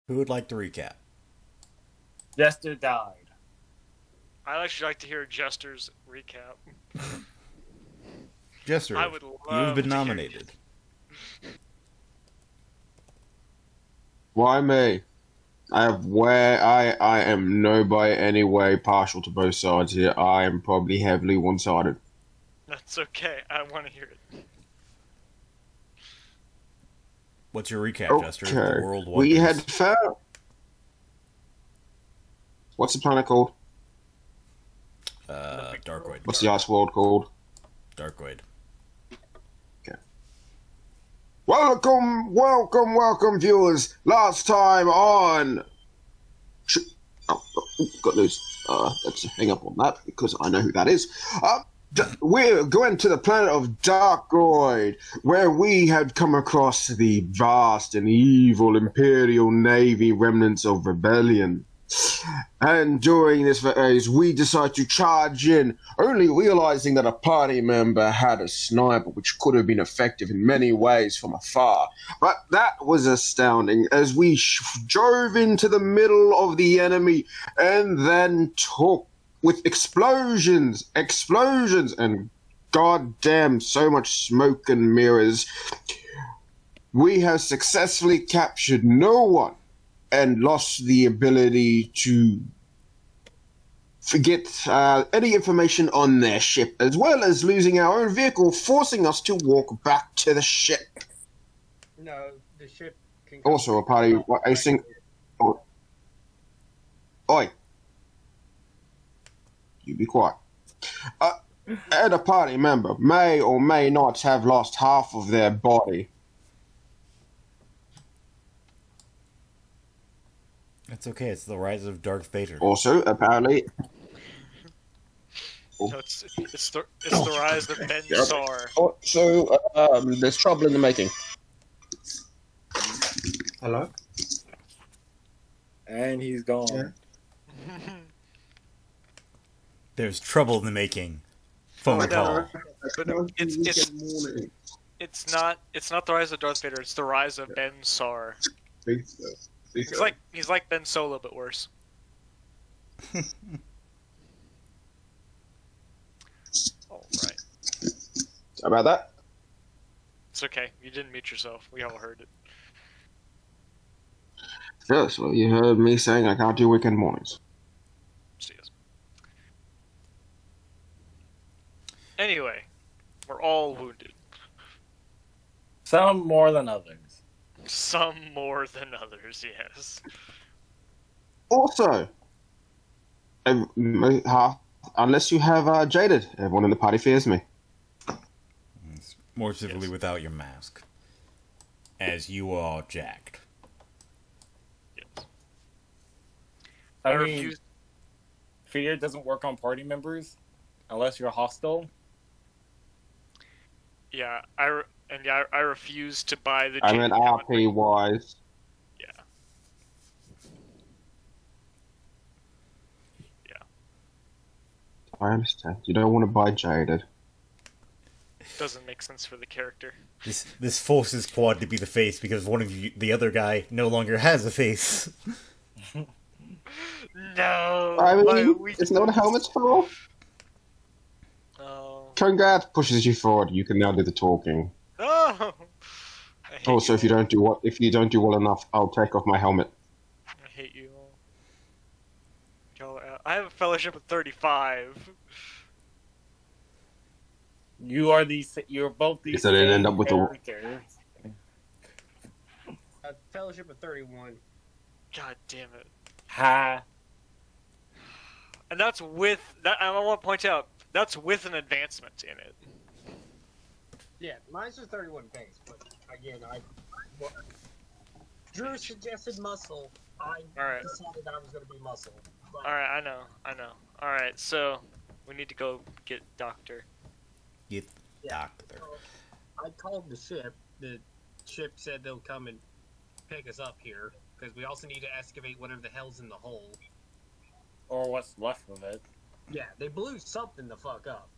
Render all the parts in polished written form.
Who would like to recap? Jester died. I'd actually like to hear Jester's recap. Jester, I would you've love been to hear nominated. Why me? I am no by any way partial to both sides here. I am probably heavily one-sided. That's okay. I want to hear it. What's your recap, Jester? The Okay. world We wonders. had found. What's the planet called? Darkwood. What's the ice world called? Darkwood. Welcome, viewers. Last time on. Got news. Let's hang up on that because I know who that is. We're going to the planet of Darkroid, where we had come across the vast and evil Imperial Navy remnants of rebellion. And during this phase, we decided to charge in, only realizing that a party member had a sniper, which could have been effective in many ways from afar. But that was astounding as we drove into the middle of the enemy and then took with explosions, and goddamn so much smoke and mirrors. We have successfully captured no one and lost the ability to forget any information on their ship, as well as losing our own vehicle, forcing us to walk back to the ship. No, the ship can Also, a party racing. Oi. You be quiet. And a party member may or may not have lost half of their body. It's okay. It's the rise of Darth Vader. Also, apparently. No, it's the rise of Ben Sar. So, there's trouble in the making. Hello? And he's gone. There's trouble in the making. Phone call. But no, it's not the rise of Darth Vader. It's the rise of Ben Sar. He's like Ben Solo, but worse. All right. How about that? It's okay. You didn't mute yourself. We all heard it. Yes, well, you heard me saying I can't do weekend mornings. See us. Anyway, we're all wounded. Some more than others. Some more than others, yes. Also, unless you have Jaded, everyone in the party fears me. More specifically, without your mask. As you are jacked. Yes. I mean, refuse. fear doesn't work on party members unless you're hostile. Yeah, I refuse to buy the. I mean, RP wise. Yeah. I understand. You don't want to buy Jaded. Doesn't make sense for the character. This forces Quad to be the face because one of you, the other guy, no longer has a face. No. I mean, isn't that what a helmet's for? Oh. Congrats pushes you forward. You can now do the talking. Oh. I hate Also, you if you don't do well enough, I'll take off my helmet. I hate you all. Y'all are out. I have a fellowship of 35. You're both the So they'd end up with characters. A fellowship of 31. God damn it. Ha. And that's with that. I want to point out that's with an advancement in it. Yeah, mine's just 31 base, but again, Drew suggested muscle. I Alright. decided I was going to be muscle. But All right, I know. All right, so we need to go get Doctor. Get Yeah. doctor. I called the ship. The ship said they'll come and pick us up here, because we also need to excavate whatever the hell's in the hole. Or what's left of it. Yeah, they blew something the fuck up.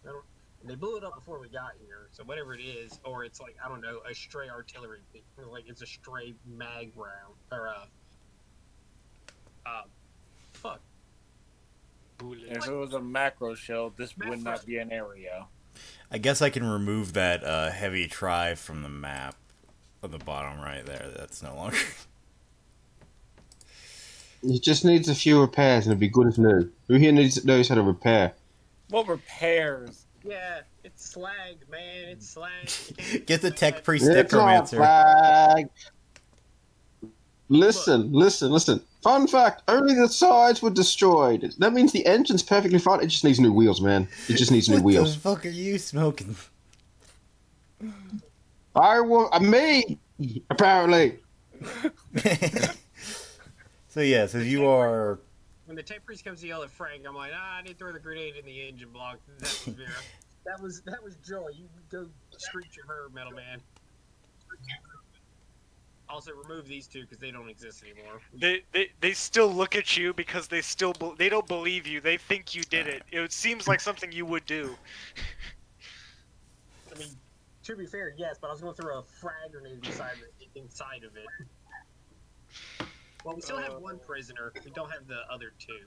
They blew it up before we got here, so whatever it is, or it's like, I don't know, a stray artillery, or like it's a stray mag round, or If it was a macro shell, this would not be an area. I guess I can remove that heavy try from the map on the bottom right there. That's no longer. It just needs a few repairs and it'd be good if new. Who here knows how to repair? What repairs? Yeah, it's slagged, man. It's slagged. Get the tech priest It's not necromancer. flag. Listen. Fun fact, only the sides were destroyed. That means the engine's perfectly fine. It just needs new wheels, man. It just needs new What wheels. the fuck are you smoking? Me, apparently. So yeah, so you are. When the tech priest comes to yell at Frank, I'm like, I didn't throw the grenade in the engine block. That was Vera. that was Joy. You go screech at her, metal man. Also, remove these two because they don't exist anymore. They still look at you because they don't believe you. They think you did it. It seems like something you would do. I mean, to be fair, yes, but I was going to throw a frag grenade inside of it. Well, we still have one prisoner. We don't have the other two.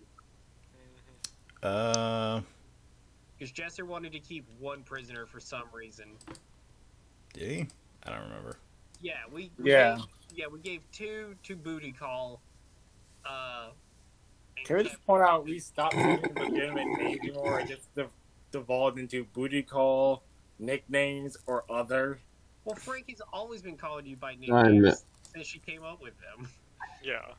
Because Jester wanted to keep one prisoner for some reason. Did he? I don't remember. Yeah, we gave two to Booty Call. Can we just point out we stopped using legitimate names anymore? It just devolved into Booty Call, nicknames, or other. Well, Frankie's always been calling you by nicknames since she came up with them. Yeah.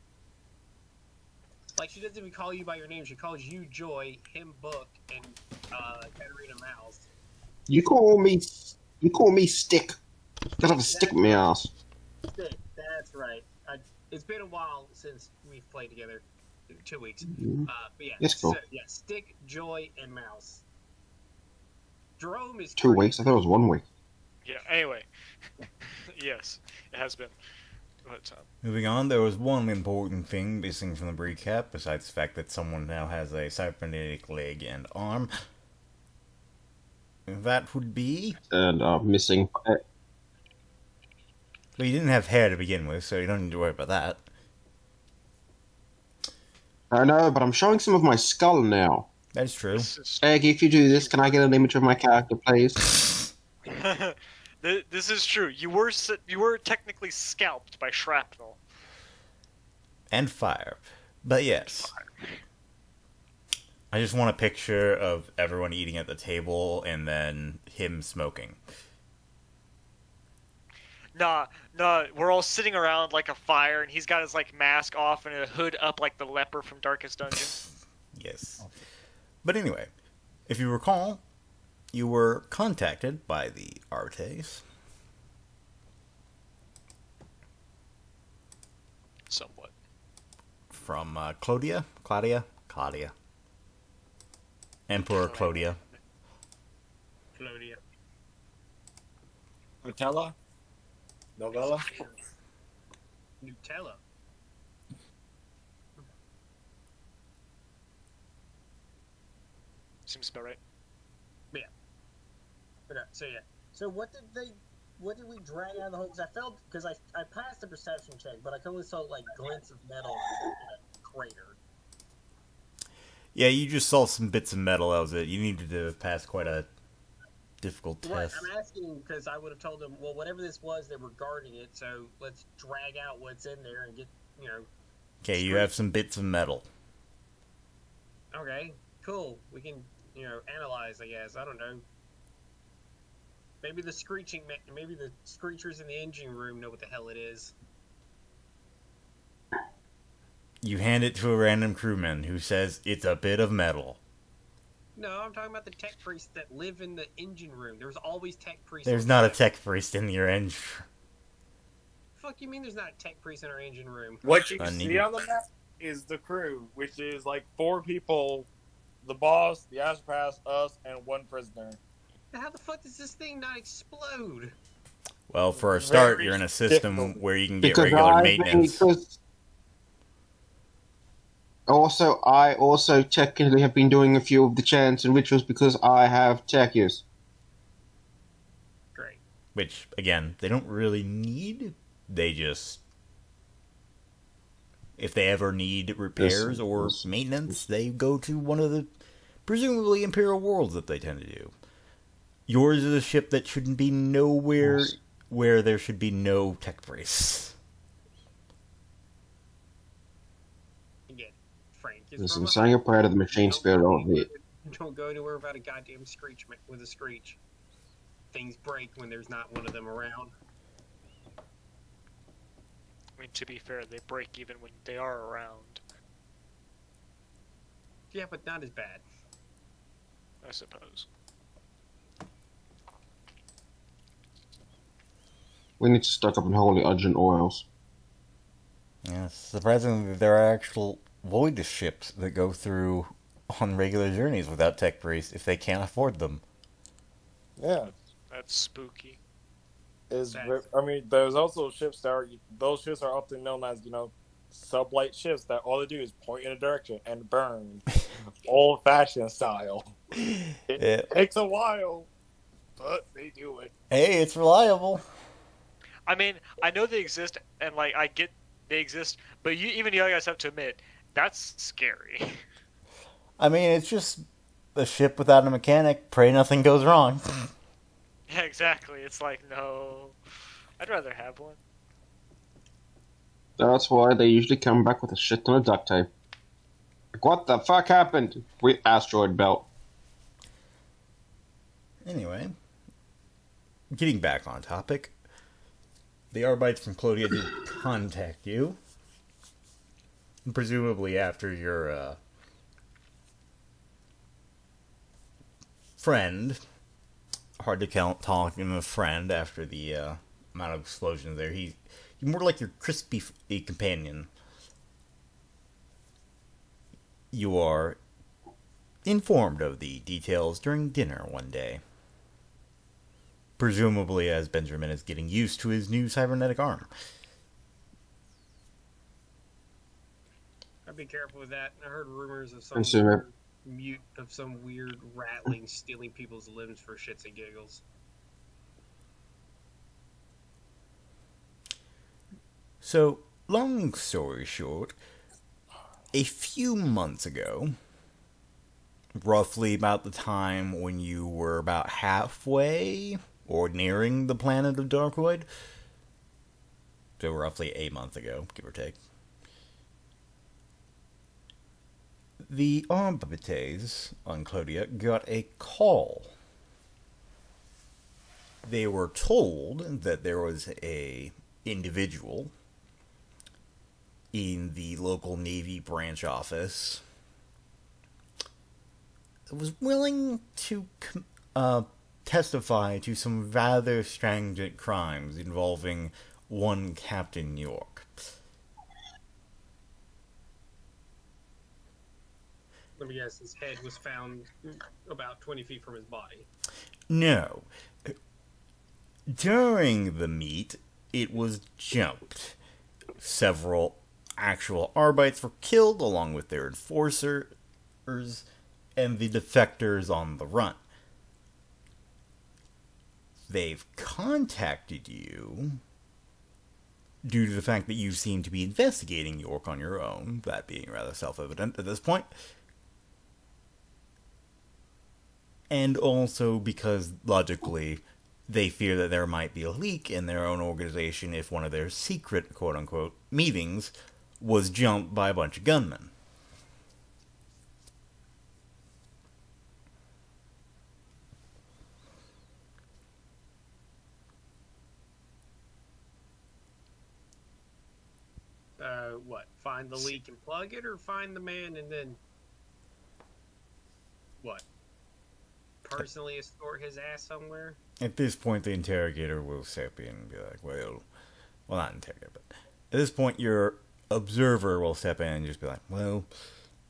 Like, she doesn't even call you by your name. She calls you Joy, him Book, and Katarina Mouse. You call me Stick. Gotta have a stick in my ass. Stick, that's right. It's been a while since we've played together. 2 weeks. Mm-hmm. But yeah, That's cool. So, yeah, Stick, Joy, and Mouse. Jerome is 2 weeks? I thought it was 1 week. Yeah. Anyway. Yes, it has been. But, Moving on, there was one important thing missing from the recap, besides the fact that someone now has a cybernetic leg and arm. That would be... And missing. Well, you didn't have hair to begin with, so you don't need to worry about that. I know, but I'm showing some of my skull now. That's true. Egg, if you do this, can I get an image of my character, please? This is true. You were technically scalped by shrapnel. And fire. But yes. I just want a picture of everyone eating at the table and then him smoking. Nah, we're all sitting around like a fire, and he's got his like mask off and a hood up like the leper from Darkest Dungeon. Yes. But anyway, if you recall, you were contacted by the Artes. Somewhat. From Claudia. Emperor Claudia. Nutella? Novella? Nutella. Seems about right. Yeah. But, so what did we drag out of the hole? Because I felt, because I passed the perception check, but I only saw like glints of metal in a crater. Yeah, you just saw some bits of metal. That was it. You needed to pass quite a difficult test. Right, I'm asking because I would have told them, well, whatever this was, they were guarding it, so let's drag out what's in there and get, Okay, you have some bits of metal. Okay, cool. We can, analyze, I guess. I don't know. Maybe the screechers in the engine room know what the hell it is. You hand it to a random crewman who says it's a bit of metal. No, I'm talking about the tech priests that live in the engine room. There's always tech priests. There's not a tech priest in your engine. Fuck you mean there's not a tech priest in our engine room? What you see on the map is the crew, which is like 4 people: the boss, the Astropath, us, and 1 prisoner. How the fuck does this thing not explode? Well, for a start, you're in a system where you can get Because regular maintenance. I also technically have been doing a few of the chants and rituals because I have tech use. Great. Which, again, they don't really need. They just... If they ever need repairs or maintenance, they go to one of the presumably Imperial worlds that they tend to do. Yours is a ship that shouldn't be nowhere where there should be no tech brace. Again, Frank is Listen, saying a prayer to the machine spirit of it. Don't go anywhere without a goddamn screech with a screech. Things break when there's not one of them around. I mean, to be fair, they break even when they are around. Yeah, but not as bad. I suppose. We need to stock up on holy urgent oils. Yeah, surprisingly, there are actual void ships that go through on regular journeys without tech brace if they can't afford them. Yeah. That's spooky. I mean, there's also ships that are, those ships are often known as, sublight ships that all they do is point in a direction and burn. Old-fashioned style. It takes a while, but they do it. Hey, it's reliable. I mean, I know they exist, and, I get they exist, but even you guys have to admit, that's scary. I mean, it's just a ship without a mechanic. Pray nothing goes wrong. Yeah, exactly. It's no. I'd rather have one. That's why they usually come back with a shit ton of duct tape. Like, what the fuck happened? Asteroid belt. Anyway, getting back on topic, the Arbites from Clodia did contact you. Presumably after your friend, hard to count talking to a friend after the amount of explosions there. You're more like your crispy companion. You are informed of the details during dinner one day. Presumably as Benjamin is getting used to his new cybernetic arm. I'd be careful with that. I heard rumors of some weird rattling stealing people's limbs for shits and giggles. So, long story short, a few months ago, roughly about the time when you were about halfway or nearing the planet of Darkwood, so roughly a month ago, give or take, the Arbites on Clodia got a call. They were told that there was a individual in the local Navy branch office that was willing to testify to some rather stringent crimes involving one Captain York. Let me guess, his head was found about 20 feet from his body. No. During the meet, it was jumped. Several actual Arbites were killed along with their enforcers and the defectors on the run. They've contacted you due to the fact that you seem to be investigating York on your own, that being rather self-evident at this point. And also because, logically, they fear that there might be a leak in their own organization if one of their secret, quote-unquote, meetings was jumped by a bunch of gunmen. What? Find the leak and plug it, or find the man and then what? Personally escort his ass somewhere? At this point, the interrogator will step in and be like, well, not interrogator, but at this point, your observer will step in and just be like, well,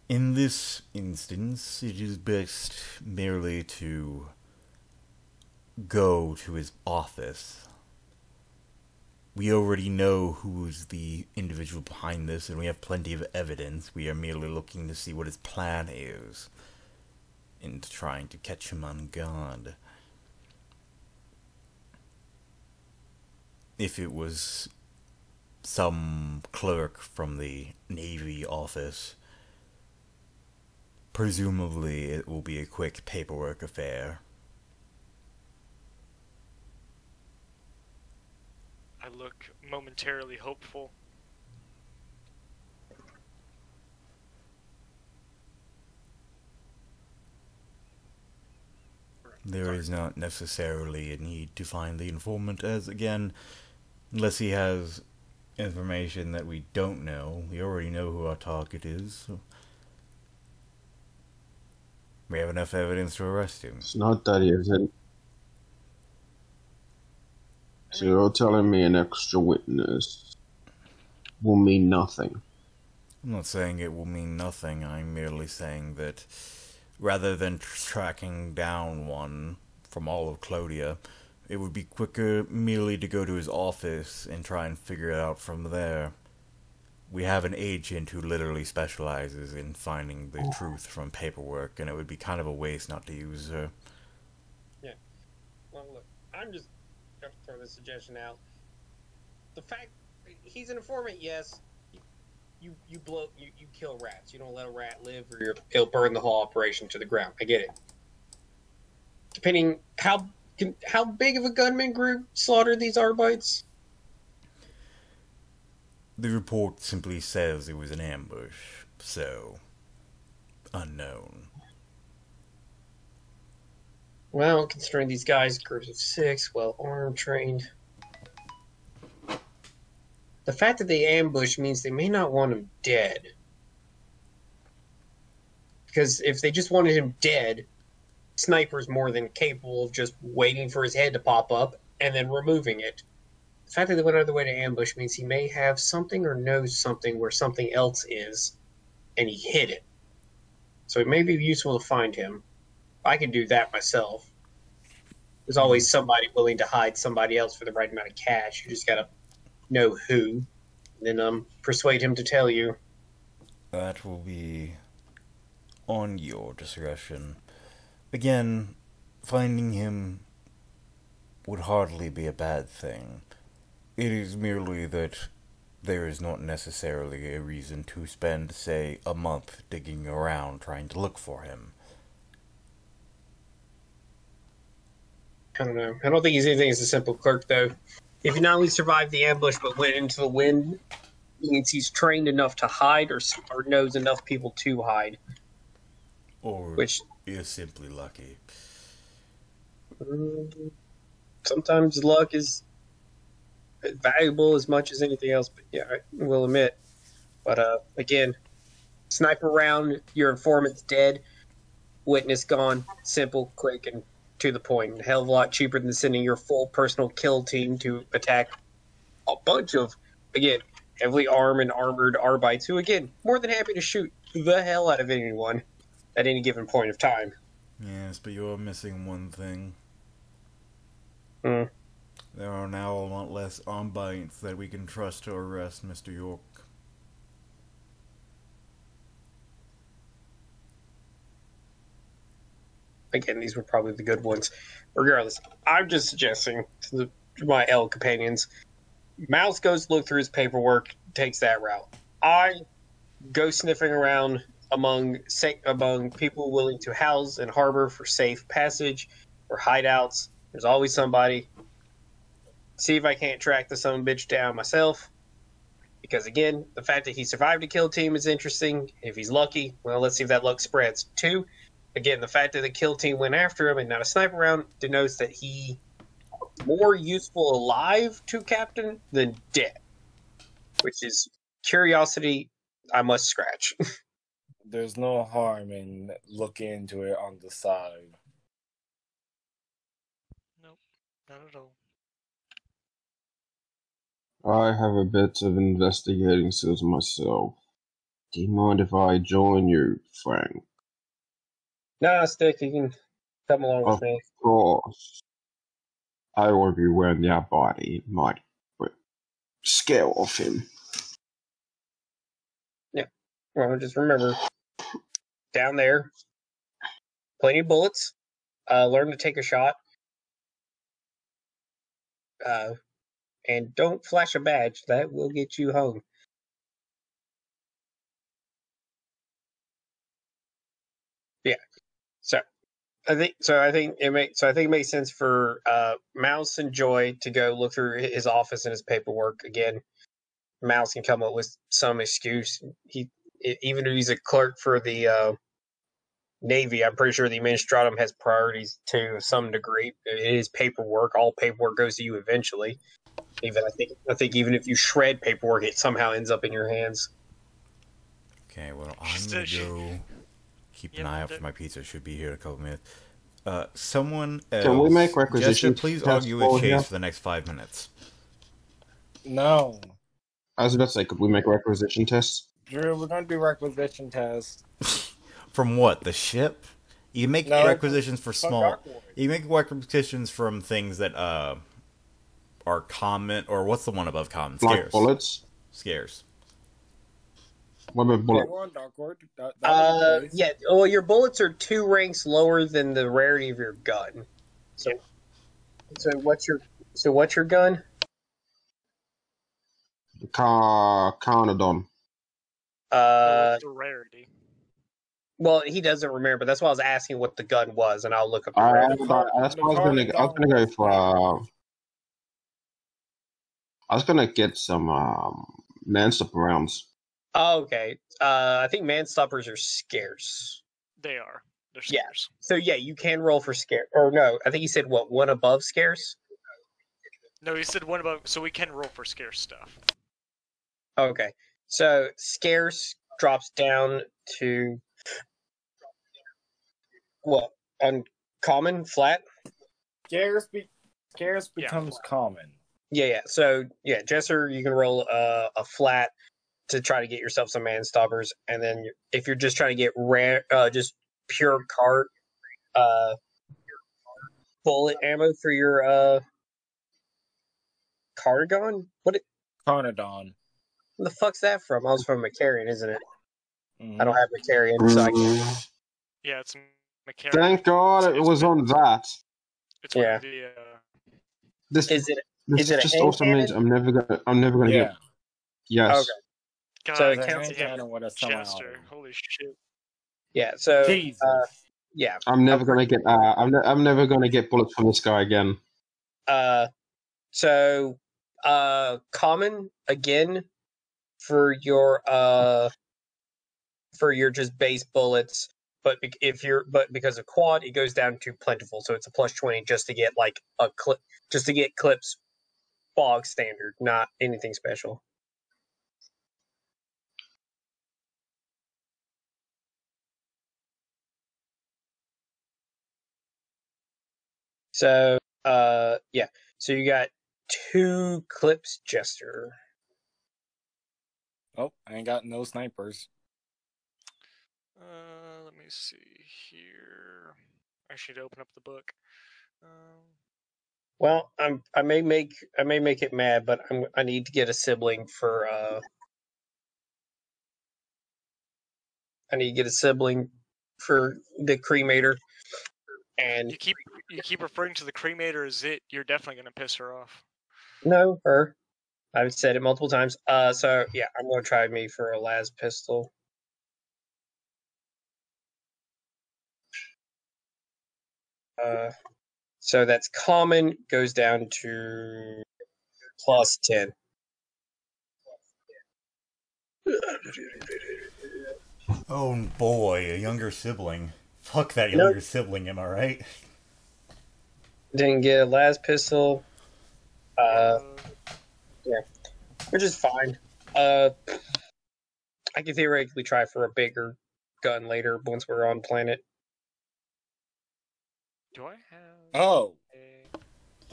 in this instance, it is best merely to go to his office. We already know who's the individual behind this, and we have plenty of evidence. We are merely looking to see what his plan is, and trying to catch him on guard. If it was some clerk from the Navy office, Presumably, it will be a quick paperwork affair. I look momentarily hopeful. There is not necessarily a need to find the informant, as, again, unless he has information that we don't know, we already know who our target is, so we have enough evidence to arrest him. It's not that easy. So you're telling me an extra witness will mean nothing? I'm not saying it will mean nothing, I'm merely saying that rather than tracking down one from all of Clodia, it would be quicker merely to go to his office and try and figure it out from there. We have an agent who literally specializes in finding the truth from paperwork, and it would be kind of a waste not to use her. Yeah. Well, look, I'm just going to throw this suggestion out. The fact he's an informant, yes. You kill rats. You don't let a rat live, or it'll burn the whole operation to the ground. I get it. Depending how big of a gunman group slaughtered these Arbites? The report simply says it was an ambush, so unknown. Well, considering these guys, groups of 6, well armed, trained. The fact that they ambush means they may not want him dead. Because if they just wanted him dead, Sniper's more than capable of just waiting for his head to pop up and then removing it. The fact that they went out of their way to ambush means he may have something or knows something where something else is, and he hid it. So it may be useful to find him. I can do that myself. There's always somebody willing to hide somebody else for the right amount of cash. You just gotta know who, and then persuade him to tell you. That will be on your discretion. Again, finding him would hardly be a bad thing. It is merely that there is not necessarily a reason to spend, say, a month digging around trying to look for him. I don't know. I don't think he's anything as a simple clerk, though. If he not only survived the ambush but went into the wind, it means he's trained enough to hide or knows enough people to hide. Or which is simply lucky. Sometimes luck is valuable as much as anything else, but yeah, I will admit. But again, sniper round, your informant's dead, witness gone, simple, quick, and to the point. A hell of a lot cheaper than sending your full personal kill team to attack a bunch of, again, heavily armed and armored Arbites who, again, more than happy to shoot the hell out of anyone at any given point of time. Yes, but you're missing one thing. Hmm. There are now a lot less Arbites that we can trust to arrest Mr. York. Again, these were probably the good ones. Regardless, I'm just suggesting to my L companions, Mouse goes look through his paperwork, takes that route. I go sniffing around among people willing to house and harbor for safe passage or hideouts. There's always somebody. See if I can't track the son of a bitch down myself. Because again, the fact that he survived a kill team is interesting. If he's lucky, well, let's see if that luck spreads. 2, again, the fact that the kill team went after him and not a sniper round denotes that he more useful alive to Captain than dead. Which is curiosity I must scratch. There's no harm in looking into it on the side. Nope, not at all. I have a bit of investigating skills myself. Do you mind if I join you, Frank? Nah, Stick, you can come along with me. Of course. I will be wearing their body. It might scare off him. Yeah. Well, just remember, down there, plenty of bullets. Learn to take a shot. And don't flash a badge. That will get you home. So I think it makes sense for Mouse and Joy to go look through his office and his paperwork again. Mouse can come up with some excuse. Even if he's a clerk for the Navy, I'm pretty sure the Administratum has priorities to some degree. It is paperwork. All paperwork goes to you eventually. I think even if you shred paperwork, it somehow ends up in your hands. Okay, well, I'm gonna go keep an eye out for my pizza. It should be here in a couple minutes. Someone else. Can we make requisitions? Jester, please argue with Chase for the next 5 minutes. No. I was about to say, could we make requisition tests? Drew, we're going to do requisition tests. From what? The ship? You make requisitions for small. You make requisitions from things that are common, or what's the one above common? Scarce. Like bullets? Scarce. What about bullets? Yeah. Well, your bullets are 2 ranks lower than the rarity of your gun. So what's your gun? Carnodon. The rarity. Well, he doesn't remember, but that's why I was asking what the gun was, and I'll look up. That's what I was gonna go for. I was gonna get some manstopper rounds. Oh, okay. I think manstoppers are scarce. They are. They're scarce. Yeah. So yeah, you can roll for scarce. Or no, I think he said what, 1 above scarce? No, he said 1 above, so we can roll for scarce stuff. Okay. So scarce drops down to what? Uncommon, flat? Scarce becomes common. Yeah. So yeah, Jester, you can roll a flat to try to get yourself some man stoppers, and then if you're just trying to get rare, just pure cart, bullet ammo for your Cardagon? Carnodon. Where the fuck's that from? I was from Macarian, isn't it? Mm-hmm. I don't have Macarian, so I can't. Yeah, it's Macarian. Thank God it was on that. It's one of the. Is it just also means I'm never gonna get. Yes. Okay. God, So it counts as Chester. Holy shit. Yeah. So. Yeah. I'm never gonna get. I'm never gonna get bullets from this guy again. So. Common again for your just base bullets, but because of quad, it goes down to plentiful, so it's a +20 just to get like a clip, just to get clips bog standard, not anything special. So yeah, so you got 2 clips, Jester. Oh, I ain't got no snipers. Let me see here. I should open up the book. Well, I may make it mad, but I need to get a sibling for I need to get a sibling for the cremator. And you keep referring to the cremator as it. You're definitely gonna piss her off. No, her. I've said it multiple times. So yeah, I'm gonna try me for a las pistol. So that's common, goes down to +10. Oh boy, a younger sibling. Fuck that younger sibling, am I right? Didn't get a las pistol. Yeah, which is fine. I could theoretically try for a bigger gun later once we're on planet. Do I have? Oh,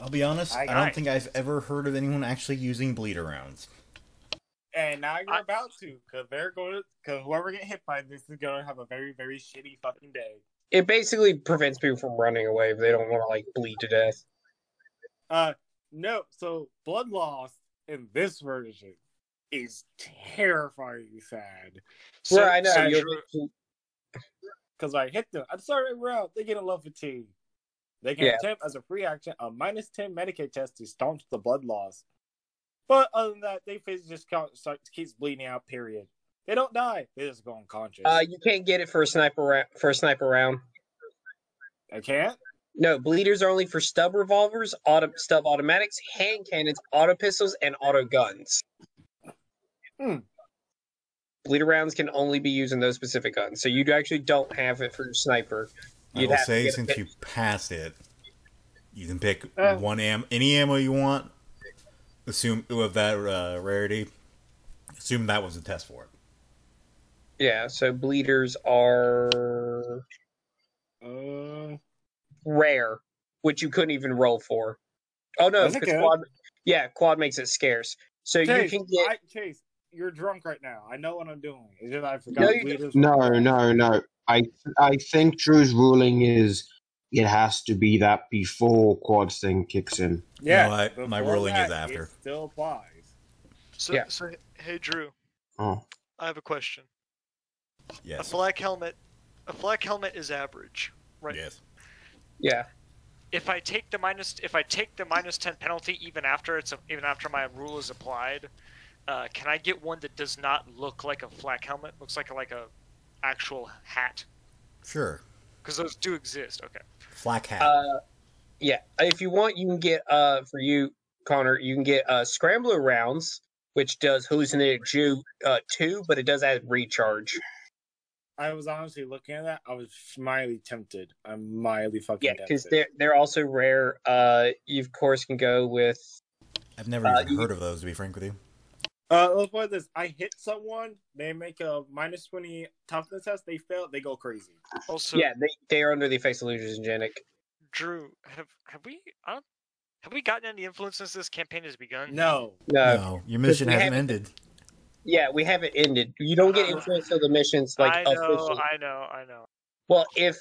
I'll be honest. I don't think I've ever heard of anyone actually using bleeder rounds. And now you're about to, because whoever get hit by this is gonna have a very, very shitty fucking day. It basically prevents people from running away if they don't want to like bleed to death. No. So blood loss in this version is terrifyingly sad. So, I know. Because I hit them, I'm sorry, we're out. They get a low fatigue. They can attempt as a free action a -10 Medicaid test to staunch the blood loss. But other than that, they physically just keeps bleeding out. Period. They don't die. They just go unconscious. You can't get it for a sniper round. I can't. No, bleeders are only for stub revolvers, stub automatics, hand cannons, auto pistols, and auto guns. Bleeder rounds can only be used in those specific guns, so you actually don't have it for your sniper. I will say, since you passed it, you can pick any ammo you want. Assume with that rarity. Assume that was a test for it. Yeah, so bleeders are rare, which you couldn't even roll for. Oh no, because quad makes it scarce. So Chase, you can get Chase. You're drunk right now. I know what I'm doing. It's just I forgot. No. I think Drew's ruling is it has to be that before quad thing kicks in. Yeah, no, my ruling is after. It still applies. So hey Drew. Oh. I have a question. Yes. A black helmet is average, right? Yes. Yeah. If I take the minus 10 penalty even after my rule is applied, can I get one that does not look like a flak helmet? Looks like a actual hat. Sure. Because those do exist. Okay. Flak hat. Yeah. If you want, you can get for you, Connor. You can get scrambler rounds, which does hallucinated Jew 2, but it does add recharge. I was honestly looking at that. I was mildly tempted. I'm mildly fucking tempted. Yeah, because they're also rare. You of course can go with. I've never even heard of those, to be frank with you. Let's put this. I hit someone. They make a -20 toughness test. They fail. They go crazy. Also, yeah, they are under the effects of hallucinogenic. Drew, have we gotten any influence since this campaign has begun? No. Your mission hasn't ended. Yeah, we haven't ended. You don't get influence of the missions officially. I know. Well, if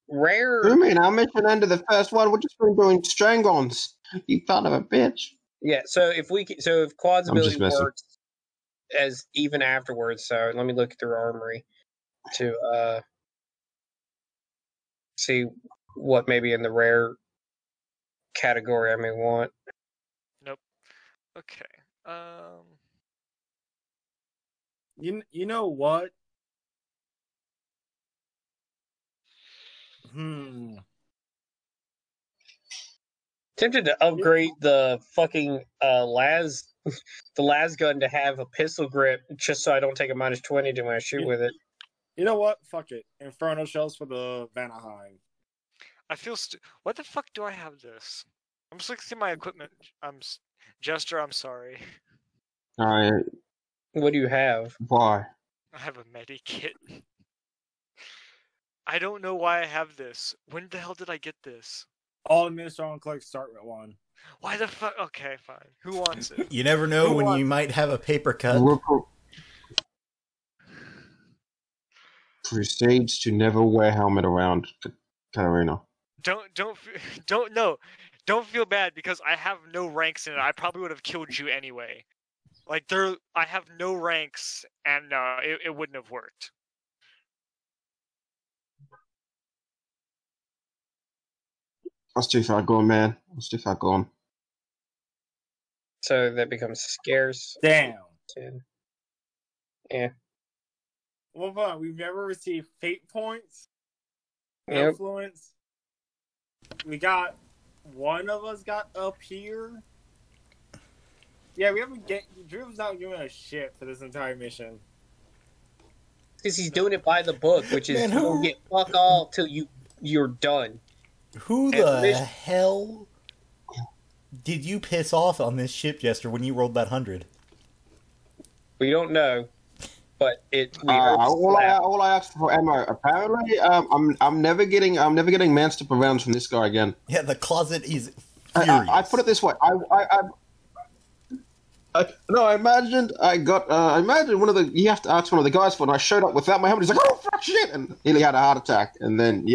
rare. What do you mean? Our mission ended the first one. We're just been doing strang-ons. You son of a bitch. Yeah. So if Quad's ability works as even afterwards. So let me look through Armory to see what maybe in the rare category I may want. Nope. Okay. You know what? Tempted to upgrade the fucking las the las gun to have a pistol grip just so I don't take a -20 when I shoot with it. You know what? Fuck it. Inferno shells for the Vanaheim. I feel what the fuck do I have this? I'm just looking through my equipment. Jester, I'm sorry. Alright. What do you have? Why? I have a medikit. I don't know why I have this. When the hell did I get this? All administrator clerks start with one. Why the fuck? Okay, fine. Who wants it? You never know when you might have a paper cut. Proceeds to never wear helmet around Katarina. Don't feel bad because I have no ranks in it. I probably would have killed you anyway. Like I have no ranks, and it wouldn't have worked. That's too far gone, man. That's too far gone. So that becomes scarce. Damn. 10. Yeah. Well, fun. We've never received fate points. Yep. Influence. We got one of us got up here. Yeah, we haven't Drew's not giving a shit for this entire mission. Because he's doing it by the book, which is you'll get fuck all till you're done. Who the hell did you piss off on this ship, Jester, when you rolled that 100? We don't know, but all I asked for ammo. Apparently, I'm never getting manstipper rounds from this guy again. Yeah, the closet is furious. I put it this way. I imagined one of the. You have to ask one of the guys for, and I showed up without my helmet. He's like, "Oh fuck, shit!" and nearly had a heart attack. And then,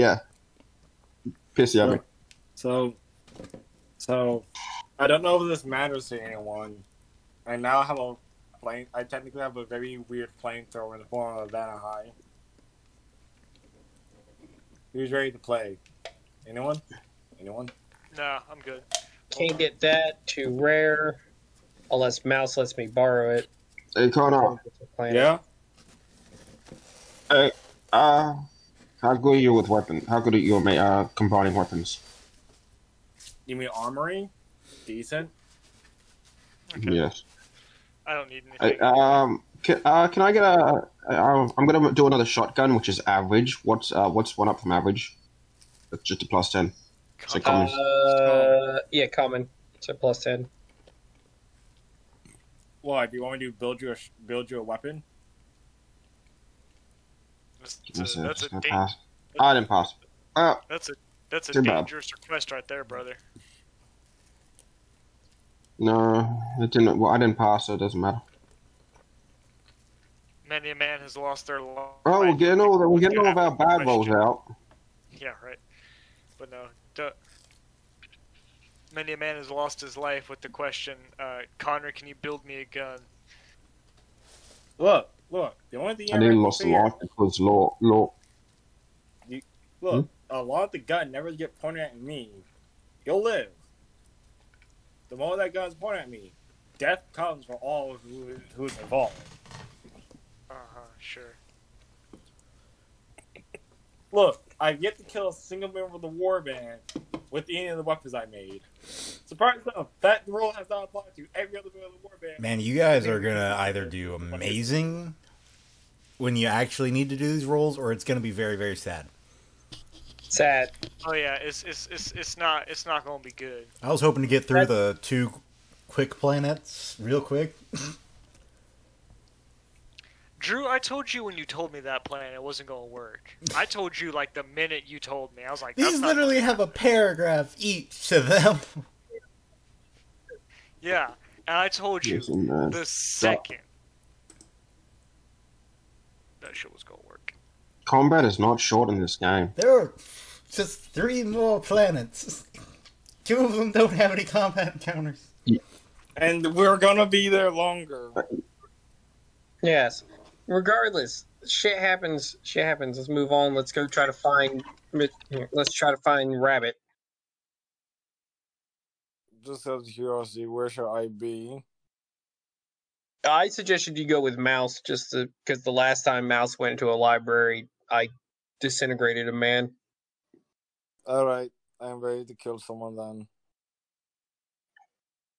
pissy at me. So, I don't know if this matters to anyone. I now have a plane. I technically have a very weird flamethrower in the form of a Vanaheim. Who's ready to play? Anyone? Nah, I'm good. Can't get that too rare. Unless Mouse lets me borrow it. Hey, Connor. Yeah? Hey, How good are you with weapons? How good are you at combining weapons? You mean armory? Decent. Okay. Yes. I don't need anything. Can I get a? I'm gonna do another shotgun, which is average. What's one up from average? That's just a +10. So common. Yeah, common. So +10. What? Do you want me to build you a weapon? That's I didn't pass. That's a Too bad. dangerous request right there, brother. No, it didn't. Well, I didn't pass, so it doesn't matter. Many a man has lost their life. Oh, we're getting all of our bad rolls out. Yeah, right. But no, many a man has lost his life with the question, Connor, can you build me a gun? Look. The only thing I didn't lost a life because law. Look, a lot of the gun never get pointed at me. You'll live. The moment that gun's pointed at me, death comes for all who's involved. Sure. Look, I've yet to kill a single member of the warband with any of the weapons I made. Surprise enough, that rule has not applied to every other member of the warband. Man, you guys are gonna either do amazing when you actually need to do these rolls, or it's gonna be very, very sad. Sad. Oh yeah, it's not gonna be good. I was hoping to get through the 2 quick planets real quick. Drew, I told you when you told me that plan it wasn't gonna work. I told you like the minute you told me. I was like, These literally have a paragraph each to them. Yeah, and I told you the second that shit was gonna work. Combat is not short in this game. There are just 3 more planets. 2 of them don't have any combat encounters. And we're gonna be there longer. Yes. Regardless, shit happens. Let's move on. Let's go try to find. Let's try to find Rabbit. Just out of curiosity, where should I be? I suggested you go with Mouse, just because the last time Mouse went into a library, I disintegrated a man. All right, I'm ready to kill someone then.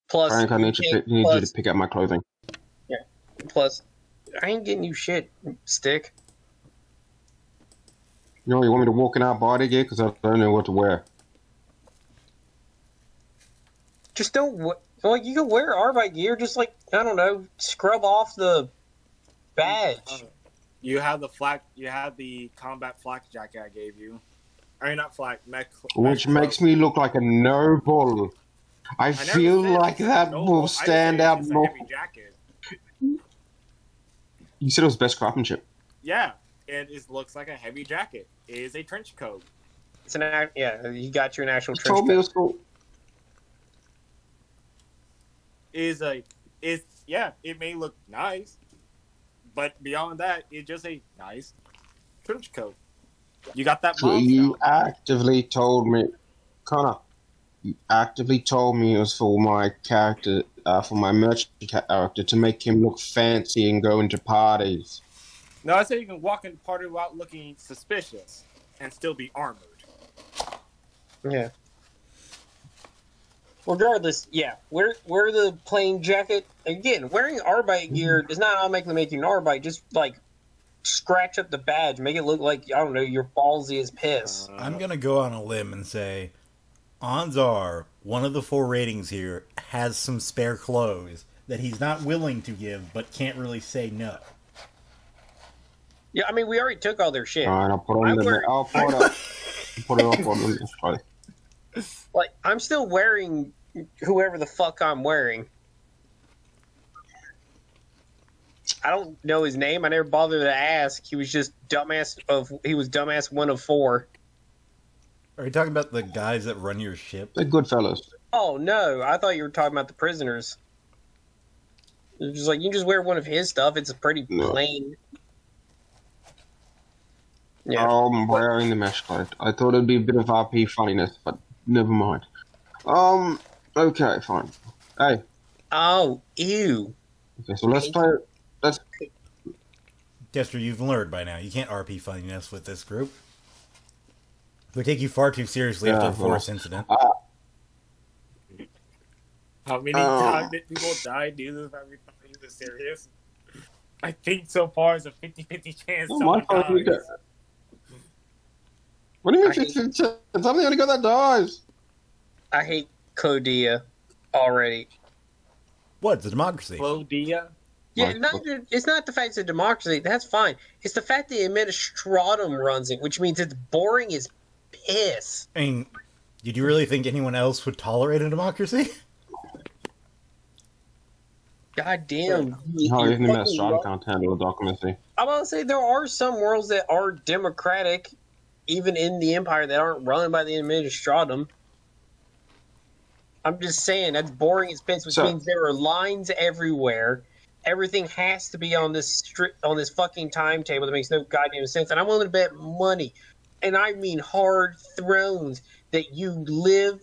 Plus, Frank, I need you to pick up my clothing. Yeah. Plus, I ain't getting you shit, stick. You want me to walk in our body gear because I don't know what to wear. Just don't. Like, you can wear Arbite gear, just like, I don't know, scrub off the badge. You have the flak. You have the combat flak jacket I gave you. I mean, not flak, mech. Which makes me look like a noble. I feel like that will stand out more. You said it was best craftsmanship. Yeah, it looks like a heavy jacket. It is a trench coat. It's yeah. You got you an actual trench Told me it coat. was cool. It may look nice, but beyond that, it's just a nice trench coat. You got that? So you actively told me, Connor. You actively told me it was for my character, for my merchant character, to make him look fancy and go into parties. No, I said you can walk in the party without looking suspicious and still be armored. Yeah. Regardless, yeah, wear the plain jacket. Again, wearing Arbite gear does not automatically make you an Arbite. Just, like, scratch up the badge. Make it look like, I don't know, you're ballsy as piss. I'm going to go on a limb and say, odds are, one of the 4 ratings here has some spare clothes that he's not willing to give, but can't really say no. Yeah, I mean, we already took all their shit. Alright, I'll put it up. Put it up on Friday. Like, I'm still wearing whoever the fuck I'm wearing. I don't know his name. I never bothered to ask. He was just dumbass 1 of 4. Are you talking about the guys that run your ship? They're good fellas. Oh, no. I thought you were talking about the prisoners. It was just like, you can just wear one of his stuff. It's a pretty plain. Yeah. I'm wearing the mesh coat. I thought it'd be a bit of RP funniness, but never mind. Okay, fine. Hey. Oh, ew. Okay, so let's play. Jester, you've learned by now. You can't RP funniness with this group. We take you far too seriously after the Forest incident. How many times did people die due to every time you this serious? I think so far it's a 50-50 chance someone dies. What do you mean 50-50 chance? I'm the only guy that dies. I hate Clodia already. What? It's a democracy. Clodia? Yeah, it's not the fact it's a democracy. That's fine. It's the fact the Administratum runs it, which means it's boring as piss. I mean, did you really think anyone else would tolerate a democracy? God damn. No, even the Administratum can't handle a democracy. I'm about to say there are some worlds that are democratic, even in the Empire, that aren't run by the Administratum. I'm just saying, that's boring as piss, which means there are lines everywhere. Everything has to be on this fucking timetable that makes no goddamn sense. And I'm willing to bet money, and I mean hard thrones, that you live,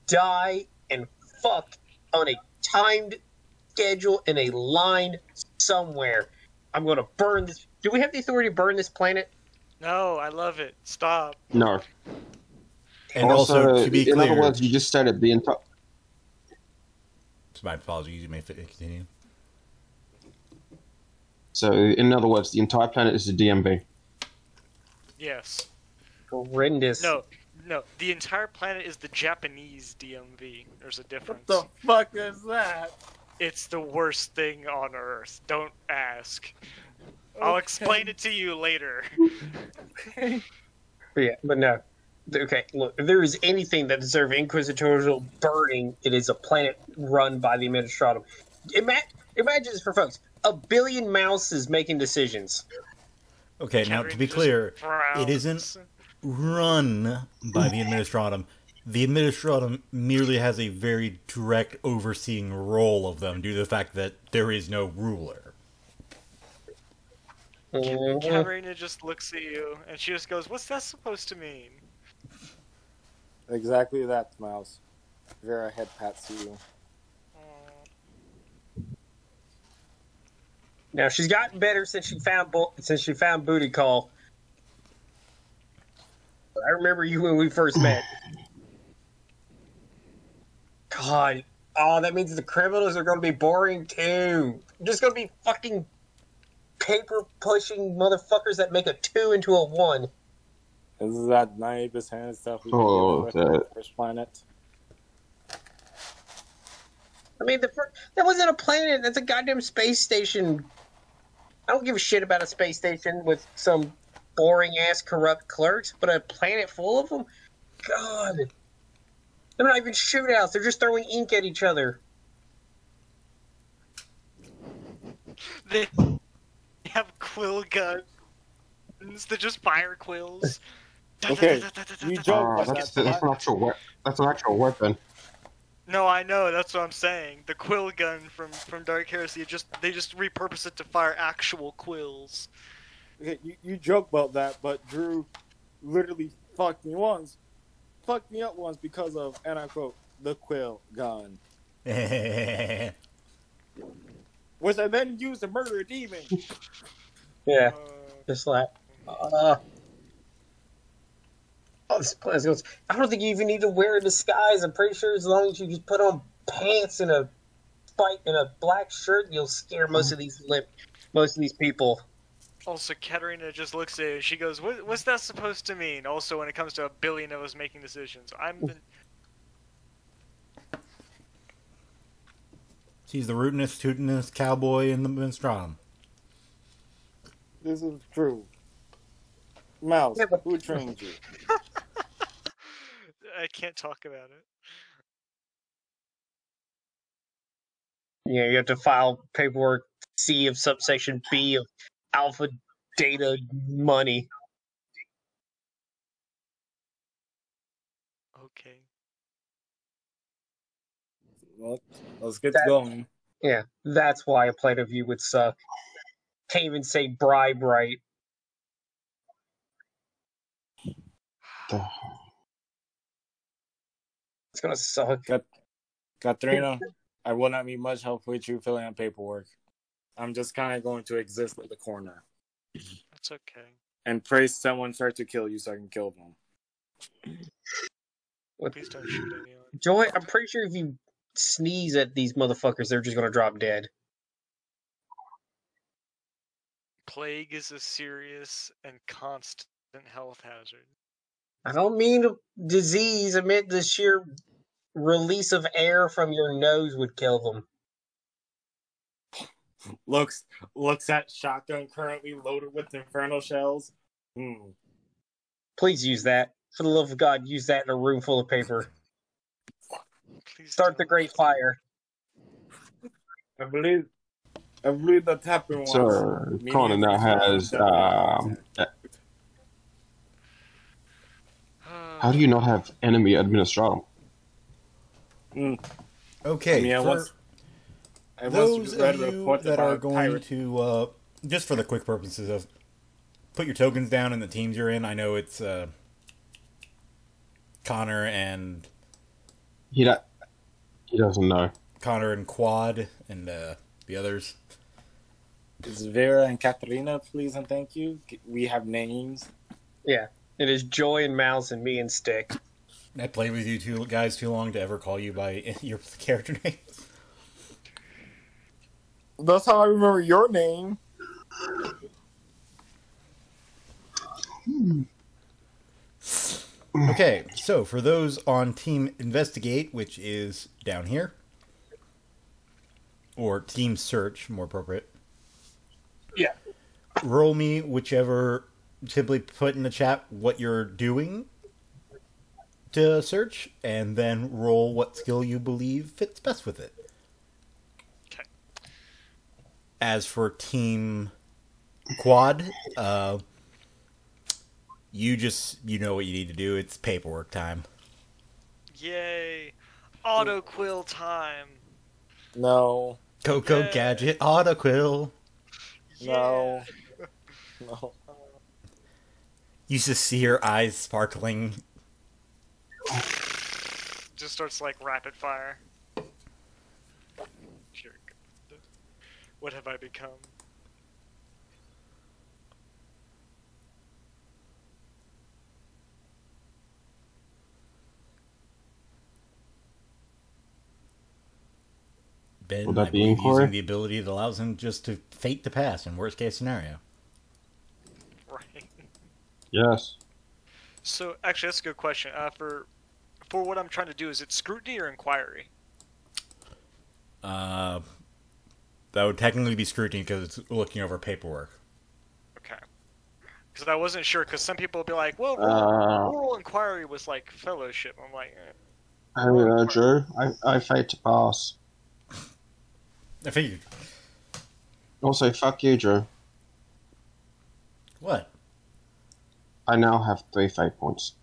die, and fuck on a timed schedule in a line somewhere. I'm going to burn this. Do we have the authority to burn this planet? No, I love it. Stop. No. And also, to be clear, in other words, you just stated the entire. My apologies. You may continue. So, in other words, the entire planet is a DMV. Yes. Horrendous. No. The entire planet is the Japanese DMV. There's a difference. What the fuck is that? It's the worst thing on Earth. Don't ask. I'll explain it to you later. Yeah, but no. Okay, look, if there is anything that deserves inquisitorial burning, it is a planet run by the Administratum. Imagine this for folks. 1 billion mouses making decisions. Okay, now to be clear, it isn't run by the Administratum. The Administratum merely has a very direct overseeing role of them due to the fact that there is no ruler. Katarina just looks at you, and she just goes, "What's that supposed to mean?" Exactly that, Mouse. Vera head pats you. Now she's gotten better since she found Booty Call. I remember you when we first met. God, that means the criminals are going to be boring too. Just going to be fucking paper pushing motherfuckers that make a 2 into a 1. This is that 90% stuff we do with the first planet. I mean, that wasn't a planet. That's a goddamn space station. I don't give a shit about a space station with some boring-ass corrupt clerks, but a planet full of them? God. They're not even shootouts. They're just throwing ink at each other. They have quill guns that just fire quills. Okay, you joke. That's an actual weapon. No, I know. That's what I'm saying. The quill gun from Dark Heresy, they just repurpose it to fire actual quills. Okay, you joke about that, but Drew literally fucked me up once because of, and I quote, the quill gun. Which I then used to murder a demon. Yeah, just like, this place goes. I don't think you even need to wear a disguise. I'm pretty sure as long as you just put on pants and a black shirt, you'll scare most of these people. Also, Katarina just looks at it and she goes, "What's that supposed to mean?" Also, when it comes to 1 billion of us making decisions, She's the rootinest, tootinest cowboy in the Administratum. This is true. Mouse, Yeah, but... who trained you? I can't talk about it. Yeah, you have to file paperwork C of subsection B of alpha data money. Okay. Well, let's get going. Yeah, that's why a plate of you would suck. Can't even say bribe right. It's gonna suck. Katrina, I will not need much help with you filling out paperwork. I'm just kind of going to exist at the corner. That's okay. And pray someone tries to kill you so I can kill them. Please don't shoot anyone. Joy, I'm pretty sure if you sneeze at these motherfuckers, they're just gonna drop dead. Plague is a serious and constant health hazard. I don't mean disease. I meant the sheer release of air from your nose would kill them. Looks at shotgun currently loaded with inferno shells. Please use that. For the love of God, use that in a room full of paper. Please Start the great fire. I believe the tapping one. So Connor now has. How do you not have enemy administrator? Okay, I for those of you that are going to, just for the quick purposes of, put your tokens down in the teams you're in. I know it's Connor and... He doesn't know. Connor and Quad and the others. It's Vera and Katarina, please and thank you. We have names. Yeah, it is Joy and Mouse and me and Stick. I played with you two guys too long to ever call you by your character names. That's how I remember your name. Okay, so for those on Team Investigate, which is down here, or Team Search, more appropriate. Yeah. Roll me whichever, simply put in the chat what you're doing to search, and then roll what skill you believe fits best with it. Okay. As for Team Quad, you know what you need to do. It's paperwork time. Yay! Auto quill time. No. Coco Gadget Autoquill. No. No. You just see her eyes sparkling. Just starts like rapid fire. Jerk. What have I become? Ben Would that might be be inquiry? using the ability that allows him just to fate to pass in worst case scenario. Right. Yes. So actually, that's a good question. For what I'm trying to do, is it scrutiny or inquiry? That would technically be scrutiny because it's looking over paperwork. Okay. Because I wasn't sure. Because some people would be like, "Well, moral inquiry was like fellowship." I'm like, Drew, I fate to pass. I figured. Also, fuck you, Drew. What? I now have 3 fate points.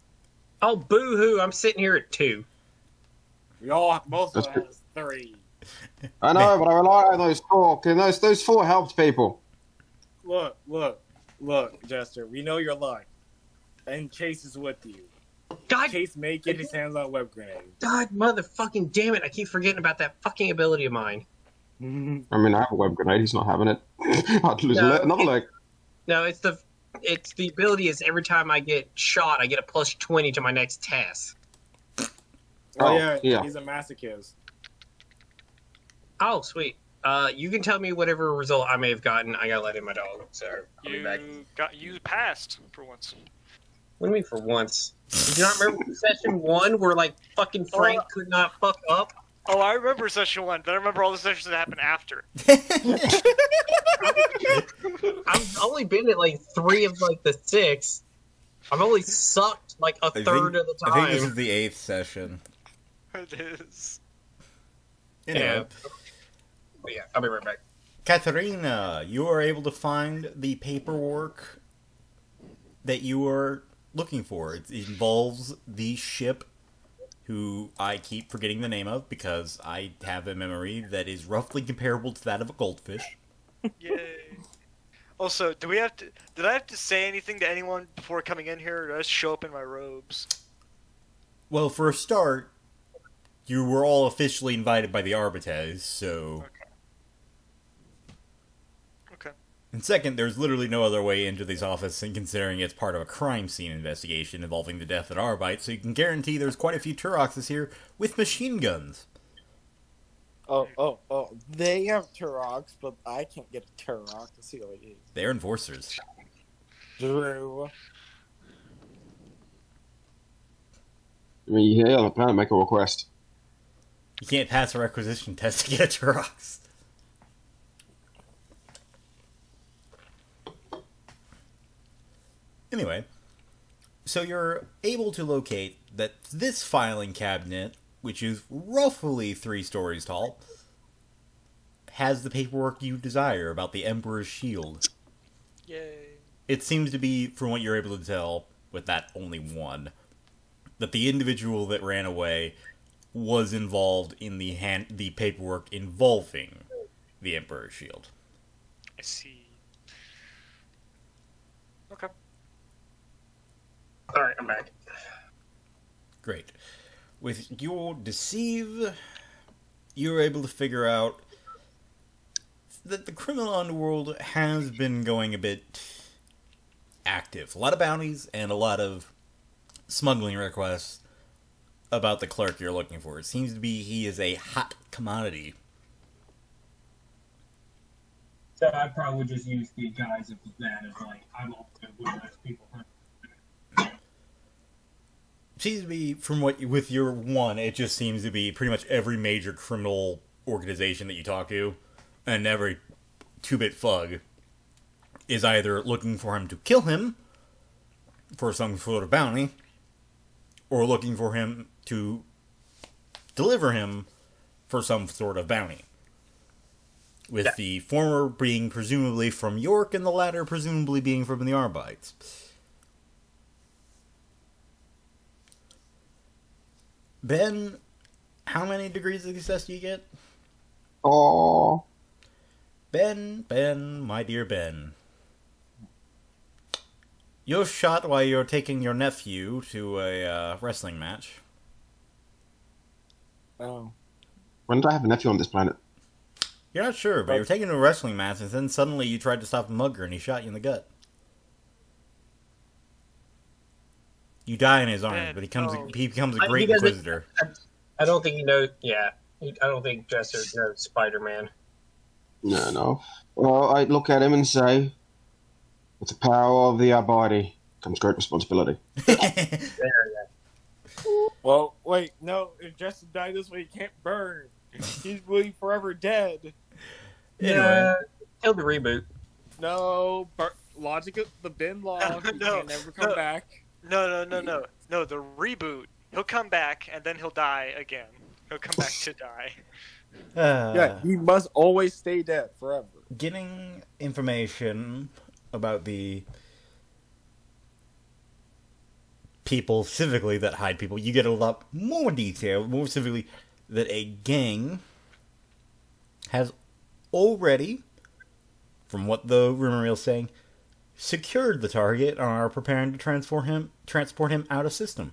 Oh, boo-hoo, I'm sitting here at 2. We all both That's of good. us 3. I know, but I rely on those 4. Because those 4 helped people. Look, Jester. We know your luck, and Chase is with you. God, Chase may get his hands on a web grenade. God, motherfucking damn it! I keep forgetting about that fucking ability of mine. I mean, I have a web grenade. He's not having it. I'd lose No, another leg. No, it's the ability is every time I get shot, I get a plus 20 to my next task. Oh, yeah. He's a masochist. Oh, sweet. You can tell me whatever result I may have gotten. I gotta let in my dog, so I'll be back. You passed for once. What do you mean for once? Did you not remember session 1 where like fucking Frank could not fuck up? Oh, I remember session 1. But I remember all the sessions that happened after. I've only been at like 3 of like the 6. I've only sucked like a third of the time. I think this is the 8th session. It is. Anyway. But yeah, I'll be right back. Katarina, you are able to find the paperwork that you are looking for. It involves the ship, who I keep forgetting the name of because I have a memory that is roughly comparable to that of a goldfish. Yay. Also, did I have to say anything to anyone before coming in here, or did I just show up in my robes? Well, for a start, you were all officially invited by the Arbites, so... Okay. And second, there's literally no other way into this office, and considering it's part of a crime scene investigation involving the death at Arbite, so you can guarantee there's quite a few Turoxes here with machine guns. Oh, they have Turox, but I can't get a Turok to see what it is. They're enforcers. Drew. I mean, you hear on the planet, make a request. You can't pass a requisition test to get a Turox. Anyway, so you're able to locate that this filing cabinet, which is roughly 3 stories tall, has the paperwork you desire about the Emperor's shield. Yay. It seems to be, from what you're able to tell, with that only one, that the individual that ran away was involved in the paperwork involving the Emperor's shield. I see. Okay. Alright, I'm back. Great. With your deceive, you're able to figure out that the criminal underworld has been going a bit active. A lot of bounties and a lot of smuggling requests about the clerk you're looking for. It seems to be he is a hot commodity. So I probably would just use the guise of that as like, I'm also one of those people. Seems to be, from what with your one, it just seems to be pretty much every major criminal organization that you talk to, and every 2-bit thug is either looking for him to kill him for some sort of bounty, or looking for him to deliver him for some sort of bounty. With the former being presumably from York, and the latter presumably being from the Arbites. Ben, how many degrees of success do you get? Oh, Ben, my dear Ben. You're shot while you're taking your nephew to a wrestling match. Oh. when did I have a nephew on this planet? You're not sure, but you're taking him to a wrestling match, and then suddenly you tried to stop a mugger, and he shot you in the gut. You die in his arms, but he becomes a great inquisitor. I don't think he knows. Yeah, I don't think Jester knows Spider-Man. No. Well, I look at him and say, with the power of the Abadi comes great responsibility. Well, wait, no. If Justin died this way, he can't burn. He's really forever dead. Yeah, kill the reboot. No, logic of the bin law. He can never come back. No, the reboot. He'll come back, and then he'll die again. He'll come back to die. Yeah, he must always stay dead forever. Getting information about the people specifically that hide people, you get a lot more detail, more specifically that a gang has already, from what the rumor mill is saying, secured the target and are preparing to transport him out of system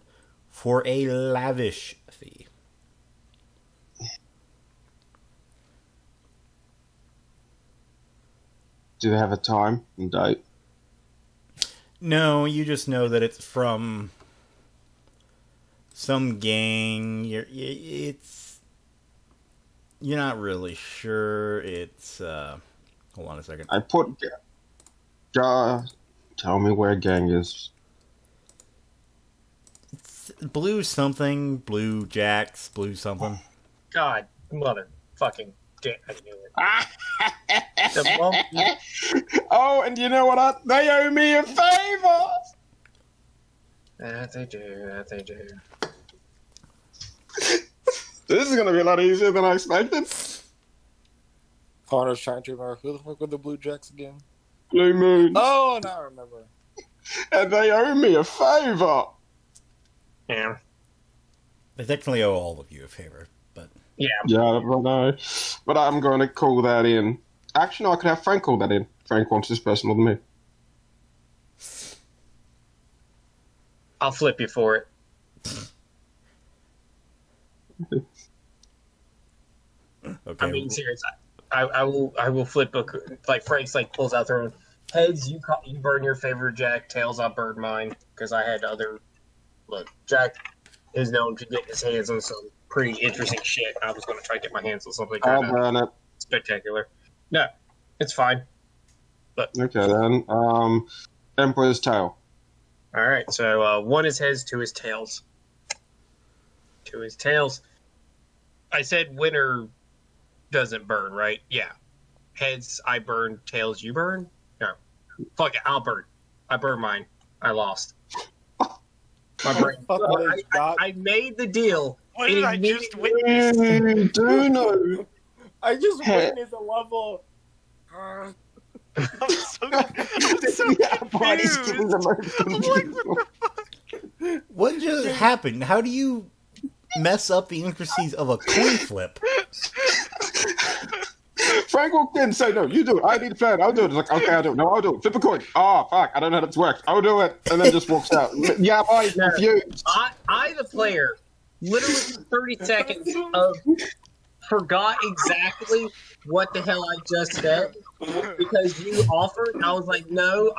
for a lavish fee. Do they have a time and date? No, you just know that it's from some gang. You're not really sure. It's hold on a second. I put tell me where gang is. It's Blue something, Blue Jacks, Blue something. God, mother fucking damn, I knew it. The monkey. Oh, and you know what? They owe me a favor. That they do. This is gonna be a lot easier than I expected. Connor's trying to remember who the fuck were the Blue Jacks again? Blue Moon. Oh, now I remember. And they owe me a favor. Yeah. They technically owe all of you a favor, but Yeah. Yeah, but I'm going to call that in. Actually, no, I could have Frank call that in. Frank wants this person more than me. I'll flip you for it. okay. I'm being serious. I will flip a like Frank's like pulls out their own heads. You burn your favorite Jack. Tails, I burn mine because I had other. Look, Jack is known to get his hands on some pretty interesting shit. I was going to try to get my hands on something I'll kind burn of it. spectacular. No, it's fine. Okay then. Emperor's tail. All right, so one is heads, two is tails. Two is tails. I said winner doesn't burn, right? Yeah. Heads, I burn. Tails, you burn? No. Fuck it, I'll burn. I burn mine. I lost. My brain. I made the deal. What did I just witness? You do know. I just witnessed a level. I'm so confused. I'm like, what the fuck? What just happened? How do you mess up the intricacies of a coin flip? Frank walked in, say no, you do it. I need a plan. I'll do it. It's like, okay, I'll do it. No, I'll do it. Flip a coin. Oh, fuck, I don't know how this works. I'll do it. And then just walks out. Yeah, I'm confused. I, the player, literally 30 seconds of forgot exactly what the hell I just said because you offered. I was like, no,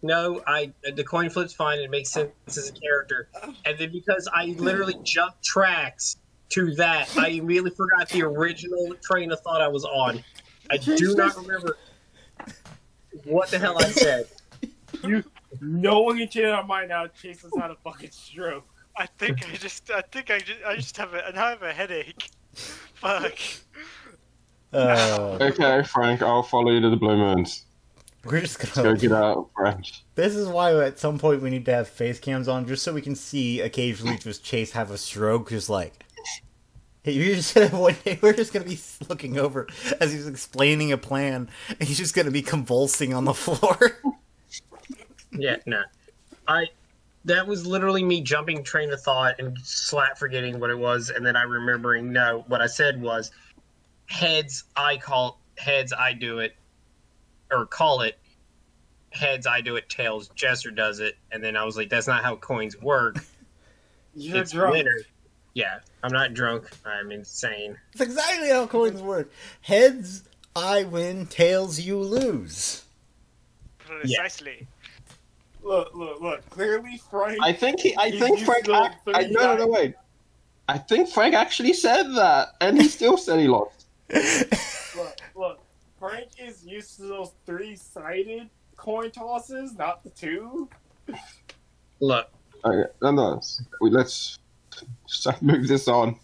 the coin flip's fine. It makes sense as a character. And then because I literally jumped tracks to that, I immediately forgot the original train of thought I was on. I do not remember what the hell I said. No one can change our mind now. Chase us out a fucking stroke. I think I just have a headache. Fuck. Okay, Frank, I'll follow you to the Blue Moons. We're just Let's gonna go get out, French. This is why at some point we need to have face cams on, just so we can see occasionally just Chase have a stroke, just like. You're just gonna, we're just gonna be looking over as he's explaining a plan, and he's just gonna be convulsing on the floor. Yeah, no. That was literally me jumping train of thought and flat forgetting what it was, and then I remembering, no, what I said was, heads, I do it, or call it, heads, I do it, tails, Jester does it, and then I was like, that's not how coins work. You're It's drunk. winner. Yeah, I'm not drunk, I'm insane. It's exactly how coins work. Heads, I win. Tails, you lose. Precisely. Look. Clearly, Frank. I think He's Frank. still No, wait. I think Frank actually said that, and he still said he lost. Look. Frank is used to those 3-sided coin tosses, not the 2. Look, Okay, nonetheless, let's just move this on,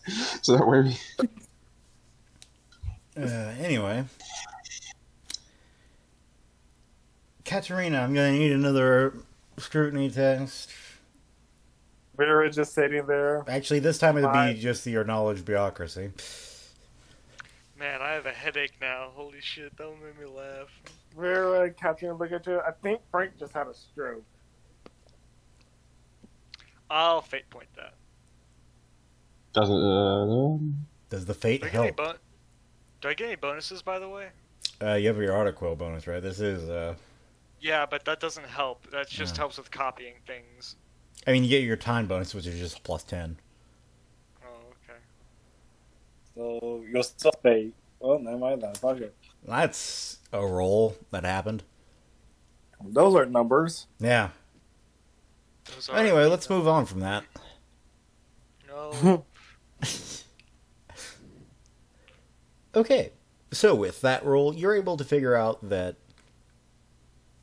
so that way we... Anyway. Katerina, I'm gonna need another scrutiny test. We were just sitting there. Actually, this time it'll be just your knowledge bureaucracy. Man, I have a headache now. Holy shit, don't make me laugh. We were catching a look at you. I think Frank just had a stroke. I'll fate point that. Doesn't, Does the fate Do I get any help? Do I get any bonuses, by the way? You have your article bonus, right? This is, Yeah, but that doesn't help. That just No. helps with copying things. I mean, you get your time bonus, which is just plus 10. Oh, okay. So you're still fake. Well, never mind that. Fuck it. That's a roll that happened. Those are numbers. Yeah. Those are- Anyway, let's move on from that. No. Okay, so with that roll, you're able to figure out that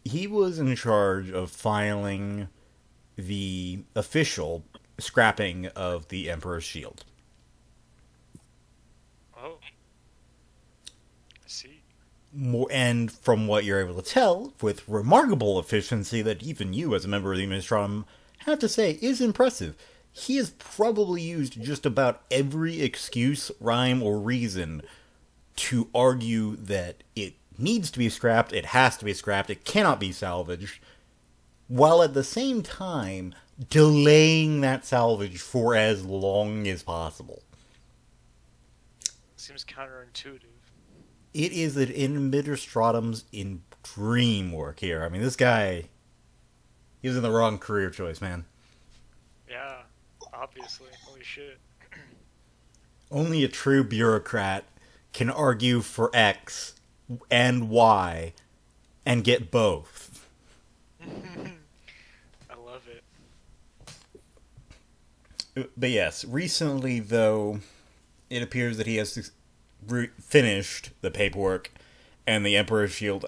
he was in charge of filing the official scrapping of the Emperor's Shield. Oh. I see. And from what you're able to tell, with remarkable efficiency that even you, as a member of the Administratum, have to say is impressive, he has probably used just about every excuse, rhyme, or reason to argue that it needs to be scrapped, it has to be scrapped, it cannot be salvaged, while at the same time delaying that salvage for as long as possible. Seems counterintuitive. It is an Administratum's in dream work here. I mean, this guy, he was in the wrong career choice, man. Yeah, obviously. Holy shit. Only a true bureaucrat can argue for X and Y and get both. I love it. But yes, recently, though, it appears that he has finished the paperwork, and the Emperor's Shield,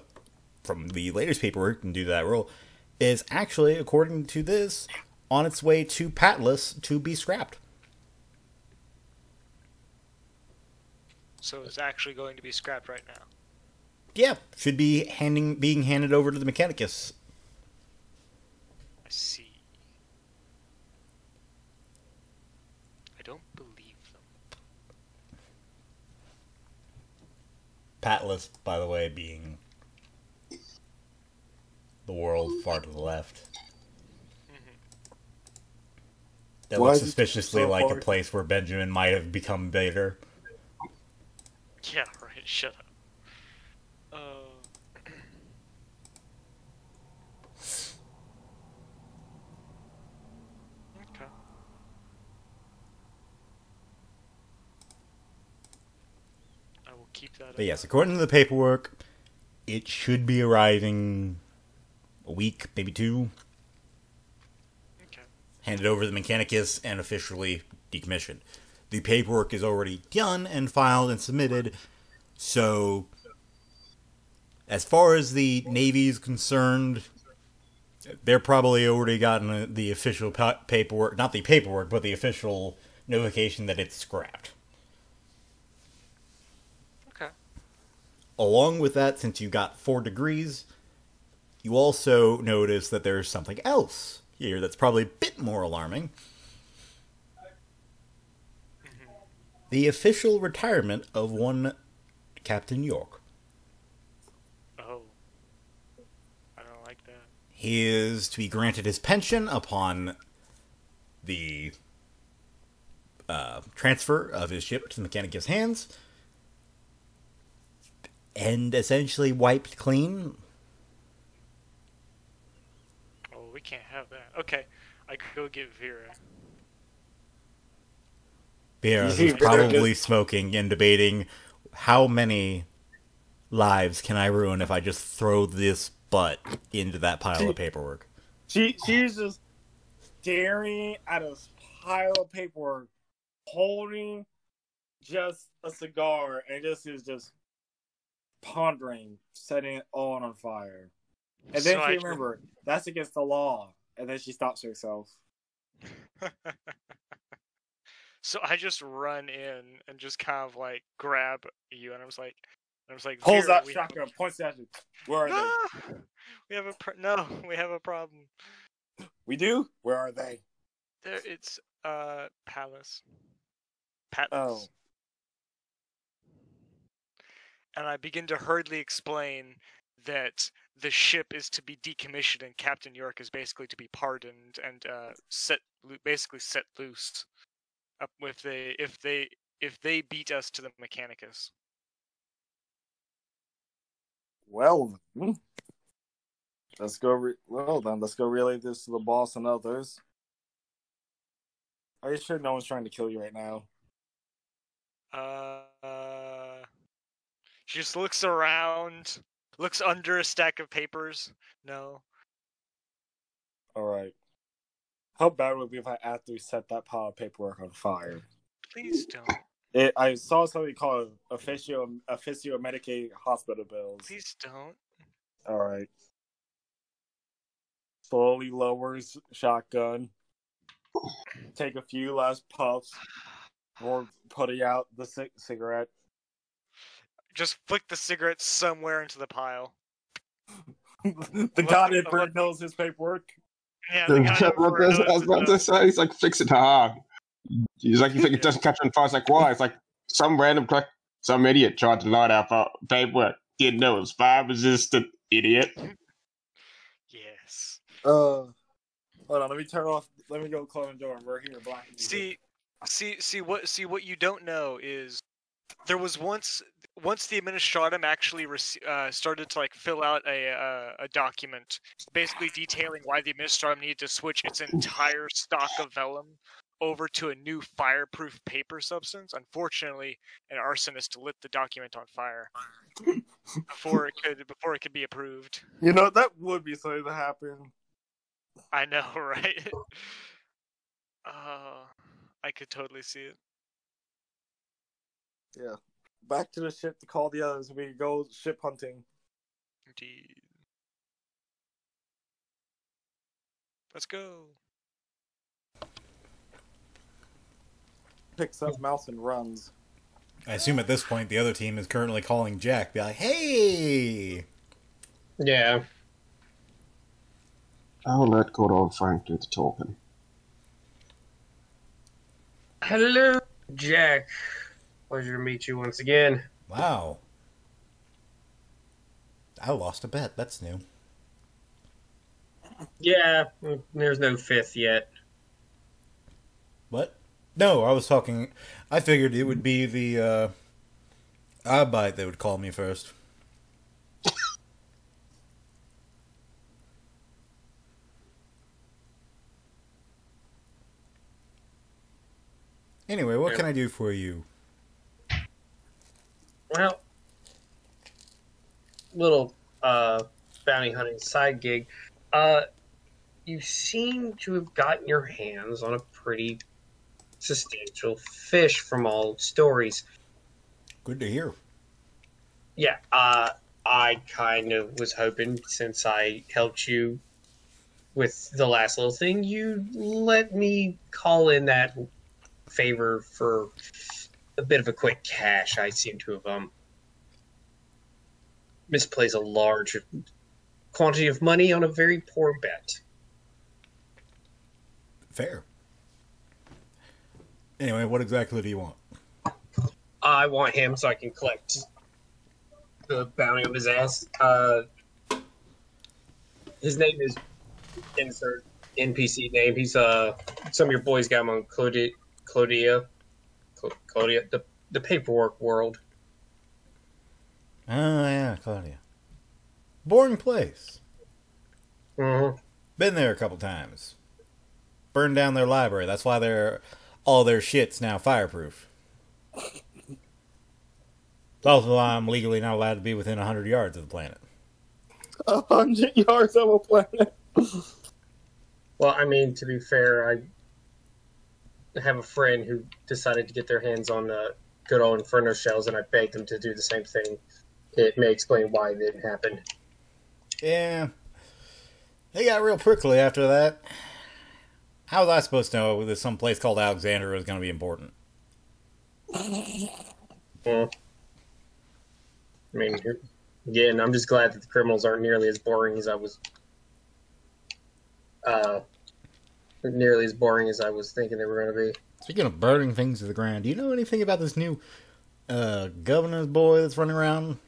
from the latest paperwork, and due to that role, is actually, according to this, on its way to Patlas to be scrapped. So it's actually going to be scrapped right now. Yeah, should be being handed over to the Mechanicus. I see. I don't believe them. Patlas, by the way, being the world far to the left. That looks suspiciously like a place where Benjamin might have become Vader. Yeah, right. Shut up. Okay. I will keep that. But yes, according to the paperwork, it should be arriving a week, maybe 2. Okay. Handed over to the Mechanicus and officially decommissioned. The paperwork is already done and filed and submitted, so as far as the Navy is concerned, they're probably already gotten the official paperwork, not the paperwork, but the official notification that it's scrapped. Okay. Along with that, since you got 4 degrees, you also notice that there's something else here that's probably a bit more alarming. The official retirement of one Captain York. Oh. I don't like that. He is to be granted his pension upon the transfer of his ship to the Mechanicus' hands, and essentially wiped clean. Oh, we can't have that. Okay, I could go get Vera. Vera is probably smoking and debating how many lives can I ruin if I just throw this butt into that pile of paperwork. She's just staring at a pile of paperwork, holding just a cigar, and is just pondering, setting it all on fire. And then she remembered, that's against the law. And then she stops herself. So I just run in and just kind of like grab you, and I was like, pulls out shotgun, points at you. Where are they? We have we have a problem. We do? Where are they? There, it's Patlas. Oh. And I begin to hurriedly explain that the ship is to be decommissioned and Captain York is basically to be pardoned and set loose. Up if they beat us to the Mechanicus. Well, let's go. Let's go relay this to the boss and others. Are you sure no one's trying to kill you right now? She just looks around, looks under a stack of papers. No. All right. How bad would it be if I actually set that pile of paperwork on fire? Please don't. I saw something called officio Medicaid hospital bills. Please don't. All right. Slowly lowers shotgun. Take a few last puffs before putting out the cigarette. Just flick the cigarette somewhere into the pile. The goddamn bird knows his paperwork. Yeah, I was about to say, he's like, fix it hard. He's like, you think it doesn't catch on fire? It's like, why? It's like, some idiot tried to light our paperwork. Didn't know it was fire resistant, idiot. Yes. Hold on, let me turn off. Let me go close the door. We're here, black. See what you don't know is there was once the Administratum actually started to like fill out a document basically detailing why the Administratum needed to switch its entire stock of vellum over to a new fireproof paper substance. Unfortunately, an arsonist lit the document on fire before it could be approved. You know, that would be something to happen. I know, right? I could totally see it. Yeah. Back to the ship to call the others. We go ship hunting. Indeed. Let's go. Picks up Mouse and runs. I assume at this point the other team is currently calling Jack, be like, "Hey!" Yeah. I'll let good old Frank do the talking. Hello, Jack. Pleasure to meet you once again. Wow. I lost a bet. That's new. Yeah, there's no fifth yet. What? No, I was talking... I figured it would be the, Arbite that would call me first. Anyway, what can I do for you? Well, little bounty hunting side gig. You seem to have gotten your hands on a pretty substantial fish from all stories. Good to hear. Yeah, I kind of was hoping, since I helped you with the last little thing, you let me call in that favor for a bit of a quick cash. I seem to have misplaced a large quantity of money on a very poor bet. Fair. Anyway, what exactly do you want? I want him so I can collect the bounty of his ass. His name is insert NPC name. He's some of your boys got him on Claudia, the paperwork world. Oh, yeah, Claudia. Boring place. Mm-hmm. Been there a couple times. Burned down their library. That's why all their shit's now fireproof. Also why I'm legally not allowed to be within 100 yards of the planet. 100 yards of a planet. Well, I mean, to be fair, I have a friend who decided to get their hands on good old Inferno shells, and I begged them to do the same thing. It may explain why it didn't happen. Yeah. They got real prickly after that. How was I supposed to know that some place called Alexandria was going to be important? I mean, again, I'm just glad that the criminals aren't nearly as boring as I was. Nearly as boring as I was thinking they were going to be. Speaking of burning things to the ground, do you know anything about this new governor's boy that's running around?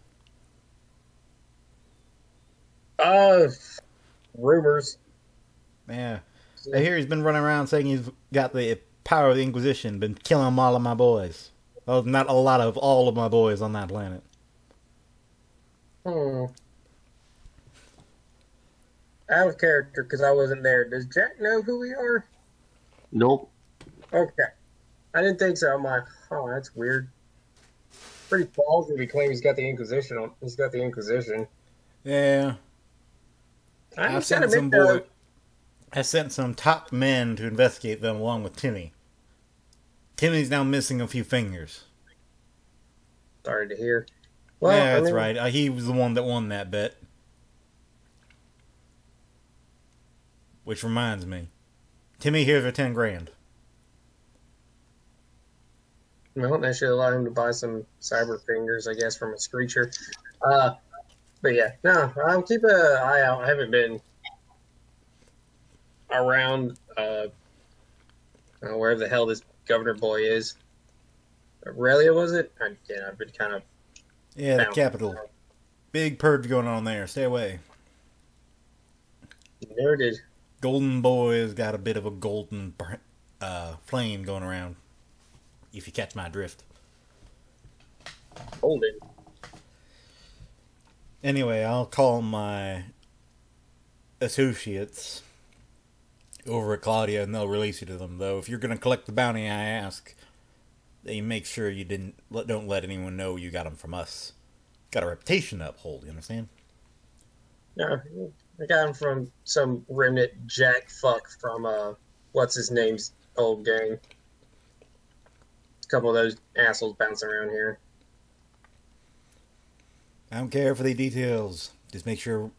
Rumors. Yeah. I hear he's been running around saying he's got the power of the Inquisition, been killing all of my boys. Well, not a lot of all of my boys on that planet. Out of character, because I wasn't there. Does Jack know who we are? Nope. Okay. I didn't think so. I'm like, oh, that's weird. Pretty ballsy to claim he's got the Inquisition. He's got the Inquisition. Yeah. I sent some top men to investigate them along with Timmy. Timmy's now missing a few fingers. Sorry to hear. Well, yeah, that's right. He was the one that won that bet. Which reminds me. Timmy, here's a 10 grand. Well, that should allow him to buy some cyber fingers, I guess, from a Screecher. But yeah, no, I'll keep an eye out. I haven't been around wherever the hell this governor boy is. Aurelia, was it? I've been kind of... Yeah, the capital. Big purge going on there. Stay away. Noted. Golden Boy's got a bit of a golden flame going around. If you catch my drift. Golden. Anyway, I'll call my associates over at Claudia, and they'll release you to them. Though, if you're going to collect the bounty, I ask that you make sure you don't let anyone know you got them from us. Got a reputation to uphold. You understand? No, I got him from some remnant jack fuck from what's his name's old gang. A couple of those assholes bouncing around here. I don't care for the details. Just make sure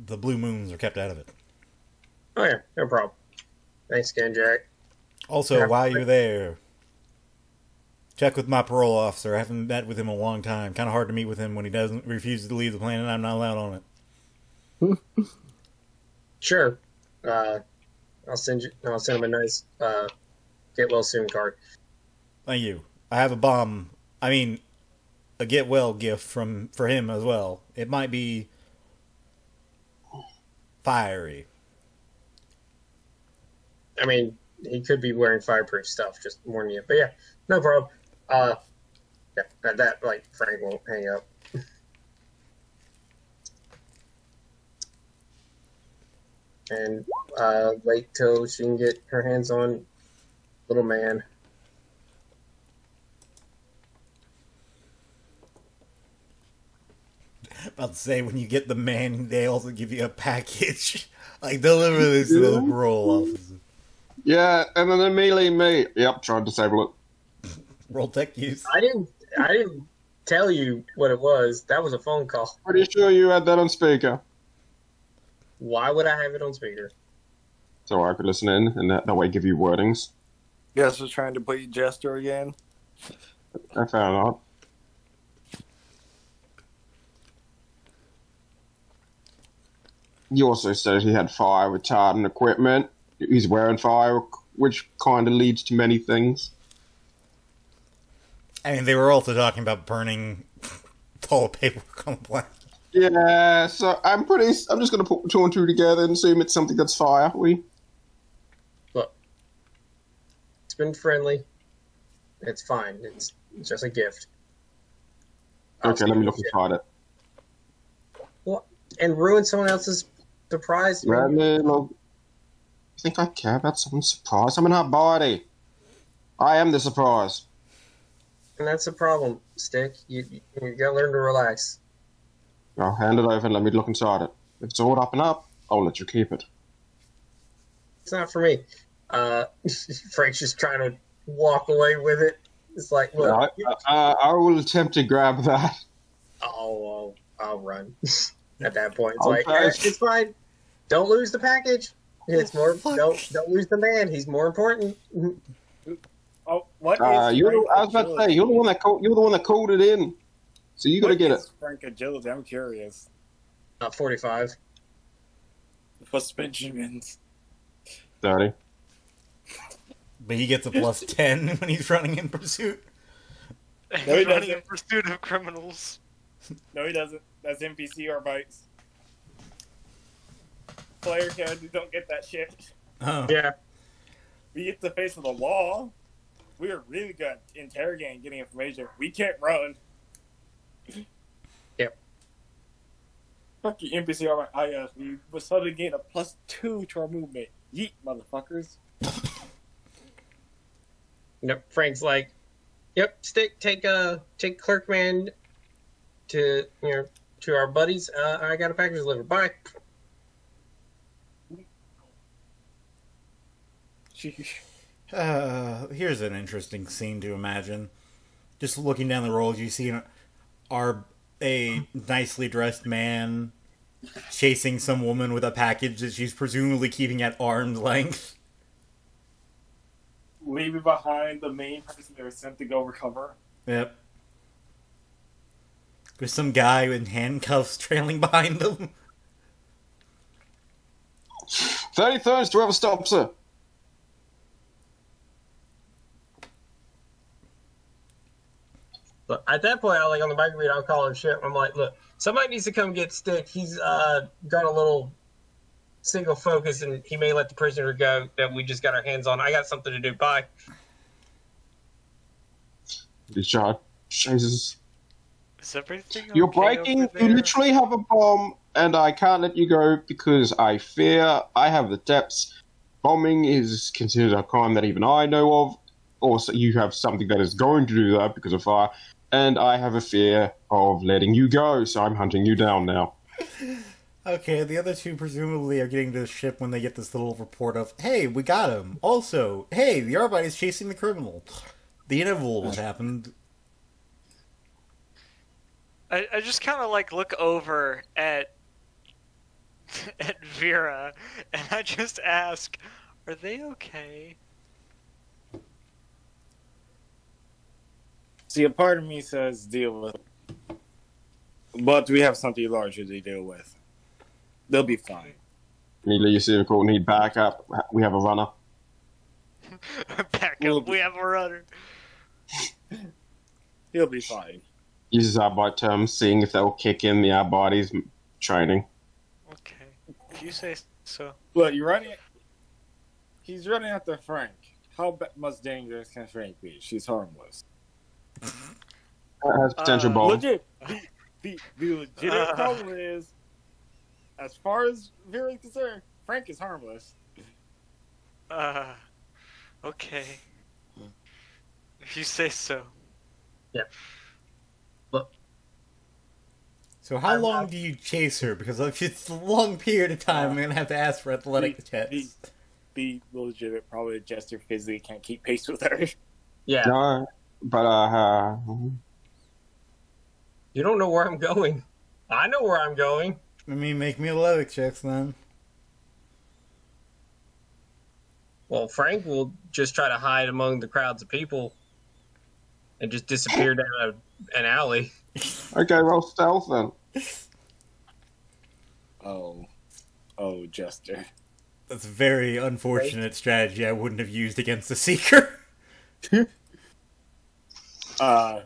the blue moons are kept out of it. Oh yeah, no problem. Thanks again, Jack. Also, Yeah. while you're there, check with my parole officer. I haven't met with him in a long time. Kind of hard to meet with him when he refuses to leave the planet. I'm not allowed on it. Sure. I'll send him a nice get well soon card. Thank you. I have a get well gift for him as well. It might be fiery. I mean, he could be wearing fireproof stuff, just warning you. But yeah, no problem. Yeah, that like Frank won't hang up. And wait till she can get her hands on little man. About to say, when you get the man, they also give you a package. Like, deliver this to the parole officer. Yeah, and then immediately me. Yep, try to disable it. Roll tech use. I didn't tell you what it was. That was a phone call. Pretty sure you had that on speaker. Why would I have it on speaker? So I could listen in, and that way give you wordings. Guess was trying to play Jester again. I found out. He also said he had fire retardant equipment. He's wearing fire, which kind of leads to many things. I mean, they were also talking about burning toilet paper on the planet. Yeah, so I'm just going to put two and two together and assume it's something that's fire. Look, it's been friendly. It's fine. It's just a gift. Okay, let me look inside it. What? And ruin someone else's surprise? Let me look. I think I care about someone's surprise. I'm in her body. I am the surprise. And that's the problem, Stick. You gotta learn to relax. I'll hand it over and let me look inside it. If it's all up and up, I'll let you keep it. It's not for me. Frank's just trying to walk away with it. It's like, look, I will attempt to grab that. I'll run. At that point, it's I'll like, try. it's fine. Don't lose the package. It's more. Don't lose the man. He's more important. Oh, what is I was about to say you're the one that called it in, so you got to get it. Frank agility? I'm curious. 45. What's Benjamin's? 30. But he gets a plus 10 when he's running in pursuit. No, he Running in doesn't. pursuit of criminals. No, he doesn't. That's NPC or bites. Player characters don't get that shit. Oh. Yeah. We get the face of the law. We are really good at interrogating, getting information. We can't run. Yep. Fuck you, NPC or IS. We will suddenly gain a +2 to our movement. Yeet, motherfuckers. Nope. Frank's like, yep. Stick. Take Clerkman to our buddies. I got a package delivered. Bye. Here's an interesting scene to imagine. Just looking down the road, you see a nicely dressed man chasing some woman with a package that she's presumably keeping at arm's length. Leaving behind the main person they were sent to go recover. Yep. There's some guy in handcuffs trailing behind them. 33rd, whoever stops her. Look, at that point, on the microphone, I'll call him shit. I'm like, look, somebody needs to come get Stick. He's got a little single focus, and he may let the prisoner go that we just got our hands on. I got something to do. Bye. He's shot. Jesus. Is everything You're okay breaking. over You there? literally have a bomb and I can't let you go because I fear I have the depths. Bombing is considered a crime that even I know of. Also, you have something that is going to do that because of fire, and I have a fear of letting you go, so I'm hunting you down now. Okay, the other two presumably are getting to the ship when they get this little report of, hey, we got him. Also, hey, the Arbite is chasing the criminal. The inevitable has happened. I just kind of like look over at Vera, and I just ask, are they okay? See, a part of me says deal with it. But we have something larger to deal with. They'll be fine. Need leave vehicle, need backup. We have a runner. Back up, we have a runner. He'll be fine. Uses Arbite terms, seeing if they'll kick in the Arbite's training. Okay, if you say so. Look, you're running. He's running after Frank. How much dangerous can Frank be? She's harmless. Has potential bomb. Legit. The legitimate problem is, as far as Vera is concerned, Frank is harmless. Okay. If you say so. Yeah. Look. So how long do you chase her? Because if it's a long period of time, I'm going to have to ask for athletic checks. The legitimate problem is Jester physically can't keep pace with her. Yeah. No, but You don't know where I'm going. I know where I'm going. I mean, make me athletic checks then. Well, Frank will just try to hide among the crowds of people and just disappear down an alley. okay, roll stealth then. Oh, Jester. That's a very unfortunate strategy I wouldn't have used against the Seeker. I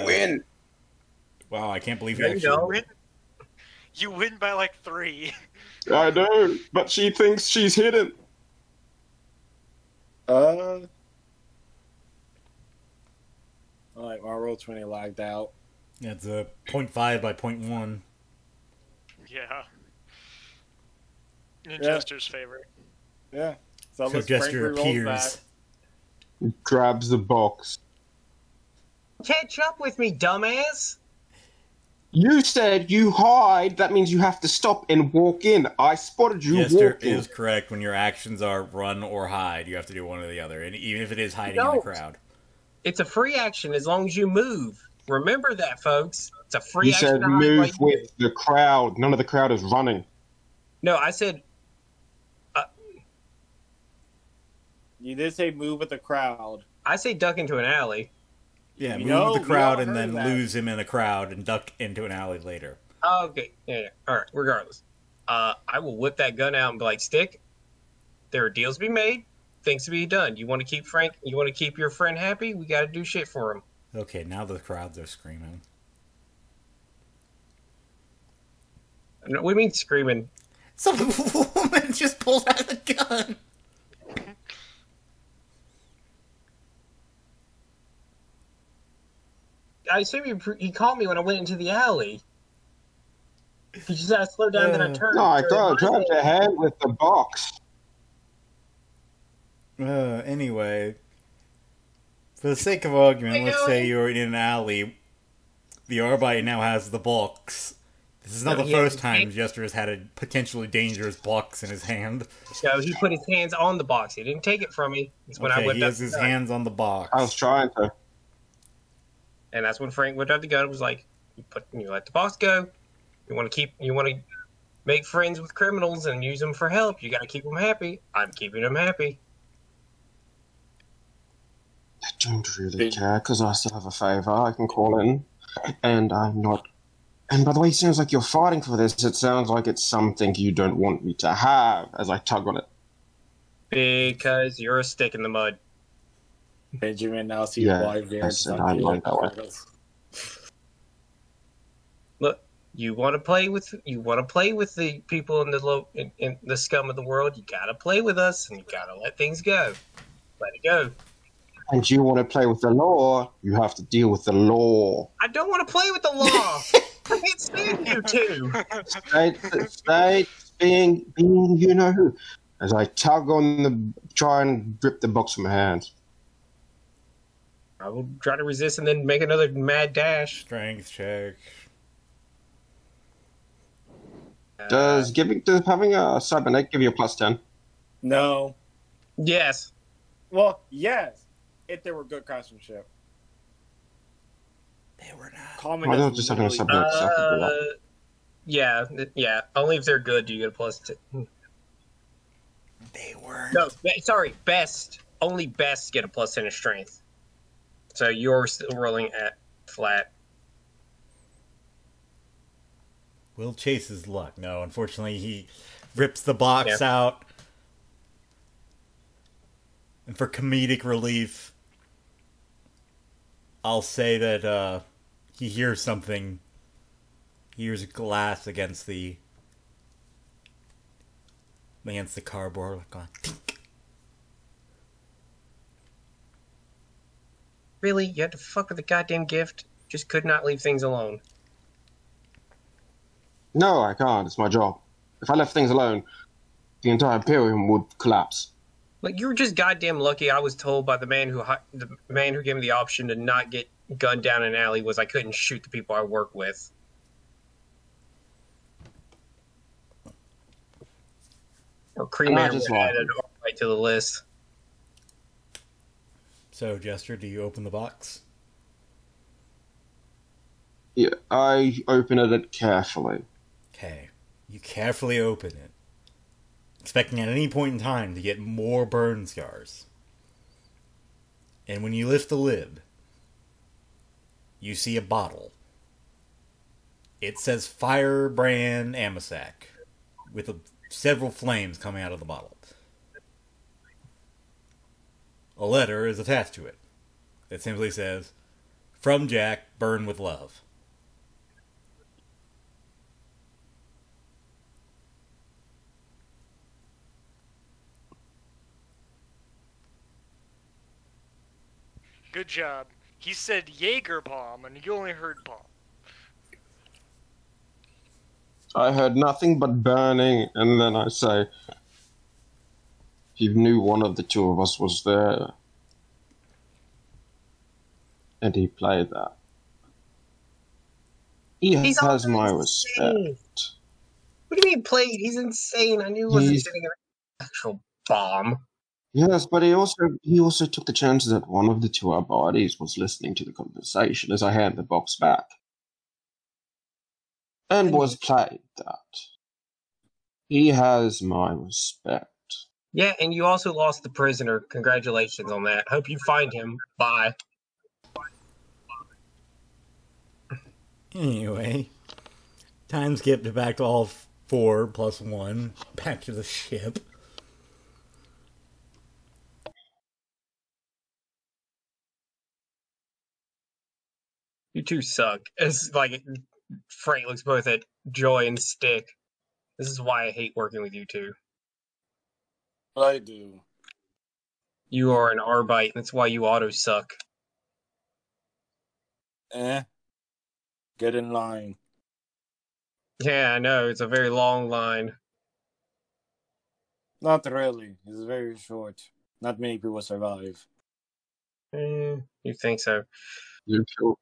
win. Wow, I can't believe you There you go. actually... You win by like 3. I know, but she thinks she's hidden. Alright, my roll 20 lagged out. That's a 0.5 by 0.1. Yeah. In Jester's favor. Yeah. So let's Jester Frank re-rolls appears. Grabs the box. Catch up with me, dumbass. You said you hide. That means you have to stop and walk in. I spotted you Jester walking. is correct. When your actions are run or hide, you have to do one or the other. And even if it is hiding in the Don't. crowd. It's a free action as long as you move. Remember that, folks. It's a free You action. said to hide move while you with the crowd. None of the crowd is running. No, I said You did say move with the crowd. I say duck into an alley. Yeah, We move know- the we crowd all and heard then that. lose him in the crowd and duck into an alley later. Oh, okay. Yeah. All right. Regardless, I will whip that gun out and be like, "Stick. There are deals to be made, things to be done. You want to keep Frank? You want to keep your friend happy? We got to do shit for him." Okay, now the crowds are screaming. No, we mean screaming. Some woman just pulled out the gun. I assume he called me when I went into the alley. He just had to slow down, then I turned. No, I turned grabbed your hand with the box. Anyway, for the sake of argument, let's say you're in an alley. The Arbite now has the box. This is not No, the he has first his time hand- Jester has had a potentially dangerous box in his hand. So he put his hands on the box. He didn't take it from me. It's when I Okay, whipped he out has the his gun. hands on the box. I was trying to. And that's when Frank whipped out the gun and was like, you let the boss go. You want to make friends with criminals and use them for help. You got to keep them happy. I'm keeping them happy. I don't really care because I still have a favor I can call in, and I'm not. And by the way, it sounds like you're fighting for this. It sounds like it's something you don't want me to have. As I tug on it. Because you're a stick in the mud. Benjamin now see Yeah, why Vera I said I like that one. Look, you want to play with the people in the scum of the world. You got to play with us, and you got to let things go. Let it go. and you want to play with the law, you have to deal with the law. I don't want to play with the law. I can't stand you two. State being you know who. As I tug on try and grip the box from my hand. I will try to resist and then make another mad dash. Strength check. Does having a cybernetic give you a +10? No. Yes. Well, yes. If they were good craftsmanship. They were not. Common Why is not just having a literally- cybernetic so I can do that? Yeah. Only if they're good do you get a +10. They weren't. No, sorry, best. Only best get a +10 of strength. So you're still rolling at flat. Will chases luck. No, unfortunately, he rips the box out. And for comedic relief, I'll say that he hears something. He hears glass against the cardboard, like going tink. Really? You had to fuck with the goddamn gift? Just could not leave things alone. No, I can't. It's my job. If I left things alone, the entire Imperium would collapse. Like, you were just goddamn lucky. I was told by the man who gave me the option to not get gunned down in an alley was I couldn't shoot the people I work with. Or cremator just added right to the list. So, Jester, do you open the box? Yeah, I open it carefully. Okay. You carefully open it, expecting at any point in time to get more burn scars. And when you lift the lid, you see a bottle. It says Firebrand Amasac, with several flames coming out of the bottle. A letter is attached to it that simply says, "From Jack, burn with love." Good job. He said Jaeger bomb, and you only heard bomb. I heard nothing but burning, and then I say, he knew one of the two of us was there. And he played that. He has my respect. What do you mean played? He's insane. I knew he wasn't sitting in an actual bomb. Yes, but he also took the chance that one of the two of our bodies was listening to the conversation as I hand the box back. And was played that. He has my respect. Yeah, and you also lost the prisoner. Congratulations on that. Hope you find him. Bye. Anyway, time skipped back to all 4 plus 1, back to the ship. You two suck. It's like Frank looks both at Joy and Stick. This is why I hate working with you two. I do. You are an Arbite, and that's why you auto suck. Get in line. Yeah, I know. It's a very long line. Not really. It's very short. Not many people survive. You think so? You too.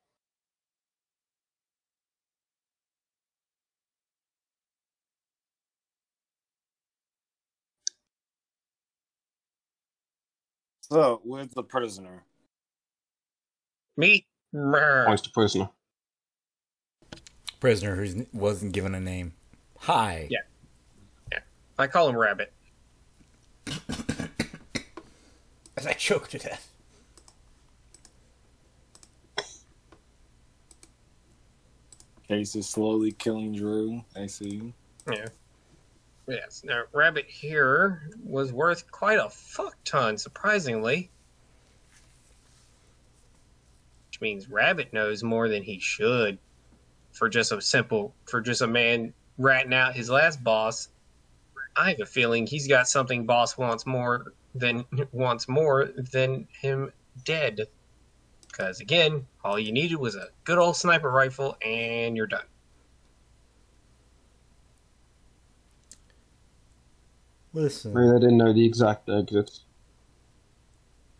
So, where's the prisoner? Me? Points to prisoner. Prisoner who wasn't given a name. Hi. Yeah. I call him Rabbit. As I choke to death. Case is slowly killing Drew. I see. Yeah. Yes. Now, Rabbit here was worth quite a fuck ton, surprisingly. Which means Rabbit knows more than he should. For just a man ratting out his last boss. I have a feeling he's got something boss wants more than him dead. Because, again, all you needed was a good old sniper rifle, and you're done. Listen, I didn't know the exact exits.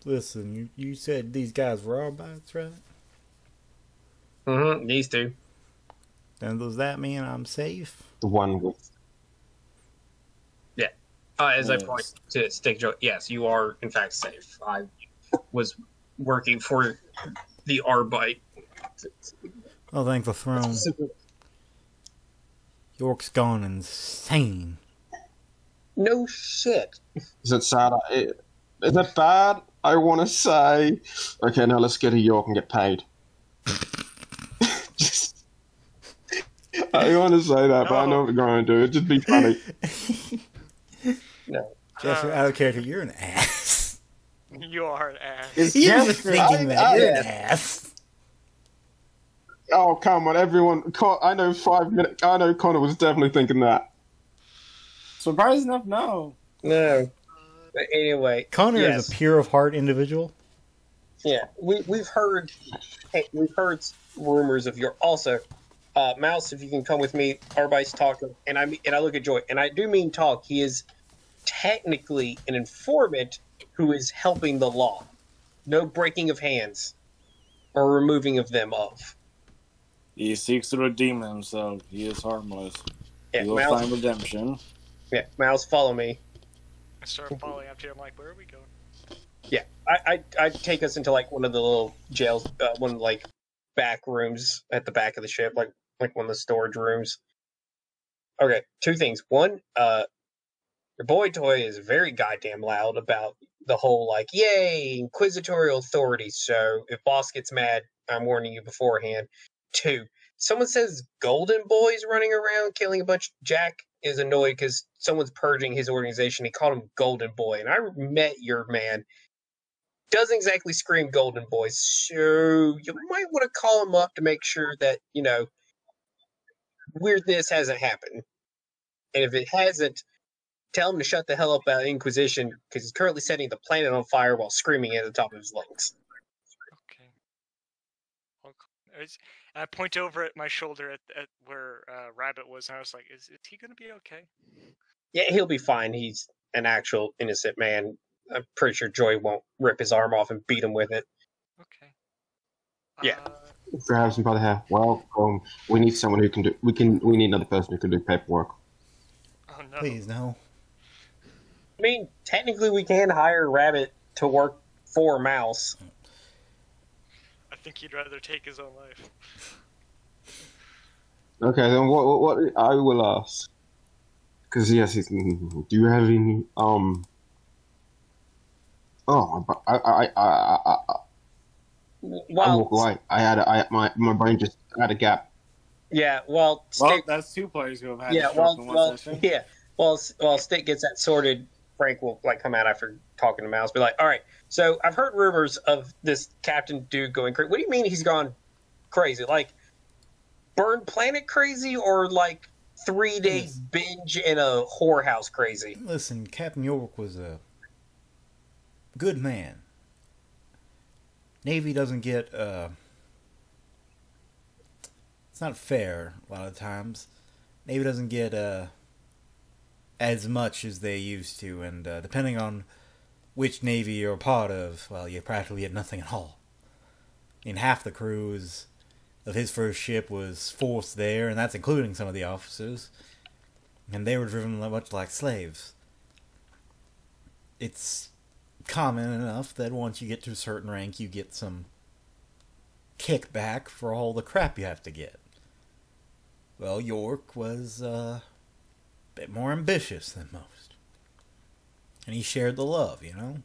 listen. You said these guys were Arbites, right? Mm-hmm, these two. Then does that mean I'm safe? The one with... As I point to Stick Joe, yes, you are, in fact, safe. I was working for the Arbite. Oh, thank the throne. York's gone insane. No shit. Is it sad? Is it bad? I want to say... Okay, now let's get to York and get paid. Just... I want to say that, but I know what we're going to do. It'd just be funny. No. Jester, out of character, you're an ass. You are an ass. You're just thinking that. You're an ass. Oh, come on, everyone. I know 5 minutes. I know Connor was definitely thinking that. Surprising enough, no. No. But anyway. Connor yes. is a pure of heart individual. Yeah, we've heard rumors of your also. Mouse, if you can come with me, Arbite's talking, and I look at Joy, and I do mean talk. He is technically an informant who is helping the law. No breaking of hands or removing of them of. He seeks to redeem himself. He is harmless. Yeah, He will Mouse, find redemption. yeah, Mouse, follow me. I start following after you. I'm like, where are we going? Yeah, I take us into like one of the little jails, one of the, like back rooms at the back of the ship, like one of the storage rooms. Okay, two things. One, your boy Toy is very goddamn loud about the whole like, yay, inquisitorial authority. So if boss gets mad, I'm warning you beforehand. Two, someone says Golden Boy's running around killing a bunch. Jack is annoyed because someone's purging his organization. He called him Golden Boy, and I met your man. Doesn't exactly scream Golden Boy, so you might want to call him up to make sure that, you know, weirdness hasn't happened. And if it hasn't, tell him to shut the hell up about Inquisition, because he's currently setting the planet on fire while screaming at the top of his lungs. Okay. I point over at my shoulder at where Rabbit was, and I was like, is he going to be okay? Yeah, he'll be fine. He's an actual innocent man. I'm pretty sure Joy won't rip his arm off and beat him with it. Okay. Yeah. Grabs him by the hair. Well, we need someone who can do... We need another person who can do paperwork. Oh no. Please, no. I mean, technically we can hire Rabbit to work for Mouse. I think he'd rather take his own life. Okay, then what I will ask... Because, yes, do you have any... Oh, I walk away. My brain just had a gap. Yeah, well, Well, Stick, that's two players who have had yeah, a stroke in one session. yeah, while Stick gets that sorted, Frank will like come out after talking to Mouse, be like, "All right, so I've heard rumors of this Captain dude going crazy. What do you mean he's gone crazy? Like Burn Planet crazy, or like 3 days binge in a whorehouse crazy?" Listen, Captain York was a good man. Navy doesn't get, it's not fair a lot of times. Navy doesn't get, as much as they used to, and, depending on which Navy you're a part of, well, you practically get nothing at all. I mean, half the crews of his first ship was forced there, and that's including some of the officers, and they were driven much like slaves. It's common enough that once you get to a certain rank, you get some kickback for all the crap you have to get. Well, York was a bit more ambitious than most. And he shared the love, you know?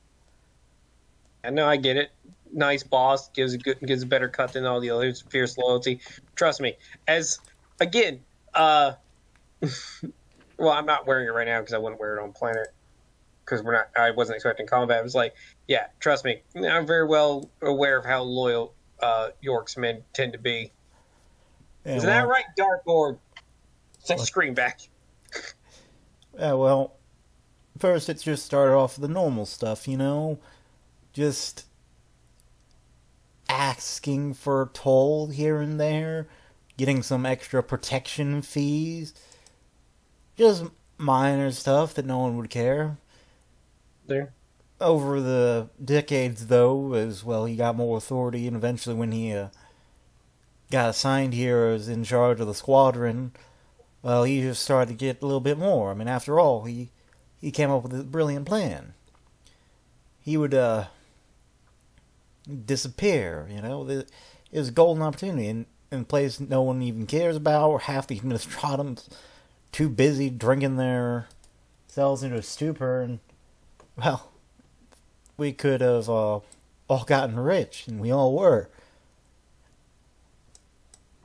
I know, I get it. Nice boss, gives a better cut than all the others. Fierce loyalty. Trust me. As again, well, I'm not wearing it right now because I wouldn't wear it on Planet. Because I wasn't expecting combat. It was like, yeah, trust me, I'm very well aware of how loyal York's men tend to be. Yeah, Isn't that right, Dark Lord? Say scream back. Yeah, well, first it's just started off with the normal stuff, you know? Just asking for a toll here and there, getting some extra protection fees. Just minor stuff that no one would care. There. Over the decades, though, as well, he got more authority, and eventually when he got assigned here as in charge of the squadron, well, he just started to get a little bit more. I mean, after all, he came up with a brilliant plan. He would disappear, you know. It was a golden opportunity in a place no one even cares about, or half the administratums too busy drinking their selves into a stupor, and, well, we could have all gotten rich, and we all were.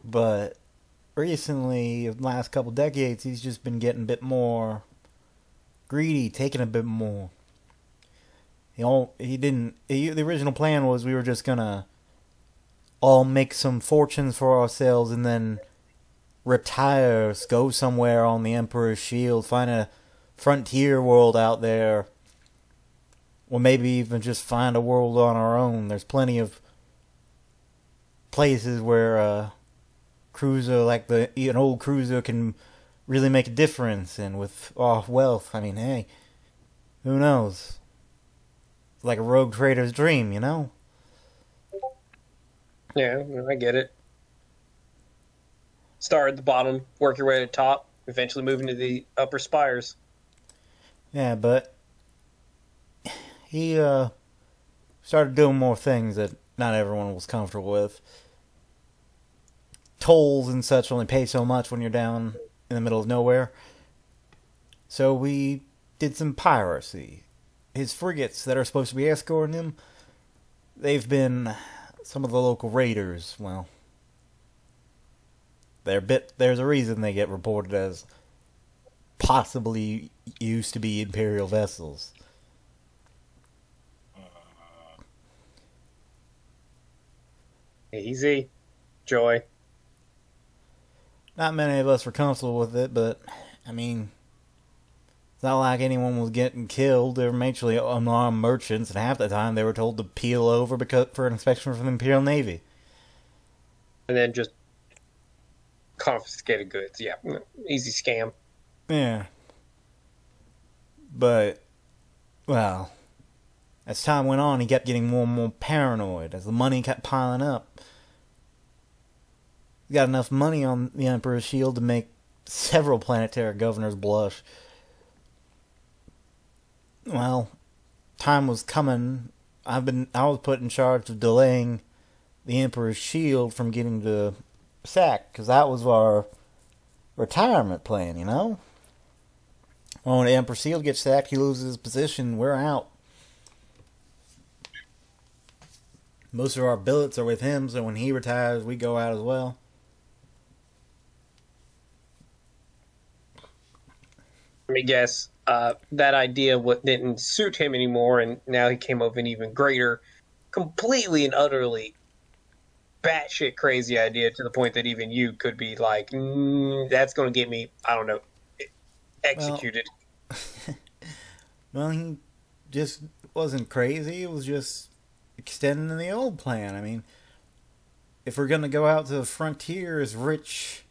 But recently, the last couple decades, he's just been getting a bit more greedy, taking a bit more. The original plan was we were just gonna all make some fortunes for ourselves and then retire, go somewhere on the Emperor's Shield, find a frontier world out there, or maybe even just find a world on our own. There's plenty of places where a cruiser like an old cruiser can really make a difference, and with wealth, I mean, hey, who knows? It's like a rogue trader's dream, you know? Yeah, I get it. Start at the bottom, work your way to the top, eventually moving to the upper spires. Yeah, but he started doing more things that not everyone was comfortable with. Tolls and such only pay so much when you're down in the middle of nowhere. So we did some piracy. His frigates that are supposed to be escorting him, they've been some of the local raiders. Well, there's a reason they get reported as possibly used to be Imperial vessels. Easy. Joy. Not many of us were comfortable with it, but, I mean, it's not like anyone was getting killed. They were majorly unarmed merchants, and half the time they were told to peel over for an inspection from the Imperial Navy. And then just confiscated goods. Yeah, easy scam. Yeah. But, well, as time went on, he kept getting more and more paranoid as the money kept piling up. He got enough money on the Emperor's Shield to make several planetary governors blush. Well, time was coming. I was put in charge of delaying the Emperor's Shield from getting to sack, because that was our retirement plan, you know? When the Emperor's Shield gets sacked, he loses his position, we're out. Most of our billets are with him, so when he retires, we go out as well. Let me guess. That idea didn't suit him anymore, and now he came up with an even greater, completely and utterly batshit crazy idea, to the point that even you could be like, that's going to get me, I don't know, executed. Well, he just wasn't crazy. It was just extending the old plan. I mean, if we're going to go out to the frontier as rich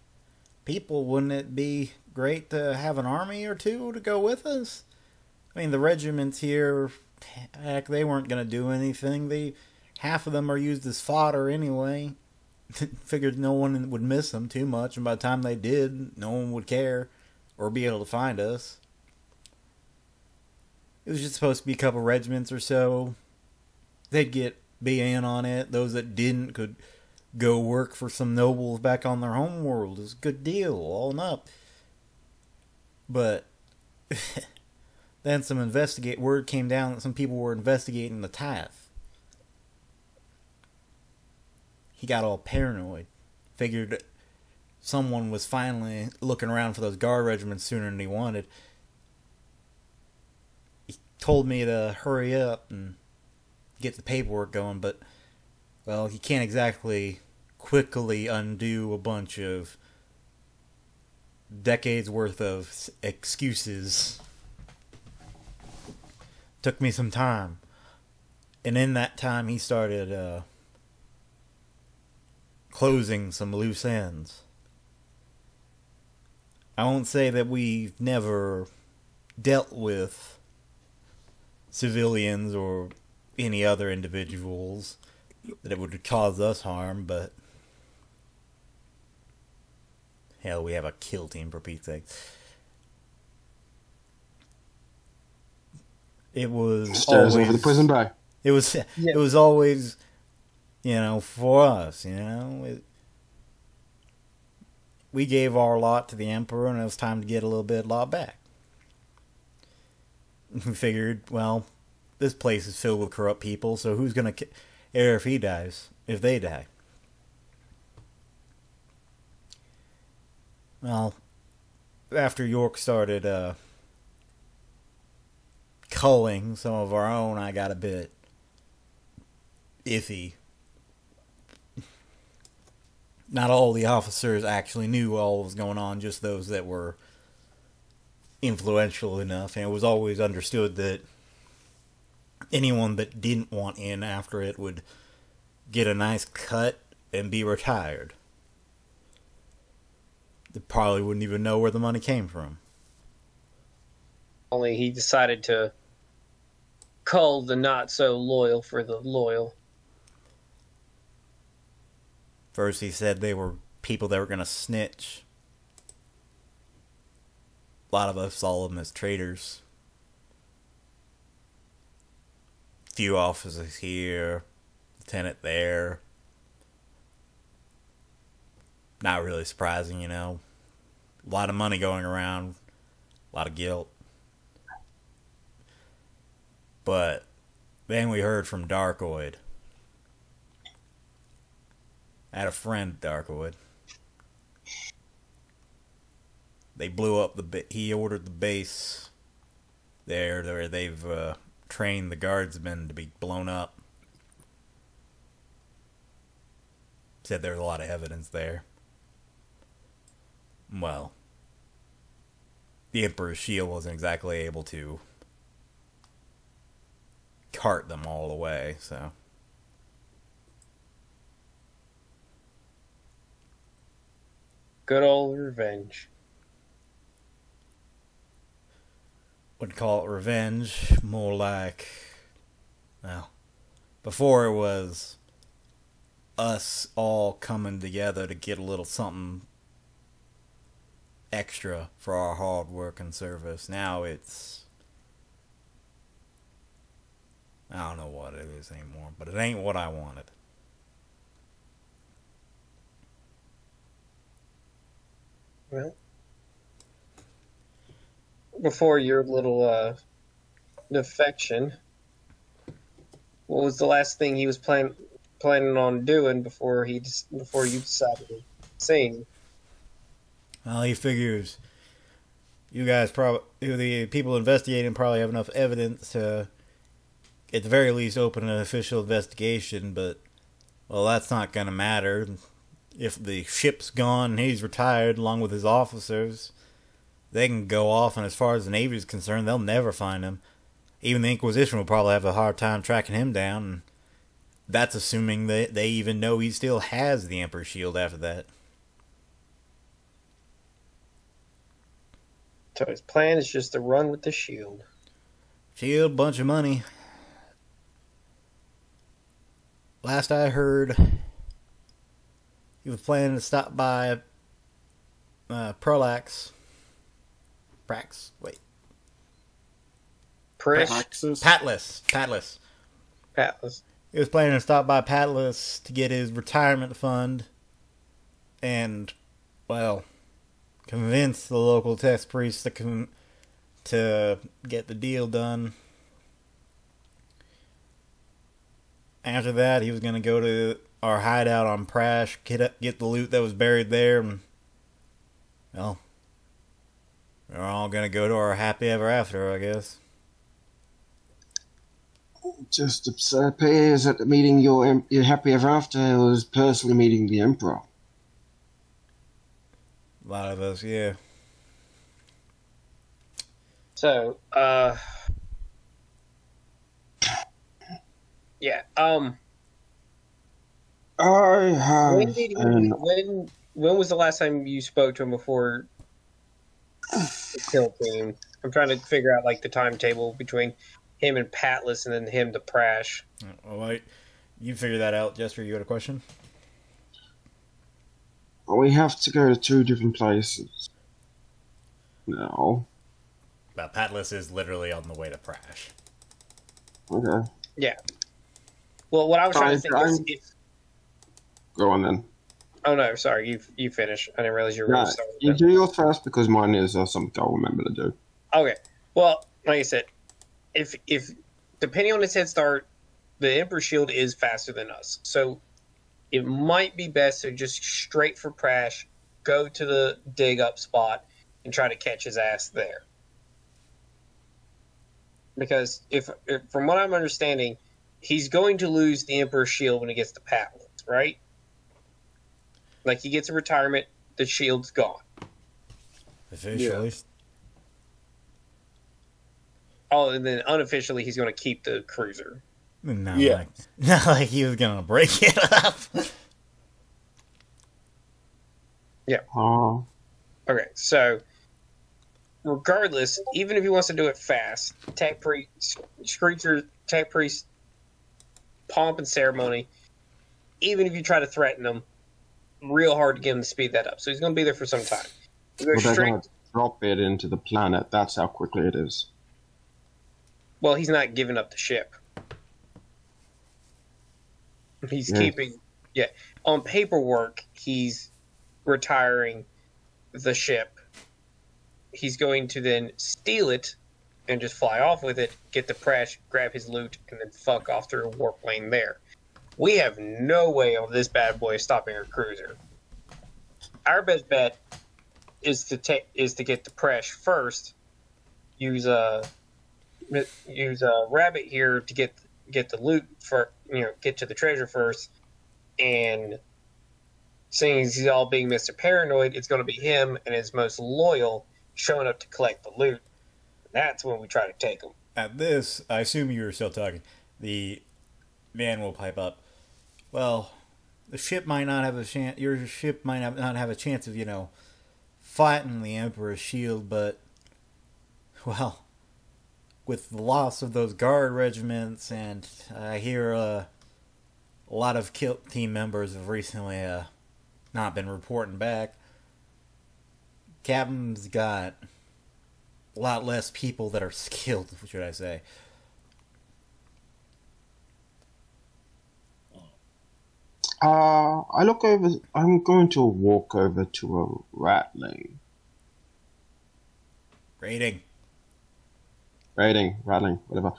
people, wouldn't it be great to have an army or two to go with us? I mean, the regiments here, heck, they weren't going to do anything. Half of them are used as fodder anyway. Figured no one would miss them too much, and by the time they did, no one would care or be able to find us. It was just supposed to be a couple regiments or so. They'd be in on it. Those that didn't could go work for some nobles back on their home world. It was a good deal, all in up. But then word came down that some people were investigating the Tath. He got all paranoid. Figured someone was finally looking around for those guard regiments sooner than he wanted. He told me to hurry up and get the paperwork going, but, well, he can't exactly quickly undo a bunch of decades worth of excuses. Took me some time. And in that time, he started closing some loose ends. I won't say that we've never dealt with civilians or any other individuals that it would cause us harm, but hell, we have a kill team for Pete's sake. It was Stairs always over the prison bay. It was always, for us, we gave our lot to the Emperor, and it was time to get a little bit of lot back. We figured, well, this place is filled with corrupt people, so who's going to care if he dies, if they die? Well, after York started culling some of our own, I got a bit iffy. Not all the officers actually knew all was going on, just those that were influential enough, and it was always understood that anyone that didn't want in after it would get a nice cut and be retired. They probably wouldn't even know where the money came from. Only he decided to cull the not so loyal for the loyal. First he said they were people that were going to snitch. A lot of us saw them as traitors. Few officers here, lieutenant there. Not really surprising, A lot of money going around, a lot of guilt. But then we heard from Darkoid. I had a friend at Darkoid. They blew up he ordered the base there where they've trained the guardsmen to be blown up. Said there's a lot of evidence there. Well, the Emperor's shield wasn't exactly able to cart them all away, so. Good old revenge. Wouldn't call it revenge, more like, well, before it was us all coming together to get a little something extra for our hard work and service. Now it's, I don't know what it is anymore, but it ain't what I wanted. Well, before your little defection, what was the last thing he was planning on doing before you decided to sing? Well, he figures you guys the people investigating probably have enough evidence to, at the very least, open an official investigation, but, well, that's not going to matter. If the ship's gone and he's retired along with his officers, they can go off, and as far as the Navy is concerned, they'll never find him. Even the Inquisition will probably have a hard time tracking him down, and that's assuming that they even know he still has the Emperor's shield after that. So his plan is just to run with the shield. Shield, bunch of money. Last I heard, he was planning to stop by Praxis. Patlas. He was planning to stop by Patlas to get his retirement fund and, well, convince the local test priest to get the deal done. After that, he was going to go to our hideout on Prash, get the loot that was buried there, and, well, we're all going to go to our happy ever after, I guess. Just appears that meeting your happy ever after was personally meeting the Emperor. A lot of us, yeah. So, yeah, I have When did he? When was the last time you spoke to him before the kill team? I'm trying to figure out like the timetable between him and Patless, and then him to Prash. All right. You figure that out, Jester. You got a question? We have to go to 2 different places. No. Well, Patless is literally on the way to Prash. Okay. Yeah. Well, what I was trying to think is if... Go on then. Oh no, sorry, you finish. I didn't realize you were No, going to start. you do yours first because mine is something I'll remember to do. Okay. Well, like I said, if depending on its head start, the Emperor's Shield is faster than us. So it might be best to just straight for Prash, go to the dig up spot, and try to catch his ass there. Because if from what I'm understanding, he's going to lose the Emperor's Shield when he gets to Patless, right? Like, he gets a retirement, the shield's gone. Officially. Yeah. Oh, and then unofficially, he's going to keep the cruiser. Not Yeah. like, not like he was gonna break it up. Oh. Okay, so regardless, even if he wants to do it fast, Tech Priest, Screecher, Tech Priest, pomp and ceremony, even if you try to threaten him, real hard to get him to speed that up. So he's going to be there for some time. You go Well, they're straight. going to drop it into the planet. That's how quickly it is. Well, he's not giving up the ship. He's keeping. Yeah, on paperwork, he's retiring the ship. He's going to then steal it and just fly off with it, get the Prash, grab his loot, and then fuck off through a warp lane there. We have no way of this bad boy stopping our cruiser. Our best bet is to get the Prash first. Use a rabbit here to get the loot for get to the treasure first, and seeing as he's all being Mr. Paranoid, it's going to be him and his most loyal showing up to collect the loot. That's when we try to take him. At this, I assume you were still talking. The man will pipe up. Well, the ship might not have a chance. Your ship might not have a chance of fighting the Emperor's shield, but well, with the loss of those guard regiments, and I hear a lot of team members have recently not been reporting back. Captain's got a lot less people that are skilled, should I say. I look over. I'm going to walk over to a rattling. Rating. Rattling, whatever.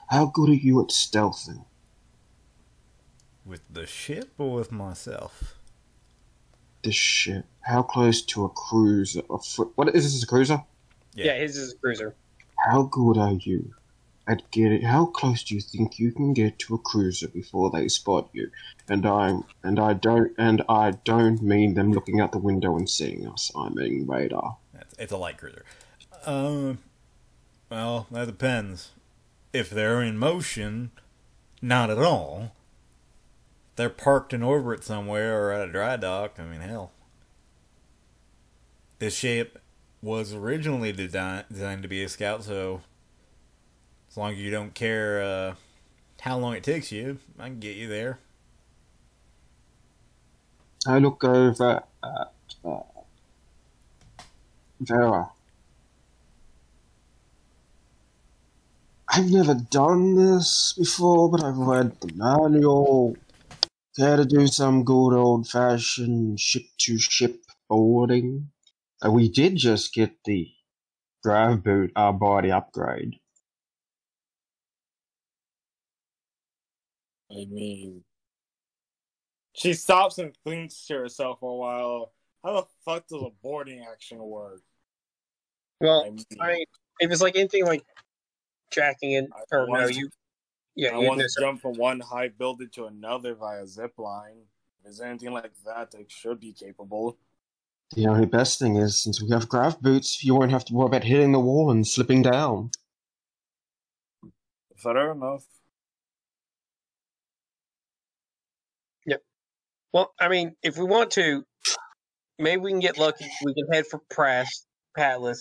How good are you at stealthing? With the ship or with myself? The ship. How close to a cruiser? What is this? A cruiser? Yeah, his is a cruiser. How good are you at getting? How close do you think you can get to a cruiser before they spot you? And I don't mean them looking out the window and seeing us. I mean radar. It's a light cruiser. Well, that depends. If they're in motion, not at all. They're parked in orbit somewhere or at a dry dock. I mean, hell. This ship was originally designed to be a scout, so as long as you don't care how long it takes you, I can get you there. I look over at Vera. I've never done this before, but I've read the manual. Care to do some good old-fashioned ship-to-ship boarding? We did just get the grav boot body upgrade. I mean, she stops and thinks to herself for a while. How the fuck does a boarding action work? Well, I mean, if it's like anything like jacking in, or no, I want to jump from one high building to another via zip line. If there's anything like that, they should be capable. The only best thing is, since we have grav boots, you won't have to worry about hitting the wall and slipping down. Fair enough. Yep. Well, I mean, if we want to, maybe we can get lucky. We can head for Patlis.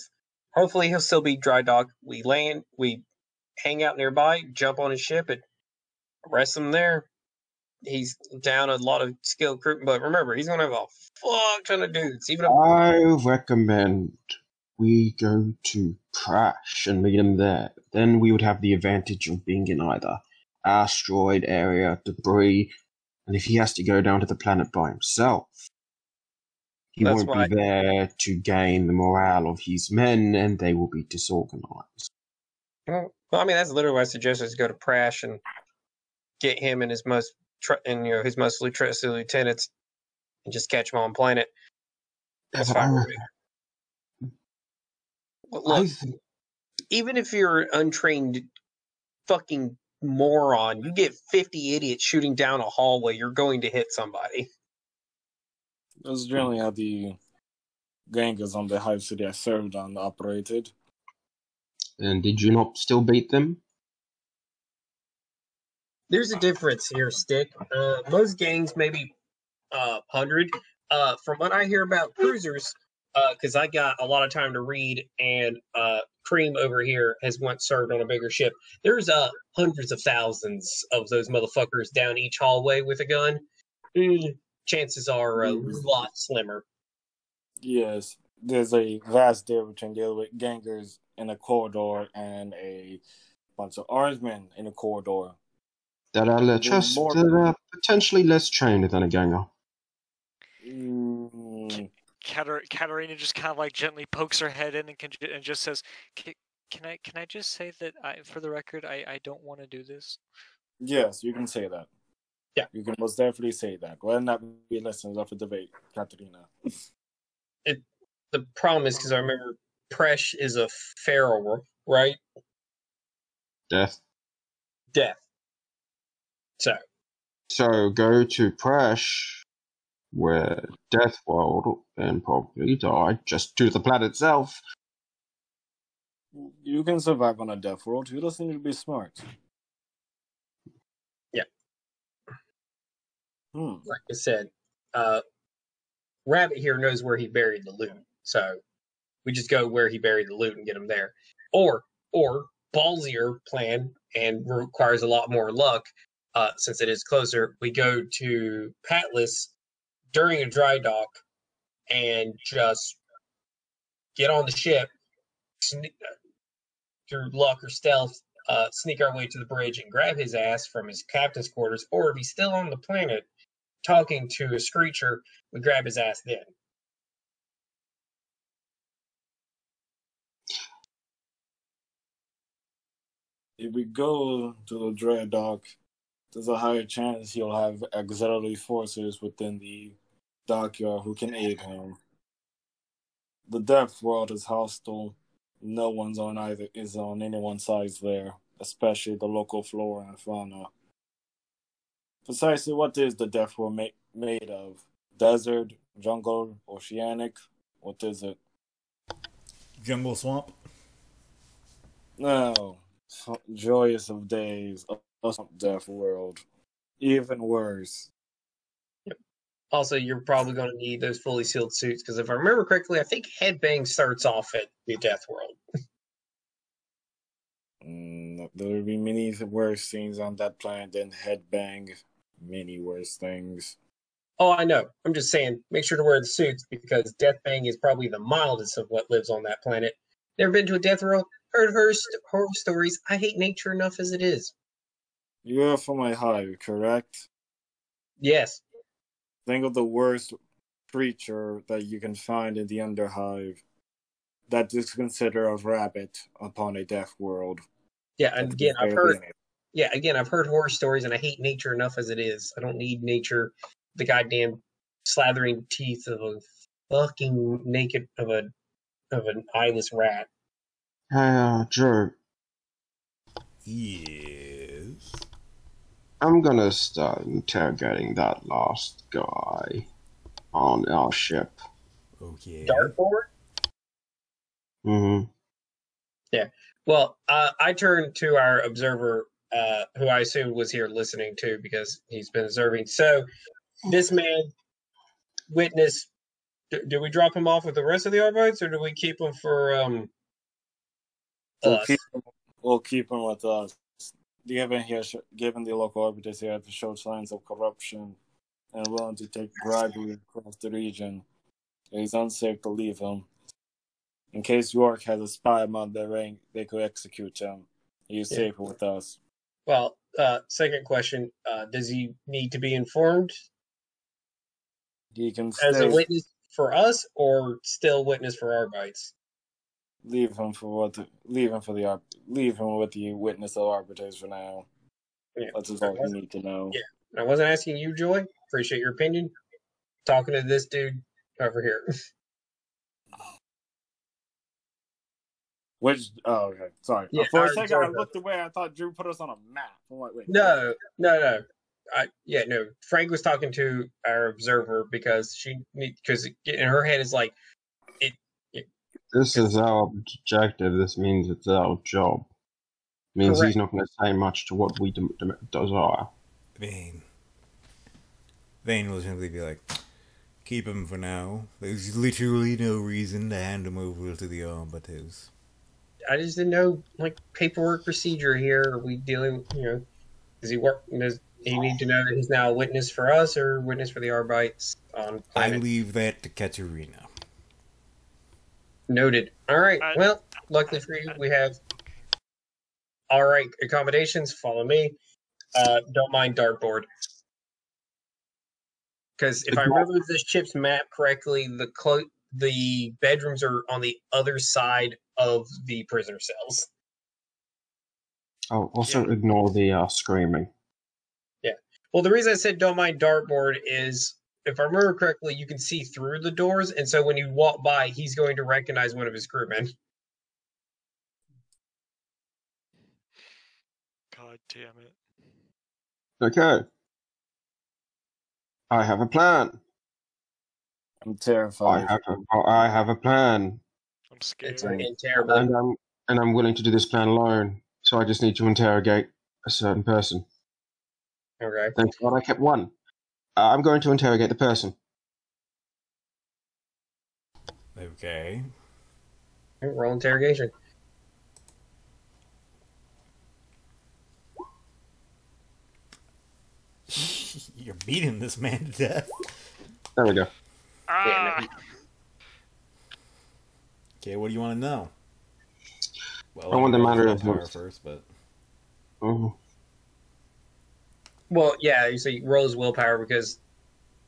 Hopefully, he'll still be dry dock. We land, we hang out nearby, jump on his ship, and arrest him there. He's down a lot of skilled crew, but remember, he's gonna have a fuck ton of dudes. Even if I recommend we go to Crash and meet him there. Then we would have the advantage of being in either asteroid area, debris, and if he has to go down to the planet by himself, he That's won't why- be there to gain the morale of his men, and they will be disorganized. well, I mean, that's literally what I suggested: is go to Prash and get him and his most his mostly trusted lieutenants, and just catch them on planet. That's fine with me. But look, even if you're an untrained fucking moron, you get 50 idiots shooting down a hallway, you're going to hit somebody. That's generally how the gangers on the Hive City I served on operated. And did you not still beat them? There's a difference here, Stick. Most gangs maybe 100. From what I hear about cruisers, because I got a lot of time to read, and Cream over here has once served on a bigger ship. There's hundreds of thousands of those motherfuckers down each hallway with a gun. Chances are a lot slimmer. Yes, there's a vast difference between dealing with gangers in a corridor and a bunch of orange men in a corridor. That are potentially less trained than a ganger. Katarina just kind of like gently pokes her head in and just says, "Can I just say that for the record, I don't want to do this." Yes, you can say that. Yeah, you can most definitely say that. Why not be listeners of a debate, Katarina? The problem is because I remember Presh is a feral, right? Death. So go to Presh, where Death World and probably die just to the planet itself. You can survive on a Death World. You just need to be smart. Yeah. Like I said, Rabbit here knows where he buried the loot, so we just go where he buried the loot and get him there. Or ballsier plan and requires a lot more luck, since it is closer. We go to Patlis during a dry dock and just get on the ship, through luck or stealth, sneak our way to the bridge and grab his ass from his captain's quarters. Or if he's still on the planet talking to a Screecher, we grab his ass then. If we go to the dry dock, there's a higher chance he'll have auxiliary forces within the dockyard who can aid him. The Depth World is hostile. No one's on anyone's side there, especially the local flora and fauna. Precisely what is the Depth World made of? Desert, jungle, oceanic? What is it? Jungle swamp? No. Joyous of days, of Death World. Even worse. Yep. Also, you're probably going to need those fully sealed suits, because if I remember correctly, I think Headbang starts off at the Death World. There will be many worse things on that planet than Headbang. Many worse things. Oh, I know. I'm just saying, make sure to wear the suits, because Deathbang is probably the mildest of what lives on that planet. Never been to a Death World? Heard horror stories. I hate nature enough as it is. You're from my hive, correct? Yes. Think of the worst creature that you can find in the Underhive. That is considered a rabbit upon a Death World. Yeah, and again, I've heard horror stories, and I hate nature enough as it is. I don't need nature, the goddamn slathering teeth of a fucking naked of an eyeless rat. Hey, Joe. Yes. I'm gonna start interrogating that last guy on our ship. Okay. Dartboard? Mm-hmm. Yeah. Well, I turned to our observer, who I assumed was here listening too, because he's been observing. So, this man witnessed. Do we drop him off with the rest of the Arbites, or do we keep him for us? We'll keep him with us. Given the local arbiters here to show signs of corruption and willing to take bribery across the region, it is unsafe to leave him. In case York has a spy among their rank, they could execute him. He is safer with us. Well, second question: does he need to be informed He can as stay. a witness for us, or still witness for Arbites? Leave him with the witness of arbiters for now. Yeah. That's just all you need to know. Yeah. I wasn't asking you, Joy. Appreciate your opinion. Talking to this dude over here. Okay. Sorry. Yeah, For a second, I looked away. I thought Drew put us on a map. I'm like, wait. No. Frank was talking to our observer because in her head is like, This is our objective. This means it's our job. It means Correct. he's not going to say much to what we desire. Vane will simply be like, keep him for now. There's literally no reason to hand him over to the arbiters. I just didn't know, like, paperwork procedure here. Are we dealing, does he need to know that he's now a witness for us or witness for the Arbites on I planet? leave that to Katerina. Noted. All right. Well, luckily for you, we have all right accommodations. Follow me. Don't mind dartboard. Because if I remember this ship's map correctly, the bedrooms are on the other side of the prisoner cells. Oh, also ignore the screaming. Yeah. Well, the reason I said don't mind dartboard is, if I remember correctly, you can see through the doors, and so when you walk by, he's going to recognize one of his crewmen. God damn it. Okay. I have a plan. I'm terrified. I have a plan. I'm scared. It's terrible. And I'm willing to do this plan alone. So I just need to interrogate a certain person. Okay. Thank God I kept one. I'm going to interrogate the person. Okay. Roll interrogation. You're beating this man to death. There we go. Okay, what do you want to know? Well, I want the matter of power first, but Well, yeah, you say roll his willpower because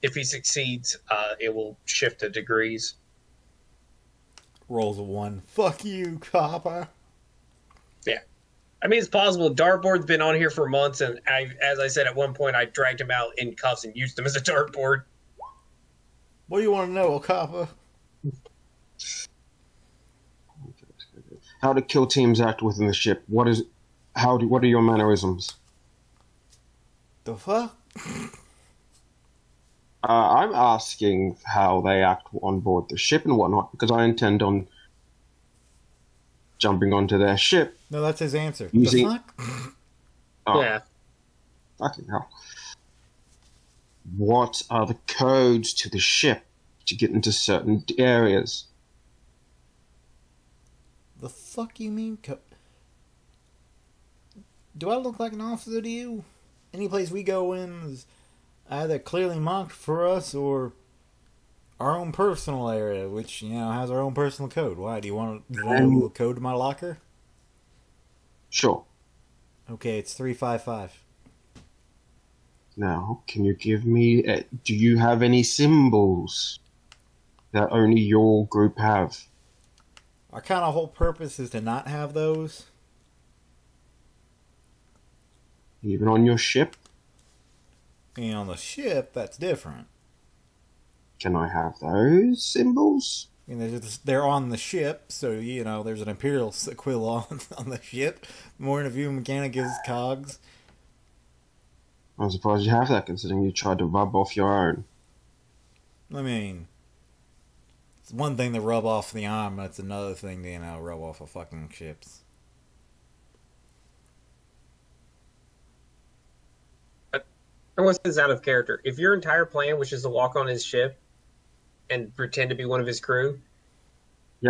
if he succeeds, it will shift to degrees. rolls a 1. Fuck you, copper. Yeah. I mean, it's possible. Dartboard's been on here for months, and as I said, at one point, I dragged him out in cuffs and used him as a dartboard. What do you want to know, copper? How do kill teams act within the ship? What are your mannerisms? The fuck? I'm asking how they act on board the ship and whatnot, because I intend on jumping onto their ship. No, that's his answer. Using- The fuck? Oh, Yeah. fucking hell. What are the codes to the ship to get into certain areas? The fuck you mean? Do I look like an officer to you? Any place we go in is either clearly marked for us or our own personal area, which, has our own personal code. Why? Do you want a code to my locker? Sure. Okay, it's 355. Now, can you give me... do you have any symbols that only your group have? Our kind of whole purpose is to not have those. Even on your ship? And on the ship, that's different. Can I have those symbols? I mean, they're on the ship, so, there's an Imperial quill on the ship. More than a few mechanic is cogs. I'm surprised you have that, considering you tried to rub off your own. I mean, it's one thing to rub off the arm, but it's another thing to, rub off of fucking ships. I want to say this out of character. If your entire plan was just to walk on his ship and pretend to be one of his crew,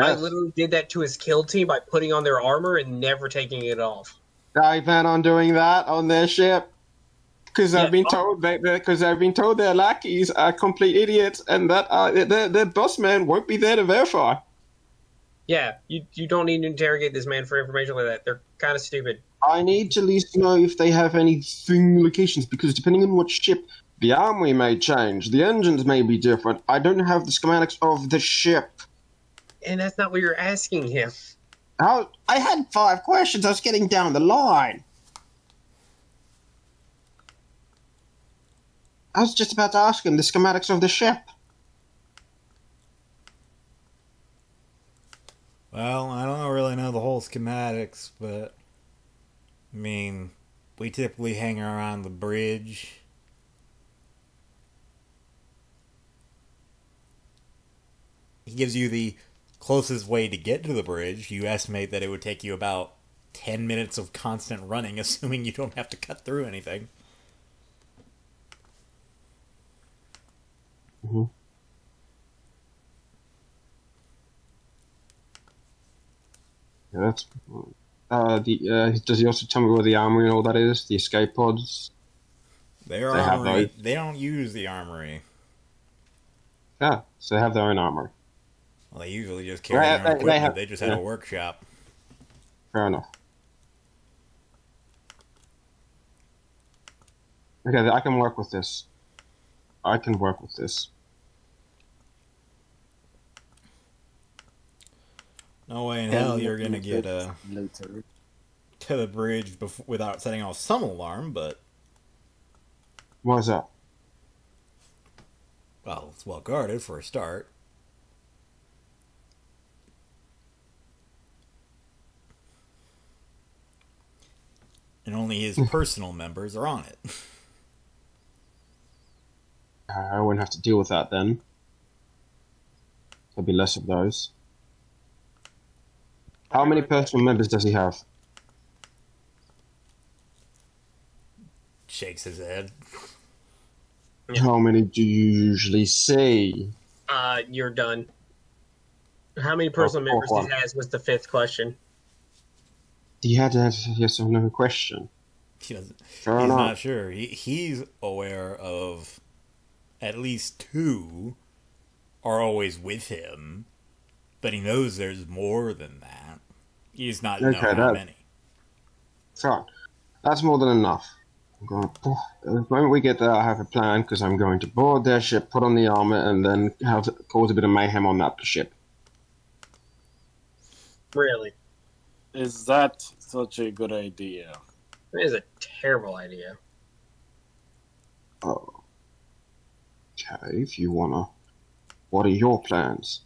I literally did that to his kill team by putting on their armor and never taking it off. I plan on doing that on their ship because I've been told their lackeys are complete idiots and that their boss man won't be there to verify. Yeah, you don't need to interrogate this man for information like that. They're kind of stupid. I need to at least know if they have any thing locations because depending on what ship, the armory may change, the engines may be different. I don't have the schematics of the ship. And that's not what you're asking him. I had 5 questions. I was getting down the line. I was just about to ask him the schematics of the ship. Well, I don't really know the whole schematics, but I mean, we typically hang around the bridge. He gives you the closest way to get to the bridge. You estimate that it would take you about 10 minutes of constant running, assuming you don't have to cut through anything. Mm-hmm. Yeah, that's... does he also tell me where the armory and all that is? The escape pods? Their armory, they don't use the armory. Yeah, so they have their own armory. Well, they usually just carry their own equipment. They just have a workshop. Fair enough. Okay, I can work with this. No way in hell you're gonna get to the bridge without setting off some alarm, but... Why is that? Well, it's well guarded for a start. And only his personal members are on it. I wouldn't have to deal with that then. There'll be less of those. How many personal members does he have? Shakes his head. How many do you usually see? You're done. How many personal members he has was the 5th question. He had to answer yes or no question. He's not sure. He's aware of at least 2 are always with him, but he knows there's more than that. He does not know how many. So, that's more than enough. The moment we get there, I have a plan, because I'm going to board their ship, put on the armor, and then cause a bit of mayhem on that ship. Really? Is that such a good idea? It is a terrible idea. Oh. Okay, if you wanna... What are your plans?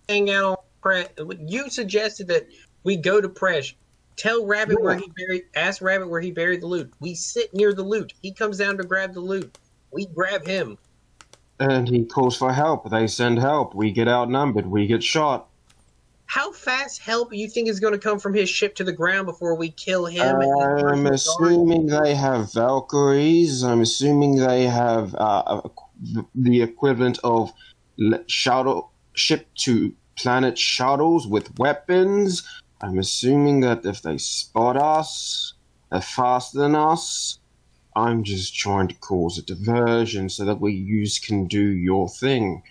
Hang out on Presh. You suggested that we go to Presh. Tell Rabbit where he buried... Ask Rabbit where he buried the loot. We sit near the loot. He comes down to grab the loot. We grab him. And he calls for help. They send help. We get outnumbered. We get shot. How fast help you think is going to come from his ship to the ground before we kill him? I'm assuming they have Valkyries. I'm assuming they have the equivalent of ship to planet shuttles with weapons. I'm assuming that if they spot us, they're faster than us. I'm just trying to cause a diversion so that you can do your thing.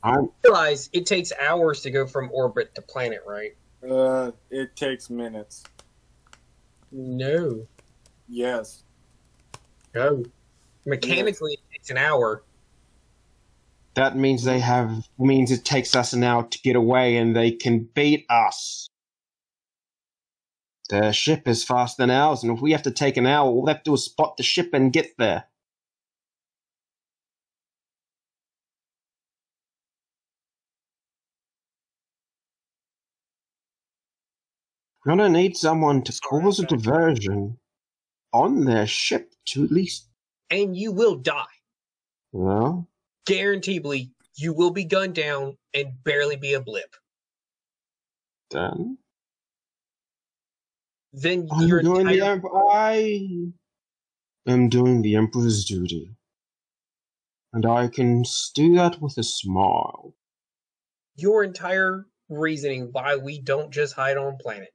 I realize it takes hours to go from orbit to planet, right? It takes minutes. No. Yes. No. Mechanically, it takes an hour. That means it takes us an hour to get away and they can beat us. Their ship is faster than ours, and if we have to take an hour, all they have to do is spot the ship and get there. We're gonna need someone to cause a diversion on their ship to at least... And you will die. Well... Guaranteedly, you will be gunned down and barely be a blip. Then you're going entire... am doing the Emperor's duty. And I can do that with a smile. Your entire reasoning why we don't just hide on planet.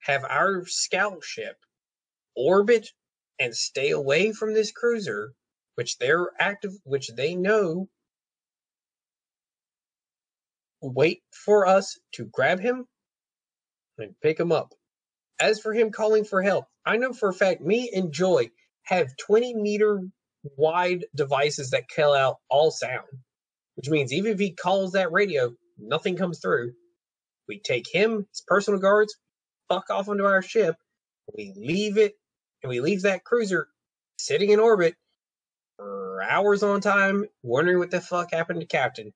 Have our scout ship orbit and stay away from this cruiser, which they know, wait for us to grab him and pick him up. As for him calling for help, I know for a fact me and Joy have 20-meter wide devices that kill out all sound, which means even if he calls that radio, nothing comes through. We take him, his personal guards, fuck off onto our ship, we leave it, and we leave that cruiser sitting in orbit for hours on time, wondering what the fuck happened to Captain.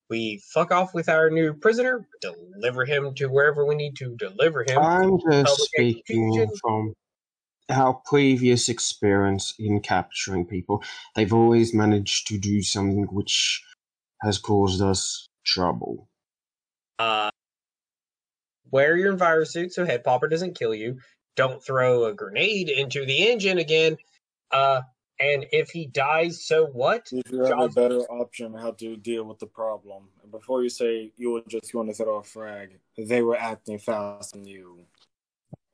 We fuck off with our new prisoner, deliver him to wherever we need to deliver him. I'm just Public speaking execution. from our previous experience in capturing people. They've always managed to do something which has caused us trouble. Wear your envirosuit so Head Popper doesn't kill you. Don't throw a grenade into the engine again. And if he dies, so what? If you have a better option how to deal with the problem, and before you say you were just going to throw a frag, they were acting fast on you.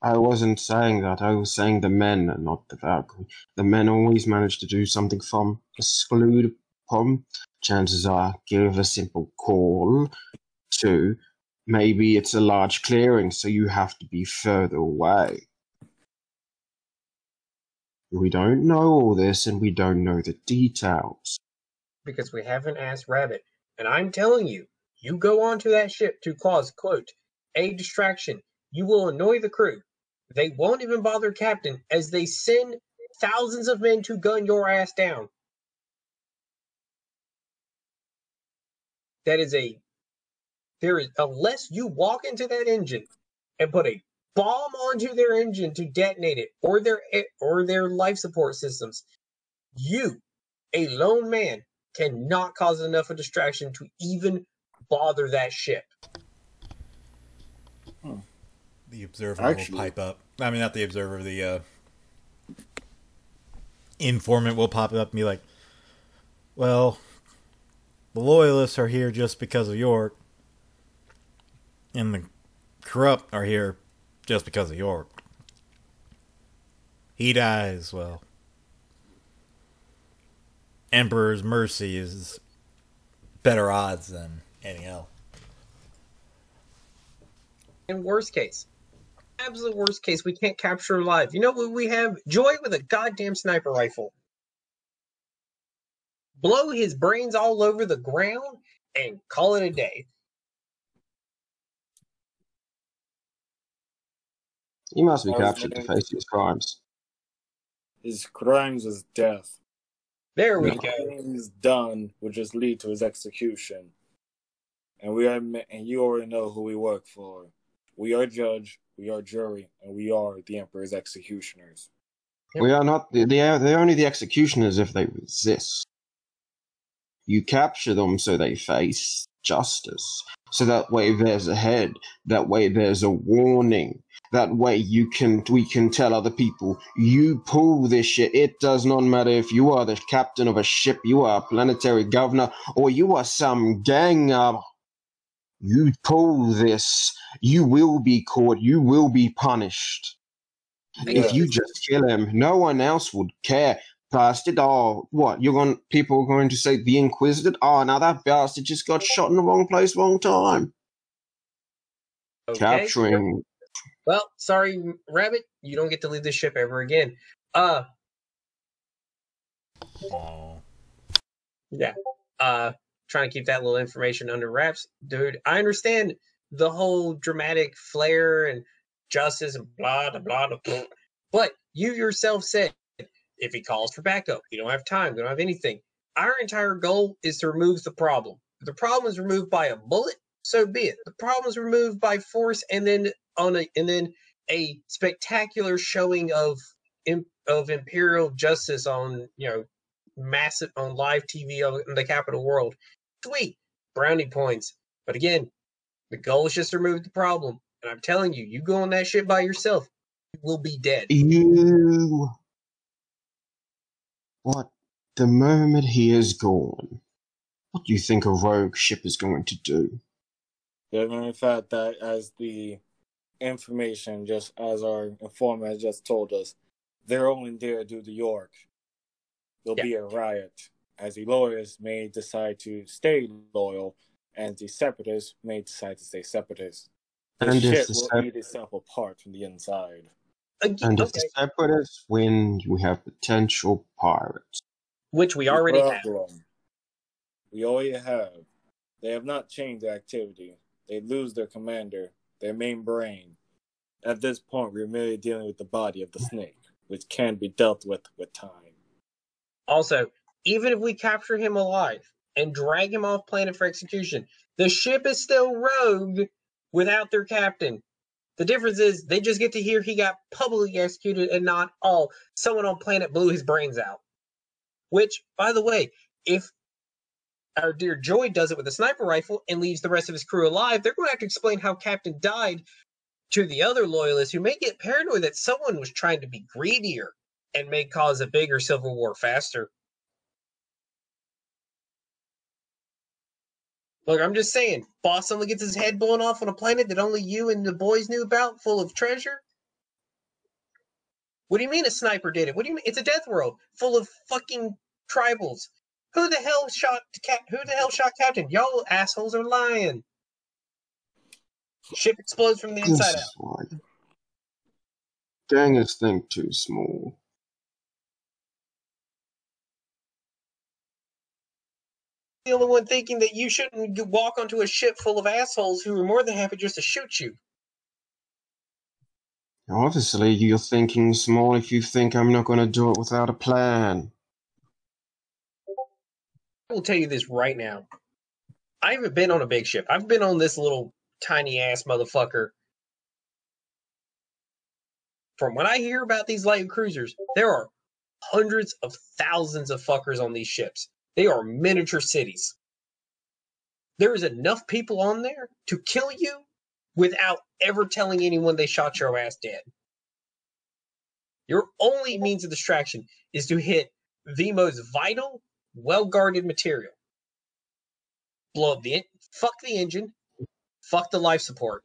I wasn't saying that. I was saying the men, not the Valkyrie. The men always manage to do something from exclude problem. Chances are, give a simple call to maybe it's a large clearing, so you have to be further away. We don't know all this, and we don't know the details. Because we haven't asked Rabbit. And I'm telling you, you go onto that ship to cause, quote, a distraction. You will annoy the crew. They won't even bother Captain as they send thousands of men to gun your ass down. Unless you walk into that engine and put a bomb onto their engine to detonate it, or their life support systems, you, a lone man, cannot cause enough of a distraction to even bother that ship. The observer will pipe up. I mean, not the observer, the informant will pop up and be like, well, the loyalists are here just because of York, and the corrupt are here just because of York. He dies, well, Emperor's mercy is better odds than anything else. In worst case, absolute worst case, we can't capture alive. You know what we have? Joy with a goddamn sniper rifle. Blow his brains all over the ground and call it a day. He must be captured to face his crimes. His crimes is death. There we The go. things done would just lead to his execution. And you already know who we work for. We are judge, we are jury, and we are the Emperor's executioners. We are not. They're only the executioners if they resist. You capture them so they face justice. So that way there's a head. That way there's a warning. That way we can tell other people, you pull this shit. It does not matter if you are the captain of a ship, you are a planetary governor, or you are some gang. You pull this, you will be caught, you will be punished. Yeah. If you just kill him, no one else would care. Bastard, what? People are going to say the Inquisitor? Now that bastard just got shot in the wrong place, wrong time. Okay. Capturing. Well, sorry, Rabbit, you don't get to leave this ship ever again. Aww. Yeah. Trying to keep that little information under wraps. Dude, I understand the whole dramatic flair and justice and blah, blah, blah, blah. But you yourself said, if he calls for backup, you don't have time, you don't have anything. Our entire goal is to remove the problem. If the problem is removed by a bullet, so be it. The problem is removed by force, and then a spectacular showing of imperial justice on massive on live TV in the capital world. Sweet brownie points. But again, the goal is just to remove the problem. And I'm telling you, you go on that shit by yourself, you will be dead. You But the moment he is gone, what do you think a rogue ship is going to do? Given the fact that as the information, just as our informant has just told us, they're only there due to York. There'll be a riot, as the lawyers may decide to stay loyal, and the separatists may decide to stay separatists. The ship will eat itself apart from the inside. And if the separatists win, you have potential pirates. Which we already have. We already have. They have not changed their activity. They lose their commander, their main brain. At this point, we're merely dealing with the body of the snake, which can be dealt with time. Also, even if we capture him alive and drag him off planet for execution, the ship is still rogue without their captain. The difference is they just get to hear he got publicly executed and not all. Someone on planet blew his brains out. Which, by the way, if our dear Joy does it with a sniper rifle and leaves the rest of his crew alive, they're going to have to explain how Captain died to the other loyalists who may get paranoid that someone was trying to be greedier and may cause a bigger civil war faster. Look, I'm just saying, boss suddenly gets his head blown off on a planet that only you and the boys knew about, full of treasure? What do you mean a sniper did it? What do you mean? It's a death world full of fucking tribals. Who the hell shot Captain? Y'all assholes are lying. Ship explodes from the inside out. Gangers think too small. The only one thinking that you shouldn't walk onto a ship full of assholes who are more than happy just to shoot you. Obviously, you're thinking small if you think I'm not going to do it without a plan. I will tell you this right now. I haven't been on a big ship. I've been on this little tiny ass motherfucker. From what I hear about these light cruisers, there are hundreds of thousands of fuckers on these ships. They are miniature cities. There is enough people on there to kill you without ever telling anyone they shot your ass dead. Your only means of distraction is to hit the most vital, well-guarded material. Blow up fuck the engine, fuck the life support.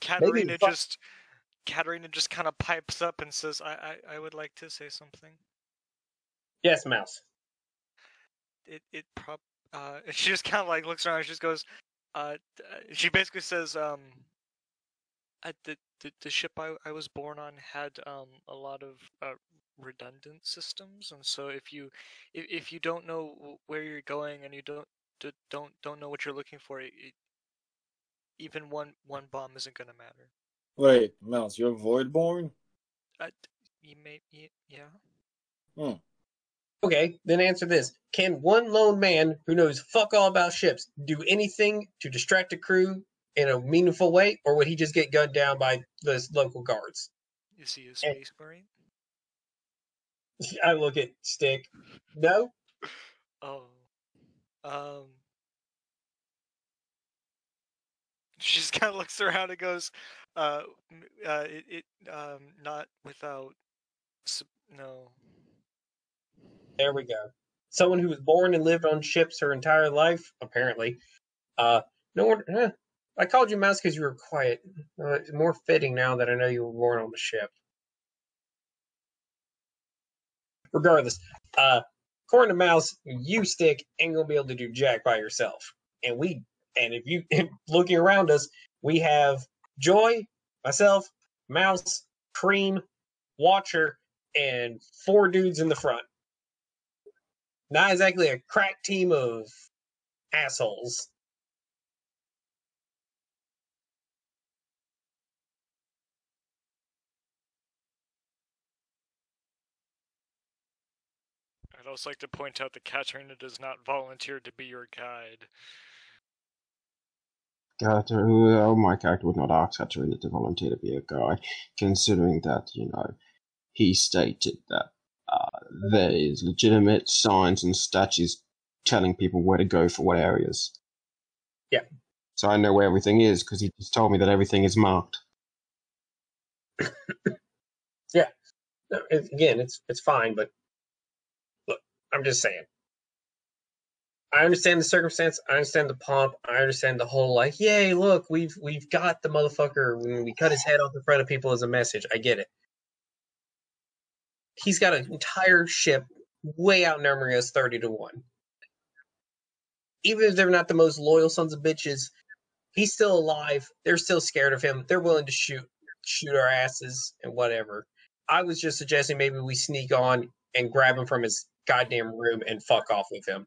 Katarina just kind of pipes up and says, I would like to say something. Yes, Mouse. She just kind of like looks around and she just goes, she basically says, the ship I was born on had a lot of redundant systems, and so if you don't know where you're going and you don't know what you're looking for, even one bomb isn't gonna matter. Wait, Mouse, you're Voidborn? Yeah. Okay, then answer this. Can one lone man who knows fuck all about ships do anything to distract a crew in a meaningful way, or would he just get gunned down by the local guards? Is he a space marine? I look at Stick. No? Oh. She just kind of looks around and goes, not without, no. There we go. Someone who was born and lived on ships her entire life, apparently. No one. I called you Mouse because you were quiet. It's more fitting now that I know you were born on the ship. Regardless, according to Mouse, you Stick ain't gonna be able to do jack by yourself. And if you looking around us, we have Joy, myself, Mouse, Cream, Watcher, and 4 dudes in the front. Not exactly a crack team of assholes. I'd also like to point out that Katarina does not volunteer to be your guide. My character would not ask Katarina to volunteer to be a guy, considering that, he stated that there is legitimate signs and statues telling people where to go for what areas. Yeah. So I know where everything is, because he just told me that everything is marked. Yeah. Again, it's fine, but I'm just saying. I understand the circumstance. I understand the pomp. I understand the whole like, yay, look, we've got the motherfucker when we cut his head off in front of people as a message. I get it. He's got an entire ship way outnumbering us 30-1. Even if they're not the most loyal sons of bitches, he's still alive. They're still scared of him. They're willing to shoot our asses and whatever. I was just suggesting maybe we sneak on and grab him from his goddamn room and fuck off with him.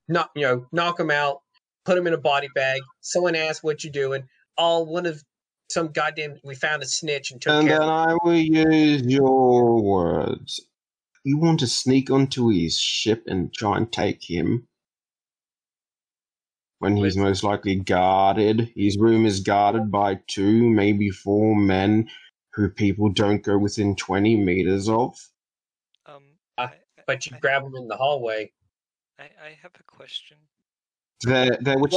Knock him out, put him in a body bag. Someone asked what you doing. Some goddamn, we found a snitch and took care of him. And then I will use your words. You want to sneak onto his ship and try and take him when he's most likely guarded. His room is guarded by 2, maybe 4 men who people don't go within 20 meters of. But you grab him in the hallway. I have a question. Which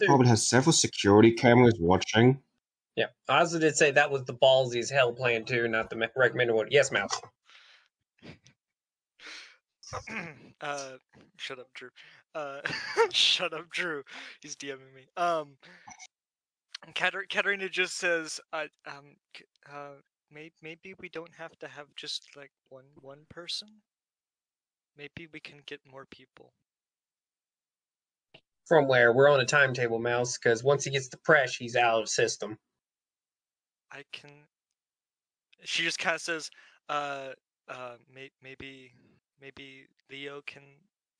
probably has several security cameras watching. Yeah, I also did say that was the ballsy as hell plan too, not the recommended one. Yes, Mouse. Shut up, Drew. Shut up, Drew. He's DMing me. Katarina just says, maybe we don't have to have just like one person. Maybe we can get more people. From where? We're on a timetable, Mouse, because once he gets the press, he's out of system. She just kind of says, maybe Leo can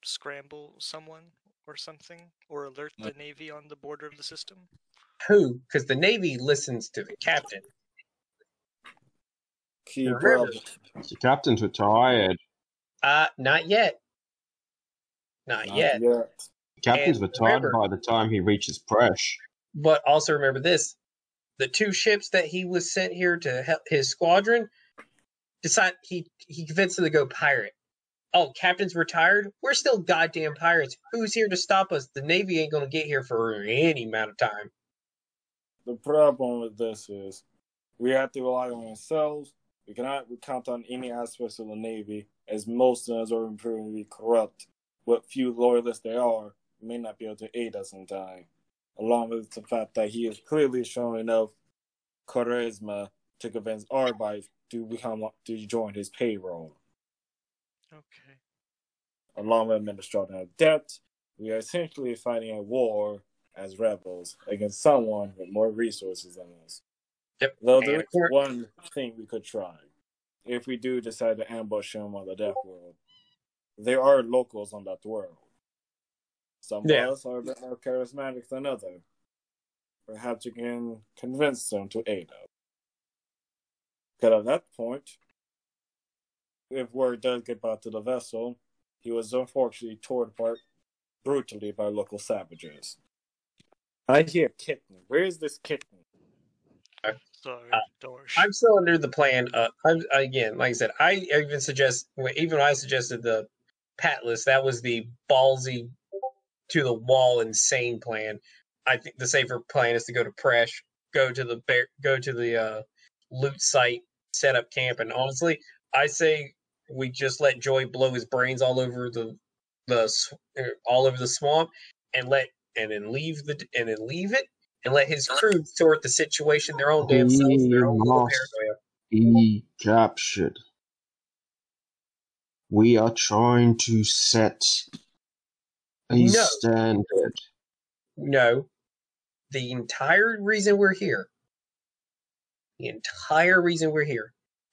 scramble someone or something, or alert the Navy on the border of the system. Who? Because the Navy listens to the captain. The captain's retired. Not yet. Not yet. The captain's retired by the time he reaches Presh. But also remember this. The 2 ships that he was sent here to help his squadron, he convinced them to go pirate. Oh, captain's retired? We're still goddamn pirates. Who's here to stop us? The Navy ain't going to get here for any amount of time. The problem with this is we have to rely on ourselves. We cannot count on any aspects of the Navy, as most of us are proven to be corrupt. What few loyalists there are may not be able to aid us in time, along with the fact that he is clearly showing enough charisma to convince Arbite to join his payroll. Okay. Along with administrating our debt, we are essentially fighting a war as rebels against someone with more resources than us. Yep. Though there is one thing we could try. If we do decide to ambush him on the Death World, there are locals on that world. Some of us are a bit more charismatic than others. Perhaps you can convince them to aid us. Because at that point, if word does get back to the vessel, he was unfortunately torn apart brutally by local savages. I hear kitten. Where is this kitten? Sorry, don't worry. I'm still under the plan. Again, like I said, I even when I suggested the pat list, that was the ballsy to the wall insane plan. I think the safer plan is to go to Presh, go to the loot site, set up camp, and honestly, I say we just let Joy blow his brains all over the swamp, and then leave it. And let his crew sort the situation their own damn selves, their own little paranoia. Be captured. We are trying to set a standard. No. The entire reason we're here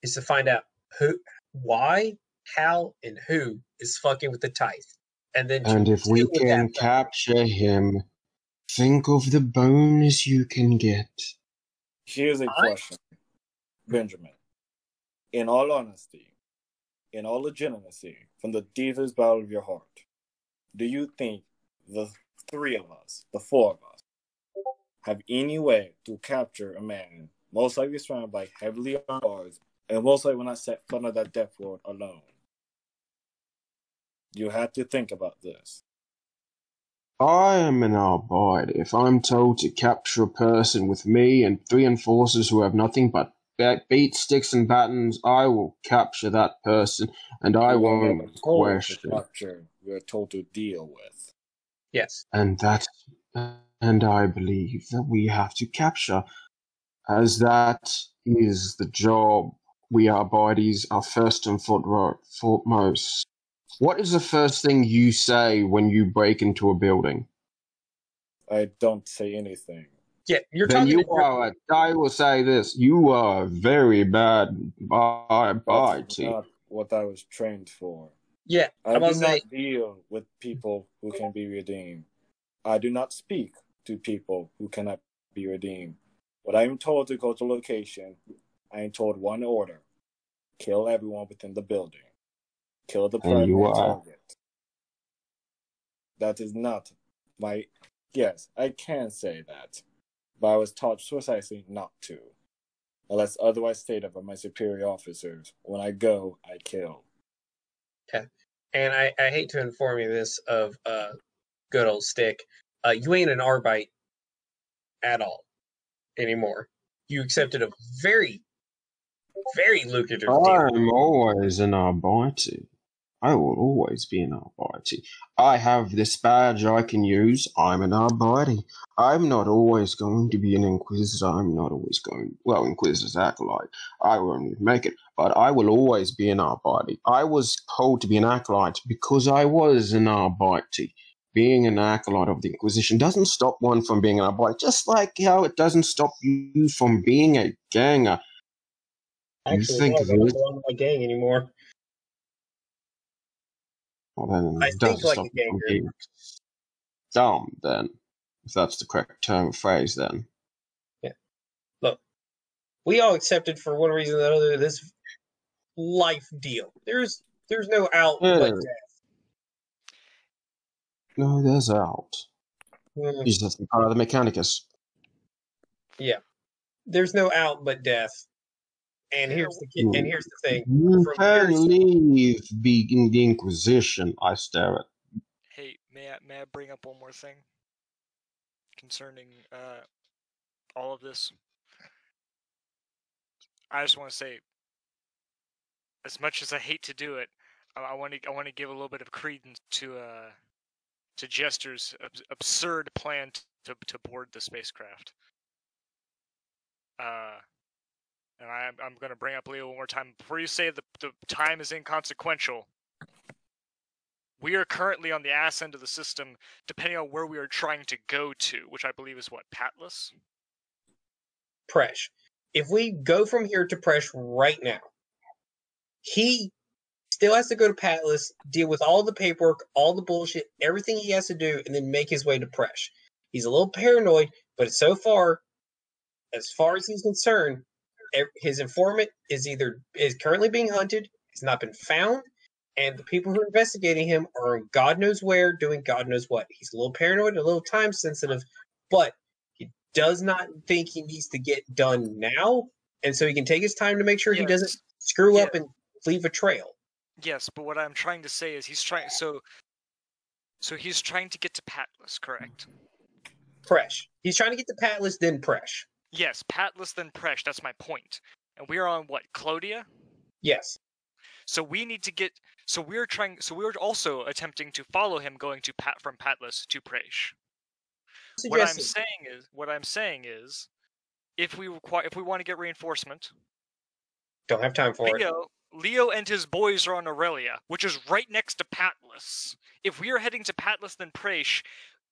is to find out who, why, how, and who is fucking with the tithe. And if we can capture him, think of the bonus you can get. Here's a question, Benjamin. In all honesty, in all legitimacy, from the deepest bottom of your heart, do you think the 4 of us, have any way to capture a man, most likely surrounded by heavily armed guards, and most likely will not set foot on that Death World alone? You have to think about this. I am an Arbite. If I'm told to capture a person with me and 3 enforcers who have nothing but beat sticks and battens, I will capture that person, and I We are won't never told to question. capture. We are told to deal with. Yes. And I believe that we have to capture, as that is the job. We are bodies are first and foremost. What is the first thing you say when you break into a building? I don't say anything. Yeah, you're Then talking you to are. I will say this: you are very bad That's body. not what I was trained for. Yeah, I I'm do about to say, not deal with people who can be redeemed. I do not speak to people who cannot be redeemed. When I am told to go to a location, I am told one order: kill everyone within the building. Kill the And you primary are. target. That is not my... Yes, I can say that. But I was taught precisely not to. Unless otherwise stated by my superior officers. When I go, I kill. and I hate to inform you this of good old Stick. You ain't an Arbite at all anymore. You accepted a very, very lucrative deal. I'm always an Arbiter. I will always be an Arbiter. I have this badge I can use. I'm an Arbiter. I'm not always going to be an Inquisitor. I'm not always going... Well, Inquisitor's acolyte. I won't make it. But I will always be an Arbiter. I was told to be an acolyte because I was an Arbiter. Being an acolyte of the Inquisition doesn't stop one from being an Arbiter, just like how it doesn't stop you from being a ganger. Actually, think no, I of don't it. belong to my gang anymore. Well, then I it think doesn't like stop a you from ganger. being dumb, then. If that's the correct term or phrase, then. Look, we all accepted for one reason or another this life deal. There's no out but Yeah. death. No, there's out. Mm, He's just part of the Mechanicus. yeah, there's no out but death. And Yeah, here's the thing. You From can years- leave being the Inquisition, I stare at. Hey, may I bring up one more thing concerning all of this? I just want to say, as much as I hate to do it, I want to give a little bit of credence to Jester's absurd plan to board the spacecraft. And I'm going to bring up Leo one more time. Before you say the time is inconsequential, we are currently on the ass end of the system, depending on where we are trying to go to, which I believe is what, Patlas? Presh. If we go from here to Presh right now, he still has to go to Patlas, deal with all the paperwork, all the bullshit, everything he has to do, and then make his way to Presh. He's a little paranoid, but so far, as he's concerned, his informant is currently being hunted, has not been found, and the people who are investigating him are in God knows where, doing God knows what. He's a little paranoid, a little time sensitive, but he does not think he needs to get done now, and so he can take his time to make sure he doesn't screw up and leave a trail. Yes, but what I'm trying to say is he's trying. So he's trying to get to Patlas, correct? Presh. He's trying to get to Patlas, then Presh. Yes, Patlas then Presh. That's my point. And we are on what, Clodia? Yes. So we need to get. So we're trying. So we're also attempting to follow him, going to from Patlas to Presh. What I'm saying is, if we want to get reinforcement, don't have time for it. Leo and his boys are on Aurelia, which is right next to Patlas. If we are heading to Patlas then Presh,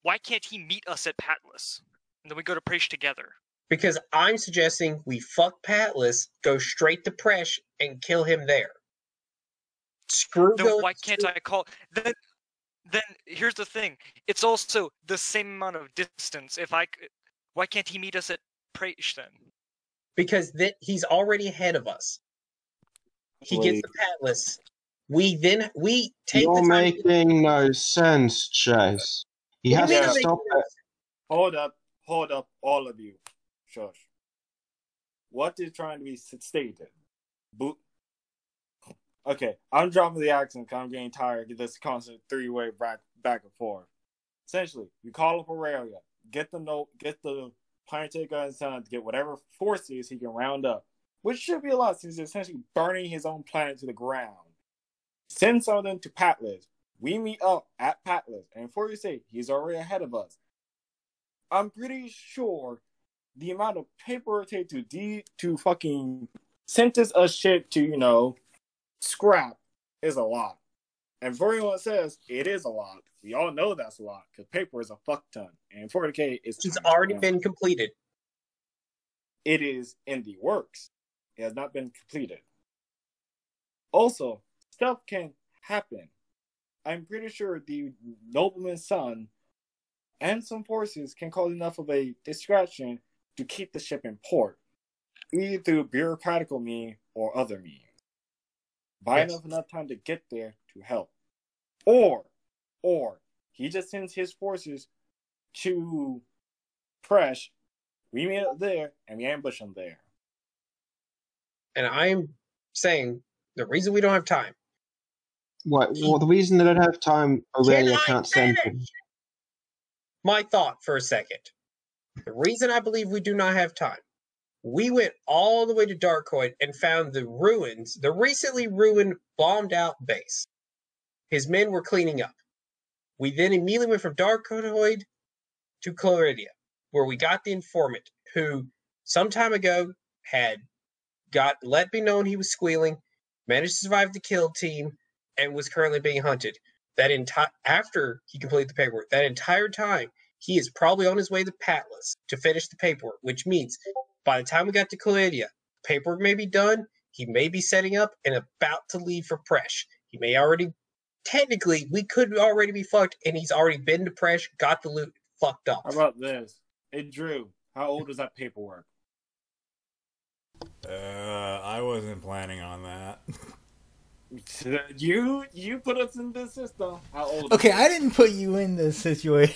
why can't he meet us at Patlas? And then we go to Presh together. Because I'm suggesting we fuck Patlas, go straight to Presh, and kill him there. Then why can't I call... Then here's the thing. It's also the same amount of distance. Why can't he meet us at Presh then? Because he's already ahead of us. He gets to Patlas. We take You're the time. making no sense, Chase. He has to stop it. Hold up, all of you. Shush. What is trying to be stated? Okay, I'm dropping the accent because I'm getting tired of this constant three-way back and forth. Essentially, you call up Aurelia, get the planetary gun son to get whatever forces he can round up. which should be a lot since he's essentially burning his own planet to the ground. Send some of them to Patlas. We meet up at Patlas, and for your sake, he's already ahead of us. I'm pretty sure the amount of paper it takes to fucking sentence a ship to, scrap is a lot. And for anyone that says it is a lot, we all know that's a lot, because paper is a fuck ton. And 40K is... It's already been completed. It is in the works. It has not been completed. Also, stuff can happen. I'm pretty sure the nobleman's son and some forces can cause enough of a distraction to keep the ship in port, either through bureaucratical means or other means. Buy enough time to get there to help. Or he just sends his forces to Presh. We meet up there and we ambush them there. And I am saying the reason we don't have time. What? Well, the reason that I don't have time, Aurelia can't send him. My thought for a second. The reason I believe we do not have time. We went all the way to Darkoid and found the ruins, the recently ruined, bombed out base. His men were cleaning up. We then immediately went from Darkoid to Claridia, where we got the informant who some time ago had let me know he was squealing, managed to survive the kill team, and was currently being hunted. After he completed the paperwork, that entire time, he is probably on his way to Patlas to finish the paperwork, which means by the time we got to Claridia, paperwork may be done, he may be setting up and about to leave for Presh. He may already, technically, we could already be fucked, and he's already been to Presh, got the loot, fucked up. How about this? Hey, Drew, how old is that paperwork? I wasn't planning on that. You put us in this system. How old? Okay, I didn't put you in this situation.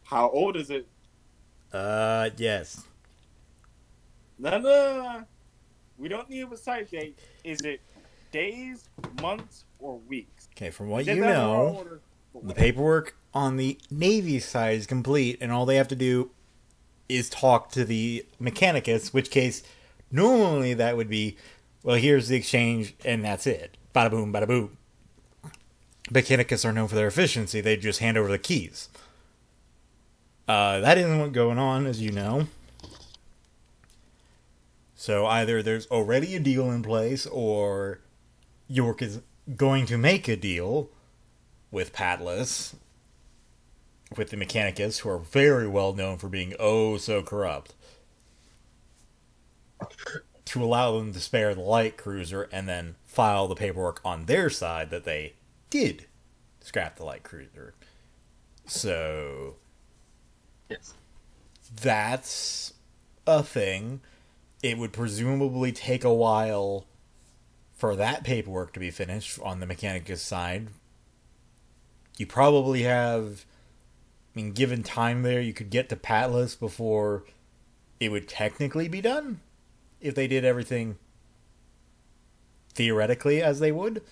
How old is it? Yes. No. We don't need a precise date. Is it days, months, or weeks? Okay, from what you know, the paperwork on the Navy side is complete, and all they have to do is talk to the Mechanicus, which case, normally that would be, well, here's the exchange, and that's it. Bada boom, bada boom. Mechanicus are known for their efficiency. They just hand over the keys. That isn't what's going on, as you know. So either there's already a deal in place, or York is going to make a deal with Patlas, with the Mechanicus, who are very well known for being oh so corrupt, to allow them to spare the light cruiser and then file the paperwork on their side that they did scrap the light cruiser. So, yes, that's a thing. It would presumably take a while for that paperwork to be finished on the Mechanicus side. You probably have, given time there, you could get to Patlas before it would technically be done, if they did everything theoretically as they would.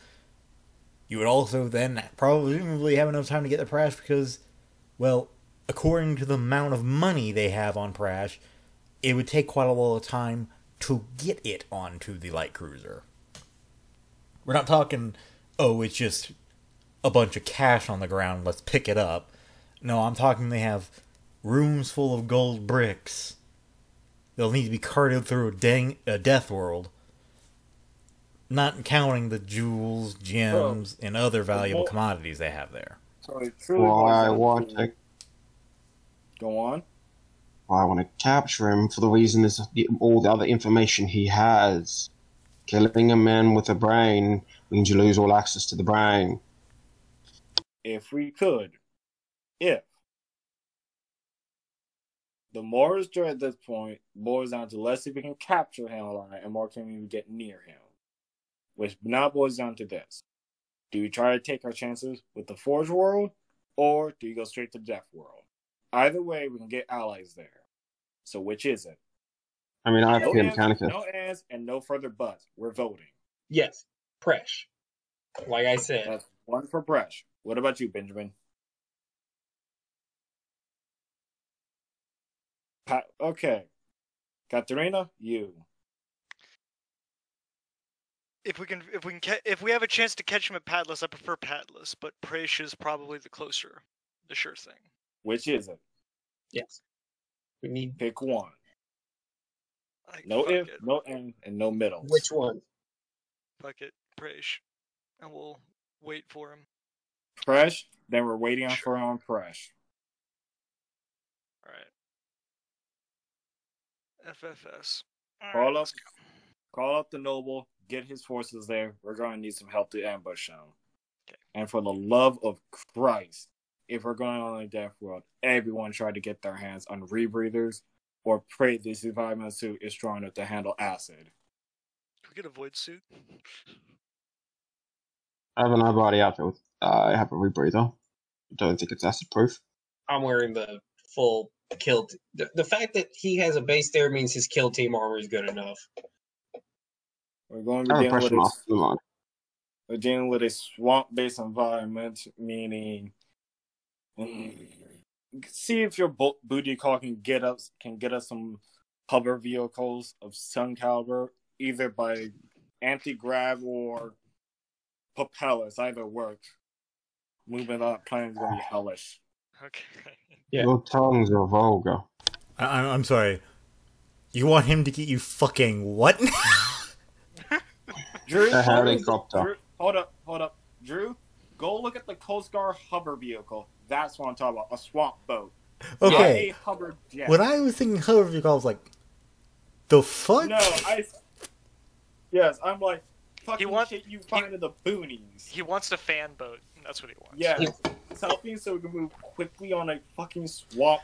You would also then presumably have enough time to get to Prash because, well, according to the amount of money they have on Prash, it would take quite a lot of time to get it onto the light cruiser. We're not talking, oh, it's just a bunch of cash on the ground, let's pick it up. No, I'm talking they have rooms full of gold bricks. They'll need to be carted through a death world. Not counting the jewels, gems, and other valuable commodities they have there. So it truly Well, I want to go on. I want to capture him for the reason is all the other information he has. Killing a man with a brain means you lose all access to the brain. If we could. If. The more is at this point boils down to less if we can capture him alive and more can we get near him. Which now boils down to this. Do we try to take our chances with the Forge world, or do you go straight to the Death world? Either way, we can get allies there. So which is it? I mean, I have to be a Mechanicus. No ands and no further buts. We're voting. Yes, Presh. Like I said. That's one for Presh. What about you, Benjamin? Okay. Katarina, you. If we have a chance to catch him at Padless, I prefer Padless, but Presh is probably the sure thing. Which is it? Yes. We need Pick one. No if, no and no middle. Which one? Fuck it, Presh, and we'll wait for him. Presh. Then we're waiting for him on Presh. All right. FFS. Call up the noble. Get his forces there. We're going to need some help to ambush him. Okay. And for the love of Christ, if we're going on a death world, everyone try to get their hands on rebreathers or pray the survival suit is strong enough to handle acid. Can we get a void suit? I have an body outfit with. I have a rebreather. Don't think it's acid proof. I'm wearing the full kill. The fact that he has a base there means his kill team armor is good enough. We're going to be We're dealing with a swamp-based environment, meaning see if your booty call can get us some hover vehicles of some caliber, either by anti-grav or propellers. Either work. Moving on planet is going to be hellish. Okay. Yeah. Your tongues are vulgar. I'm sorry. You want him to get you fucking what? Drew, A helicopter. Hold up. Drew, go look at the Coast Guard hover vehicle. That's what I'm talking about. A swamp boat. Okay. Not a hover jet. When I was thinking hover vehicle, I was like, the fuck? No, I'm like, fucking shit you find in the boonies. He wants a fan boat. That's what he wants. Yeah, something so we can move quickly on a fucking swamp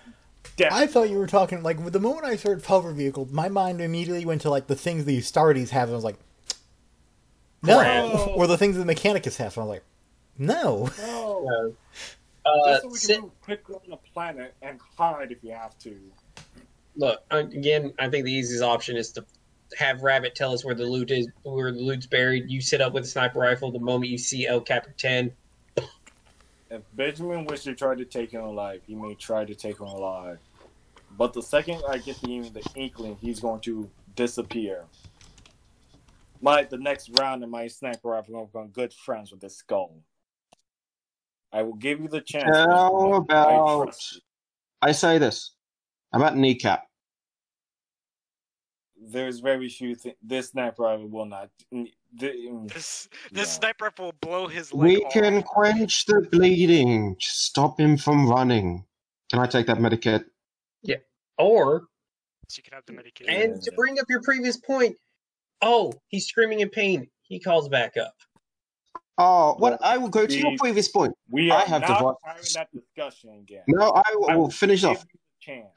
deck. I thought you were talking, like, the moment I heard hover vehicle, my mind immediately went to, like, the things the Astartes have, and I was like, no. Or the things the Mechanicus have, and I was like, no. No. Just so we can move quickly on the planet and hide if you have to. Look, again, I think the easiest option is to have Rabbit tell us where the loot is, where the loot's buried. You sit up with a sniper rifle the moment you see El Capitan. If Benjamin wishes to try to take him alive, he may try to take him alive. But the second I get the inkling, he's going to disappear. The next round in my sniper rifle, I'm going to be good friends with this skull. I will give you the chance. I say this. About Kneecap. There's very few things. This sniper rifle will not. This sniper rifle will blow his leg We off. can quench the bleeding. Just stop him from running. Can I take that medikit? Yeah. Or, So you can have the medication. and to bring up your previous point, he's screaming in pain. He calls back up. Oh, what? I will go to your previous point. We are I have not having that discussion again. No, I will finish off.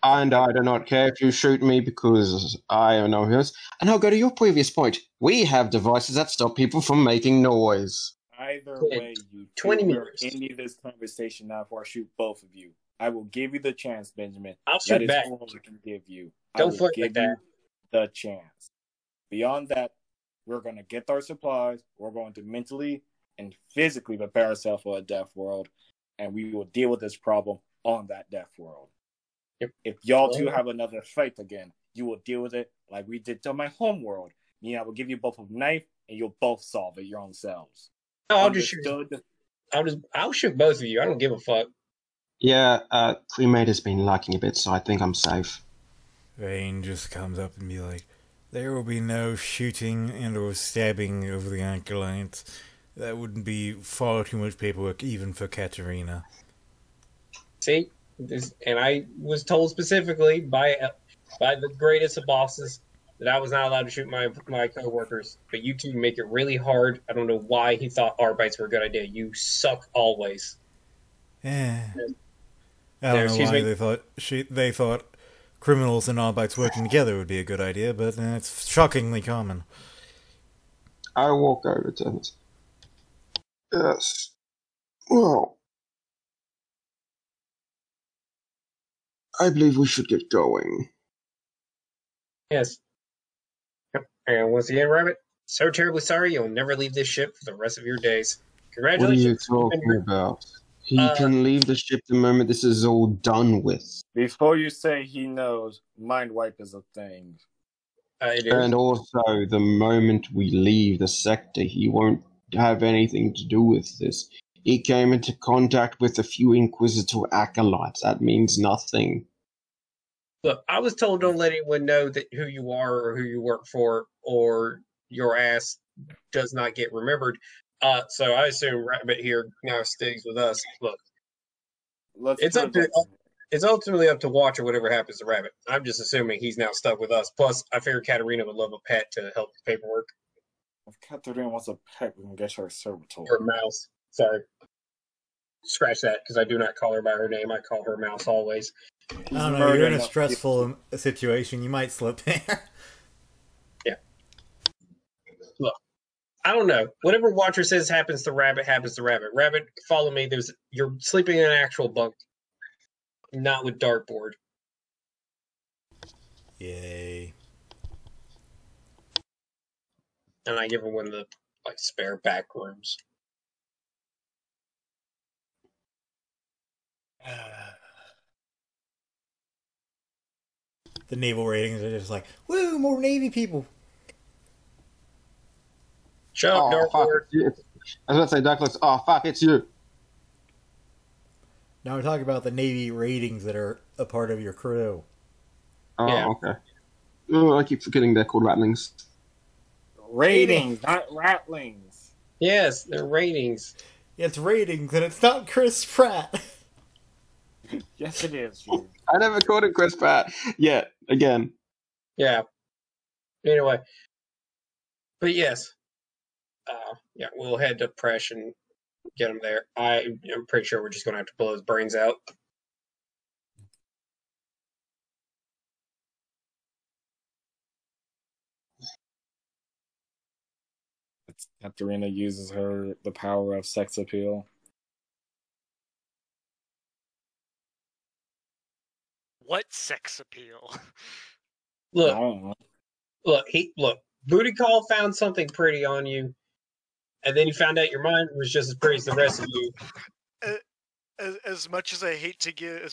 And I do not care if you shoot me because I am no heroes. And I'll go to your previous point. We have devices that stop people from making noise. Either way, you 20 are meters. ending this conversation now before I shoot both of you. I will give you the chance, Benjamin. I'll shoot back. That is all I can give you. Don't I will flirt give like that. you the chance. Beyond that, we're going to get our supplies. We're going to mentally and physically prepare ourselves for a death world. And we will deal with this problem on that death world. Yep. If y'all two have another fight again, you will deal with it like we did to my home world. I will give you both a knife, and you'll both solve it your own selves. No, I'll just shoot. I'll shoot both of you. I don't give a fuck. Yeah, Cremate has been lacking a bit, so I think I'm safe. Rain just comes up and be like, there will be no shooting and or stabbing over the Acolytes. That wouldn't be far too much paperwork even for Katarina. See? And I was told specifically by the greatest of bosses that I was not allowed to shoot my co-workers. But you two make it really hard. I don't know why he thought Arbites were a good idea. You suck always. Yeah. I don't know why they thought criminals and Arbites working together would be a good idea, but it's shockingly common. I walk over to him. Yes. Well, I believe we should get going. Yes. And once again, Rabbit, so terribly sorry you'll never leave this ship for the rest of your days. Congratulations. What are you talking about? He can leave the ship the moment this is all done with. Before you say he knows, Mind Wipe is a thing. It is. And also, the moment we leave the sector, he won't have anything to do with this. He came into contact with a few Inquisitor acolytes. That means nothing. Look, I was told don't let anyone know that who you are or who you work for, or your ass does not get remembered. So I assume Rabbit here now stays with us. Look, it's ultimately up to Watch or whatever happens to Rabbit. I'm just assuming he's now stuck with us. Plus, I figure Katarina would love a pet to help with paperwork. If Katarina wants a pet, we can get her a servitor. Or a mouse. Sorry. Scratch that, because I do not call her by her name. I call her Mouse always. I don't know, you're in a stressful situation. You might slip there. Yeah. Look, I don't know. Whatever Watcher says happens to Rabbit, happens to Rabbit. Rabbit, follow me. You're sleeping in an actual bunk. Not with dartboard. Yay. And I give her one of the spare back rooms. The naval ratings are just like, woo, more Navy people. Shut up, dartboard. I was about to say, Douglas, oh, fuck, it's you. Now we're talking about the Navy ratings that are a part of your crew. Oh, Yeah. okay. Oh, I keep forgetting they're called rattlings. Ratings, not rattlings. Yes, they're ratings. It's ratings, and it's not Chris Pratt. Yes, it is. You. I never called it Chris Pratt yet. Again. Yeah. Anyway. But yes. Yeah, we'll head to Presh and get him there. I'm pretty sure we're just going to have to blow his brains out. Katarina uses the power of sex appeal. What sex appeal? Look. Booty Call found something pretty on you, and then you found out your mind was just as pretty as the rest of you. As much as I hate to give,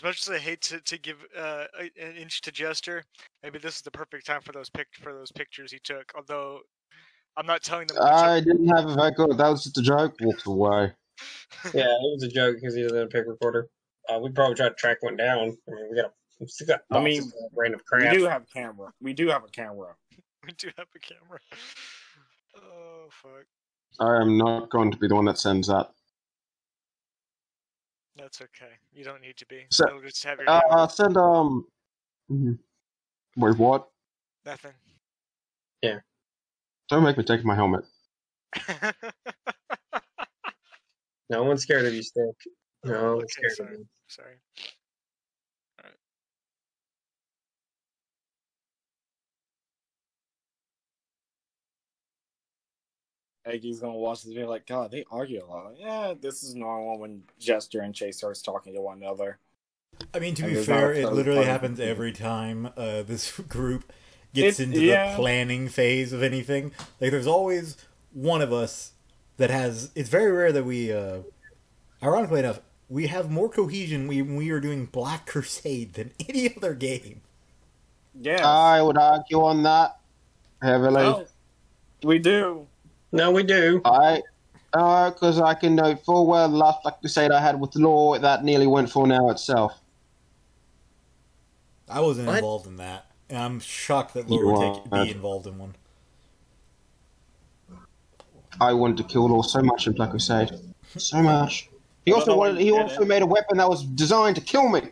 an inch to Jester, maybe this is the perfect time for those pictures he took. Although I'm not telling them. I didn't have a record. That was just a joke. Walked away. Yeah, it was a joke because he doesn't have a pick recorder. We'd probably try to track one down. I mean, we still got random crap. We do have a camera. We do have a camera. Oh, fuck. I am not going to be the one that sends that. That's okay. You don't need to be. So, You'll just have your send, Wait, what? Nothing. Yeah. Don't make me take my helmet. No one's scared of you, Stick. No one's scared of you. Sorry. Alright. Eggy's gonna watch this video like, God, they argue a lot. Like, yeah, this is normal when Jester and Chase starts talking to one another. I mean, to be fair, it literally happens every time this group gets into the planning phase of anything. Like, there's always one of us that has... It's very rare that we... ironically enough, we have more cohesion when we are doing Black Crusade than any other game. Yeah. I would argue on that heavily. Oh, we do. No, we do. Because I can know full well the last Black Crusade I had with Law, that nearly went for now itself. I wasn't involved in that. And I'm shocked that Laura would be involved in one. I wanted to kill Law so much in Black Crusade. So much. He also made a weapon that was designed to kill me.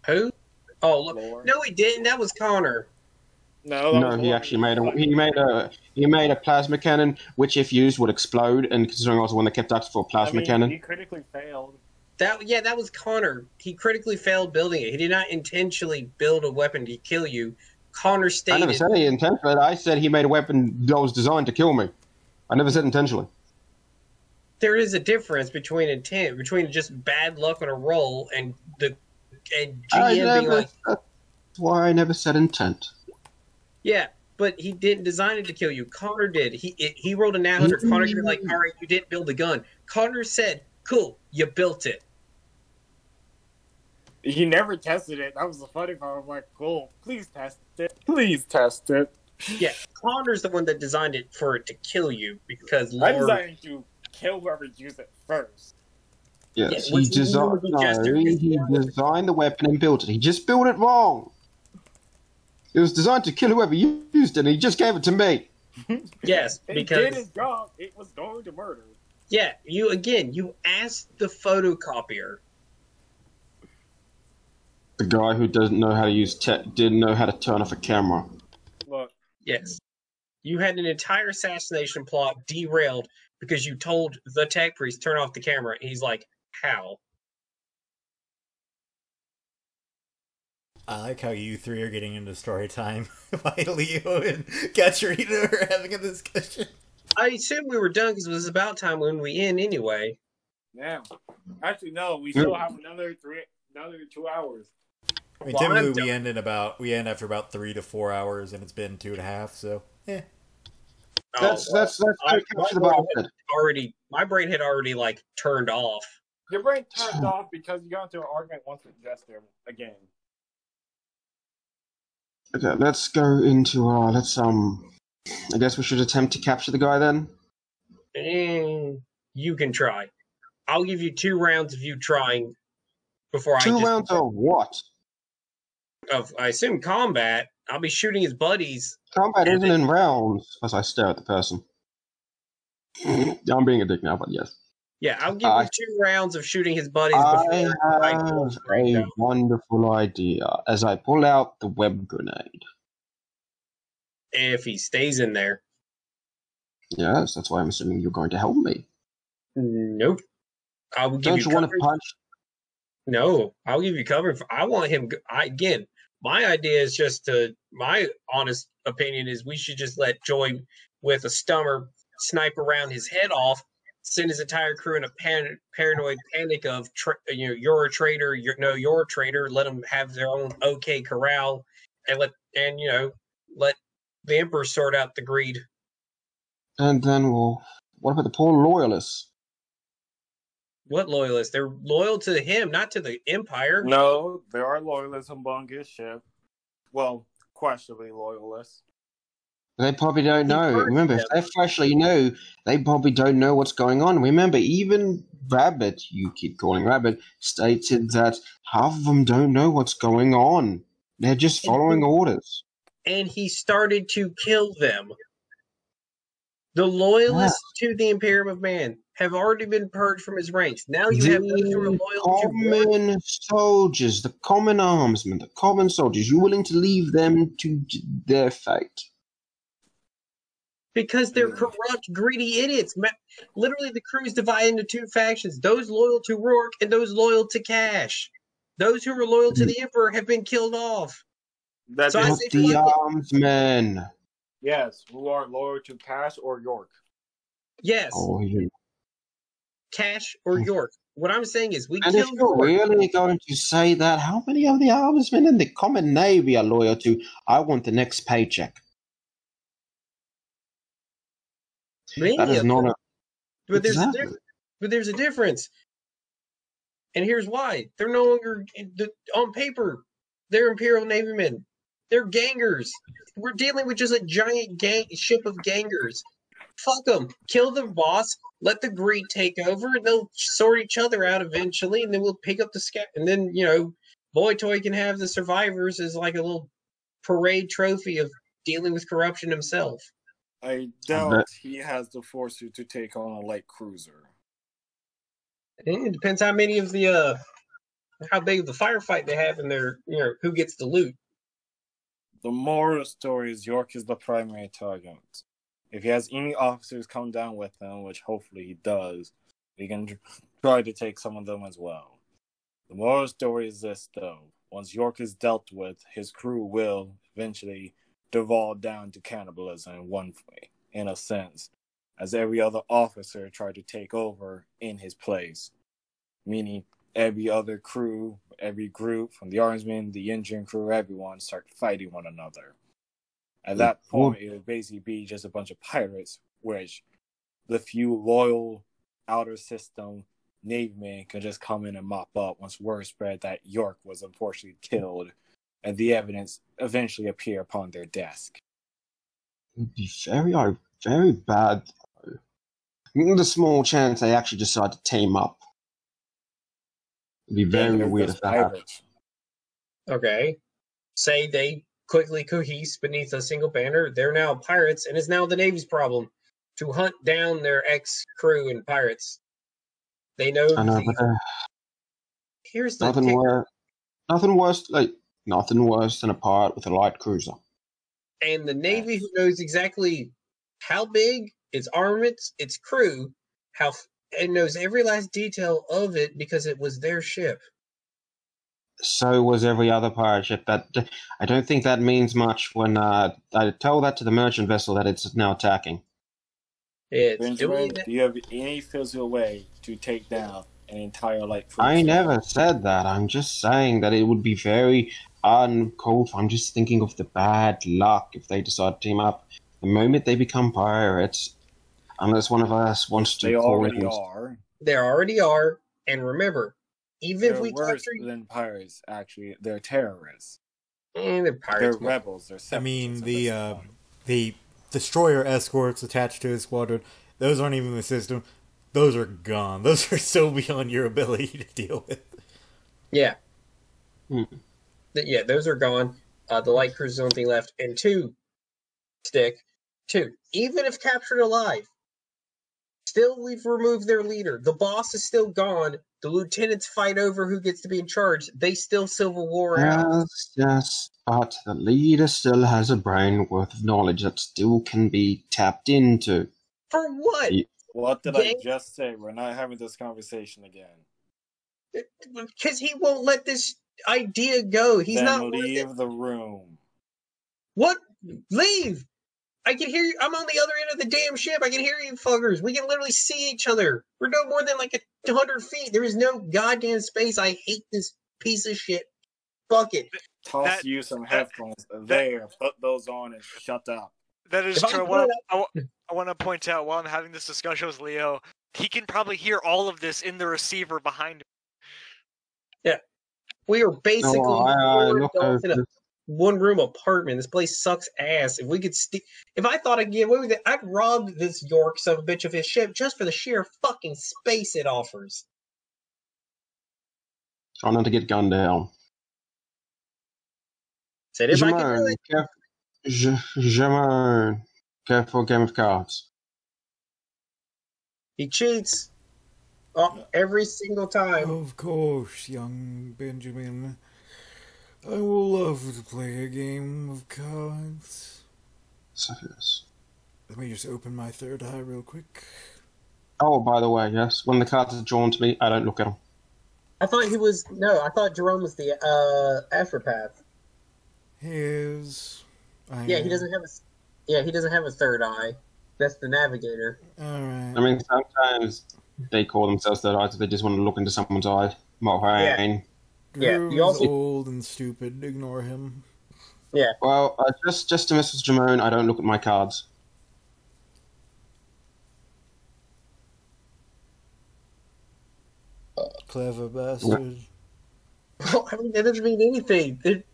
Who? Oh, look. No, he didn't. That was Connor. No, he actually made a plasma cannon, which if used would explode, and considering I was the one that kept asking for a plasma cannon. He critically failed. That was Connor. He critically failed building it. He did not intentionally build a weapon to kill you. Connor stated... I never said he intentionally. I said he made a weapon that was designed to kill me. I never said intentionally. There is a difference between just bad luck on a roll and GM being like... That's why I never said intent. Yeah, but he didn't design it to kill you. Connor did. He rolled a nat 100. Connor did like, all right, you didn't build the gun. Connor said, cool, you built it. He never tested it. That was the funny part. I'm like, cool. Please test it. Please test it. Yeah, Connor's the one that designed it for it to kill you because I Lord. designed to kill whoever used it first. Yes, Yeah, he designed the weapon and built it. He just built it wrong. It was designed to kill whoever used it, and he just gave it to me. Yes, It because did his job. It was going to murder. yeah, you asked the photocopier. The guy who doesn't know how to use didn't know how to turn off a camera. Look, Yes, you had an entire assassination plot derailed because you told the tech priest turn off the camera, and he's like, "How?" I like how you three are getting into story time while Leo and Katrina are having a discussion. I assumed we were done because it was about time when we end anyway. yeah. Actually, no. We still have another 2 hours. I mean, Well, typically I'm we end after about 3 to 4 hours, and it's been 2.5. So, yeah. That's My brain had already like turned off. Your brain turned off because you got into an argument once with Jester again. Okay, let's go into I guess we should attempt to capture the guy then. You can try. I'll give you 2 rounds of you trying before 2 rounds of what? I assume combat. I'll be shooting his buddies. Combat isn't in rounds, as I stare at the person. I'm being a dick now, but yes. Yeah, I'll give you 2 rounds of shooting his buddies I before I have a wonderful idea as I pull out the web grenade. if he stays in there. Yes, that's why I'm assuming you're going to help me. Nope. I will give Don't you you want to cover. punch? No, I'll give you cover. I want him. Again, my idea is just to. My honest opinion is we should just let Joy with a stummer snipe around his head off, send his entire crew in a paranoid panic of you're a traitor. You're a traitor. Let them have their own OK corral, and let the Emperor sort out the greed. And then, well, what about the poor loyalists? What loyalists? They're loyal to him, not to the Empire. No, there are loyalists among his ship. Well, questionably loyalists. They probably don't know. Remember, if they're freshly new, they probably don't know what's going on. Remember, even Rabbit, you keep calling Rabbit, stated that half of them don't know what's going on. They're just following orders. And he started to kill them. The loyalists to the Imperium of Man have already been purged from his ranks. Now you have those who are loyal to common soldiers, the common armsmen, the common soldiers. You're willing to leave them to their fate. because they're corrupt, greedy idiots. Literally, the crew is divided into 2 factions: those loyal to Rourke and those loyal to Cash. Those who are loyal to the Emperor have been killed off. That's So I Not say the fuck it. armsmen. yes, who are loyal to Cash or York. Yes, Oh, you. Cash or York. What I'm saying is we And if kill you're York. really going to say that, how many of the armsmen in the common navy are loyal to, I want the next paycheck? Many That is of not them. a... But there's Exactly. a difference. And here's why. They're no longer on paper. They're Imperial Navy men. They're gangers. We're dealing with just a giant ship of gangers. Fuck them. Kill the boss. Let the greed take over. And they'll sort each other out eventually. And then we'll pick up the scat. And then, Boy Toy can have the survivors as like a little parade trophy of dealing with corruption himself. I doubt he has the fortitude to take on a light cruiser. And it depends how many of the how big of the firefight they have in their who gets the loot. The moral story is York is the primary target. If he has any officers come down with him, which hopefully he does, we can try to take some of them as well. The moral story is this, though. Once York is dealt with, his crew will eventually devolve down to cannibalism in a sense, as every other officer tried to take over in his place. Meaning every other crew, every group, from the armsmen, the engine crew, everyone start fighting one another. At that point, it would basically be just a bunch of pirates, which the few loyal outer system Navy man could just come in and mop up once word spread that York was unfortunately killed, and the evidence eventually appear upon their desk. It'd be very bad. The small chance they actually decide to team up. It'd be very weird if that happened. Okay. Say they quickly cohese beneath a single banner. They're now pirates, and it's now the Navy's problem to hunt down their ex-crew and pirates. They know. I know, but here's the nothing worse than a pirate with a light cruiser. And the Navy, who knows exactly how big its armaments, its crew, and knows every last detail of it because it was their ship. So was every other pirate ship. That I don't think that means much when I tell that to the merchant vessel that it's now attacking. Benjamin, do you have any physical way to take down an entire light cruiser? I never said that. I'm just saying that it would be very uncalled for. I'm just thinking of the bad luck if they decide to team up. The moment they become pirates, unless one of us wants to they call already in. are. They already are. And remember, even if we worse capture than pirates, actually, they're terrorists. They're pirates. They're rebels. They're the destroyer escorts attached to his squadron, those aren't even in the system. Those are gone. Those are so beyond your ability to deal with. Yeah. Yeah, those are gone. The light cruiser is the only thing left. And two, even if captured alive, still we've removed their leader. The boss is still gone. The lieutenants fight over who gets to be in charge. They still Civil War out. Yes, but the leader still has a brain worth of knowledge that still can be tapped into. For what? What did I just say? We're not having this conversation again. Because he won't let this idea go. He's then not. Leave the room. What? Leave! I can hear you. I'm on the other end of the damn ship. I can hear you fuckers. We can literally see each other. We're no more than like 100 feet. There is no goddamn space. I hate this piece of shit. Fuck it. Toss you some headphones. There, put those on and shut up. That is true. I want to point out while I'm having this discussion with Leo, he can probably hear all of this in the receiver behind him. Yeah. We are basically in a one-room apartment. This place sucks ass. If we could if I thought I'd get away with it, I'd rob this York son of a bitch of his ship just for the sheer fucking space it offers. Try not to get gunned down. Said if I could really... Germain, careful game of cards. He cheats. Every single time. Of course, young Benjamin. I will love to play a game of cards. So, yes. Let me just open my third eye real quick. Oh, by the way, yes. When the cards are drawn to me, I don't look at them. I thought Jerome was the astropath. He doesn't have a third eye. That's the navigator. Alright. I mean, sometimes they call themselves third eyes if they just want to look into someone's eye. You also old and stupid. Ignore him. Yeah. Well, just to Mrs. Jamone, I don't look at my cards. Clever bastard. Well, I mean, that doesn't mean anything.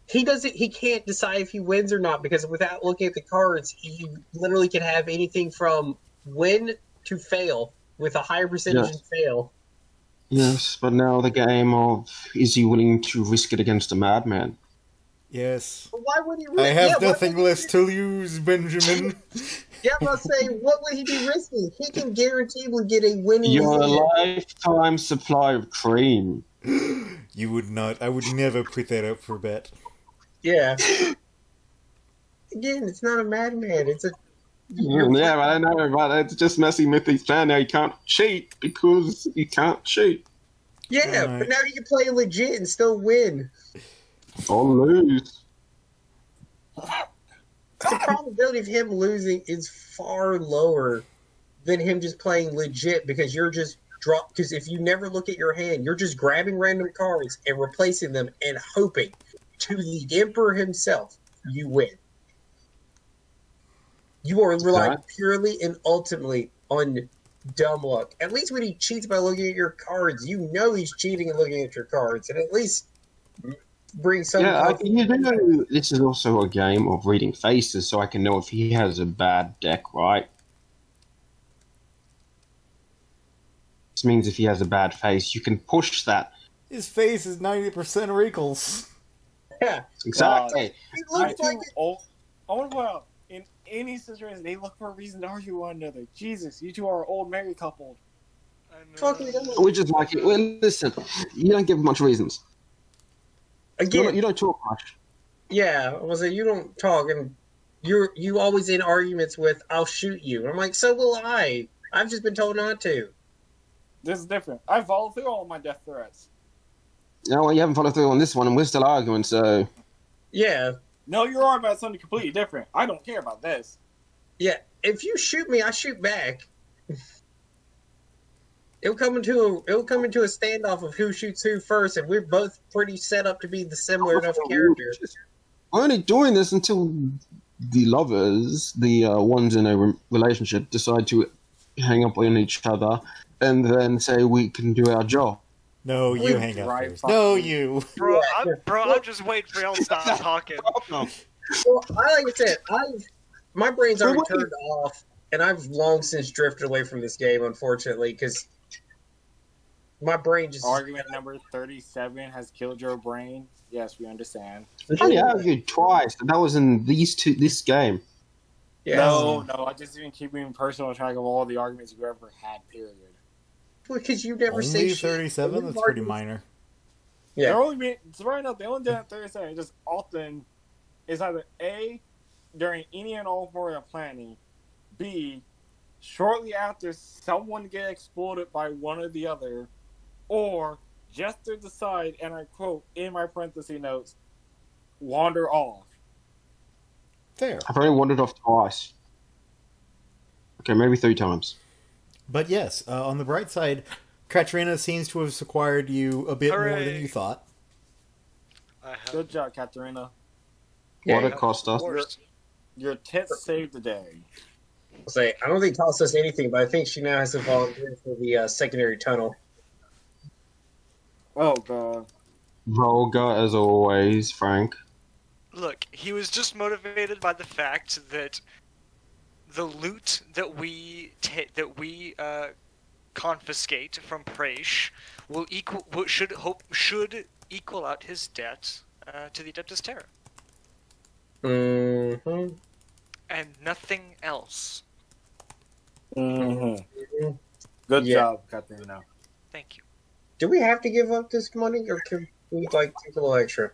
He can't decide if he wins or not because without looking at the cards, he literally can have anything from win to fail with a higher percentage and fail. Yes, but now the game of is he willing to risk it against a madman? Yes. But why would he risk? I have nothing less to lose, Benjamin. Yeah, I'm not saying what would he be risking? He can guaranteedly get a winning. Your lifetime supply of cream. You would not. I would never put that up for bet. Yeah. Again, it's not a madman. It's a. Yeah, I know, but it's just messing with his plan. Now he can't cheat because he can't cheat. Yeah, but now he can play legit and still win. Or lose. The probability of him losing is far lower than him just playing legit because you're just because if you never look at your hand, you're just grabbing random cards and replacing them and hoping to the Emperor himself you win. You are relying purely and ultimately on dumb luck. At least when he cheats by looking at your cards, you know he's cheating and looking at your cards, and at least bring some. Yeah, you do know this is also a game of reading faces, so I can know if he has a bad deck, right? This means if he has a bad face, you can push that. His face is 90% wrinkles. Yeah, Exactly. he looks like I want to point out, in any situation, they look for a reason to argue with one another. Jesus, you two are an old married couple. fucking. We just like it. Well, listen, you don't give much reasons. Again, You don't talk much. yeah, I was like, you don't talk, and you always in arguments with, "I'll shoot you." And I'm like, so will I. I've just been told not to. This is different. I follow through all my death threats. No, well, you haven't followed through on this one, and we're still arguing, so... Yeah, No, you're arguing about something completely different. I don't care about this. yeah. If you shoot me, I shoot back. It'll come into a standoff of who shoots who first, and we're both pretty set up to be the similar enough characters. We're only doing this until the lovers, the ones in a relationship, decide to hang up on each other and then say we can do our job. No, you hang up Right, first. fuck No, you. you. Bro, I'm just waiting for y'all to stop talking. Well, like I said, my brain's already turned off, and I've long since drifted away from this game, unfortunately, because my brain just... Argument number 37 has killed your brain. Yes, we understand. We only argued twice, and that was in this game. Yeah. No, I just been keeping personal track of all the arguments you ever had, period. Because you never say Only shit. 37? That's pretty minor. Yeah. They're only being, so right now, they only did 37. Just often, it's either A, during any and all form of planning, B, shortly after someone get exploded by one or the other, or just to decide, and I quote in my parenthesis notes, wander off. Fair. I've only wandered off twice. Okay, maybe 3 times. But yes, on the bright side, Katrina seems to have acquired you a bit more than Hooray. you thought. I have Good job, Katerina. Yeah, What it cost us. worst. Your tits saved the day. I'll say, I don't think it costs us anything, but I think she now has to volunteer for the secondary tunnel. Oh, God. Vulgar as always, Frank. Look, he was just motivated by the fact that the loot that we confiscate from Praesh should equal out his debt to the Adeptus Terra, Mm-hmm. and nothing else. Mm-hmm. Good Yeah. job, Katerina. Thank you. Do we have to give up this money, or can we, like, take a little extra?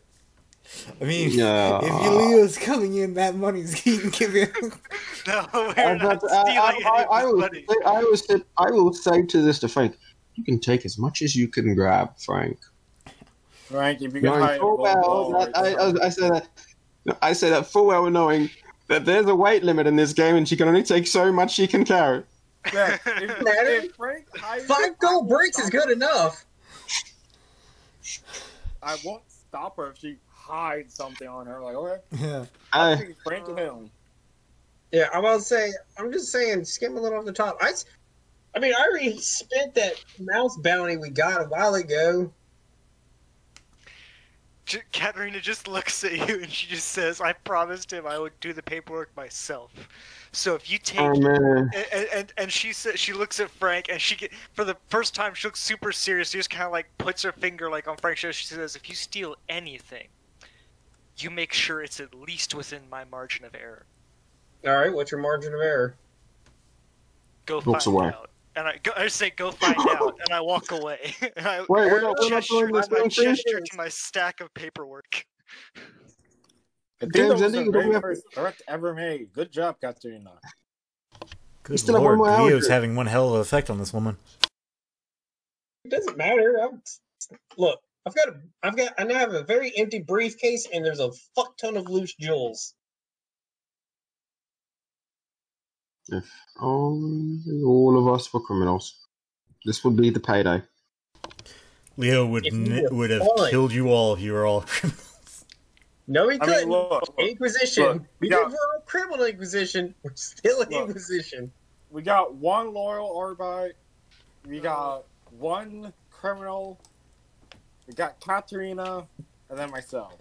I mean, Yeah. if Yulia's coming in, that money's getting given. No, we're not stealing anybody's money. I will say to this to Frank, you can take as much as you can grab, Frank. Frank, if you can Knowing hire full well that I say that full well knowing that there's a weight limit in this game and she can only take so much she can carry. Yeah, if Frank hires 5 gold bricks is good enough. I won't stop her if she hides something on her. Like, okay, Yeah. I'll I, take Frank to him. Yeah, I'm about to say, I'm just saying, skim a little off the top. I mean, I already spent that mouse bounty we got a while ago. Katerina just looks at you and she just says, "I promised him I would do the paperwork myself. So if you take man. and she says, she looks at Frank and for the first time she looks super serious. She just kind of like puts her finger like on Frank's shoulder. She says, "If you steal anything, you make sure it's at least within my margin of error. All right, what's your margin of error? Go Looks find away. out." And I say, "Go find out," and I walk away. And I we're not doing this I damn thing? gesture to my stack of paperwork. I think James, that was I the think we very have- first threat ever made. Good job, Katerina. Good still have one lord, more hour Leo's to- having one hell of an effect on this woman. It doesn't matter. Look, I now have a very empty briefcase, and there's a fuck ton of loose jewels. If only all of us were criminals. This would be the payday. Leo would If you were would have fine. killed you all if you were all criminals. No, he I mean, couldn't. look, Inquisition. look, We yeah. did for a criminal Inquisition. We're still an Look. Inquisition. we got one loyal Arbite. We got one criminal. We got Katarina, and then myself.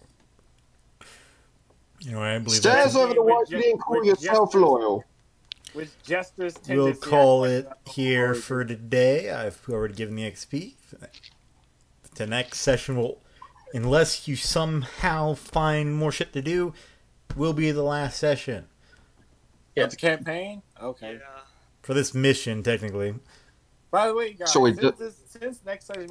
You know, I believe Stairs that's over the white, you didn't call yourself loyal. With Jester's We'll tendency call to it act like here that. for today. I've already given the XP. The next session will, unless you somehow find more shit to do, will be the last session. Yeah, the campaign? Okay. Yeah. For this mission, technically. By the way, guys, So we since next session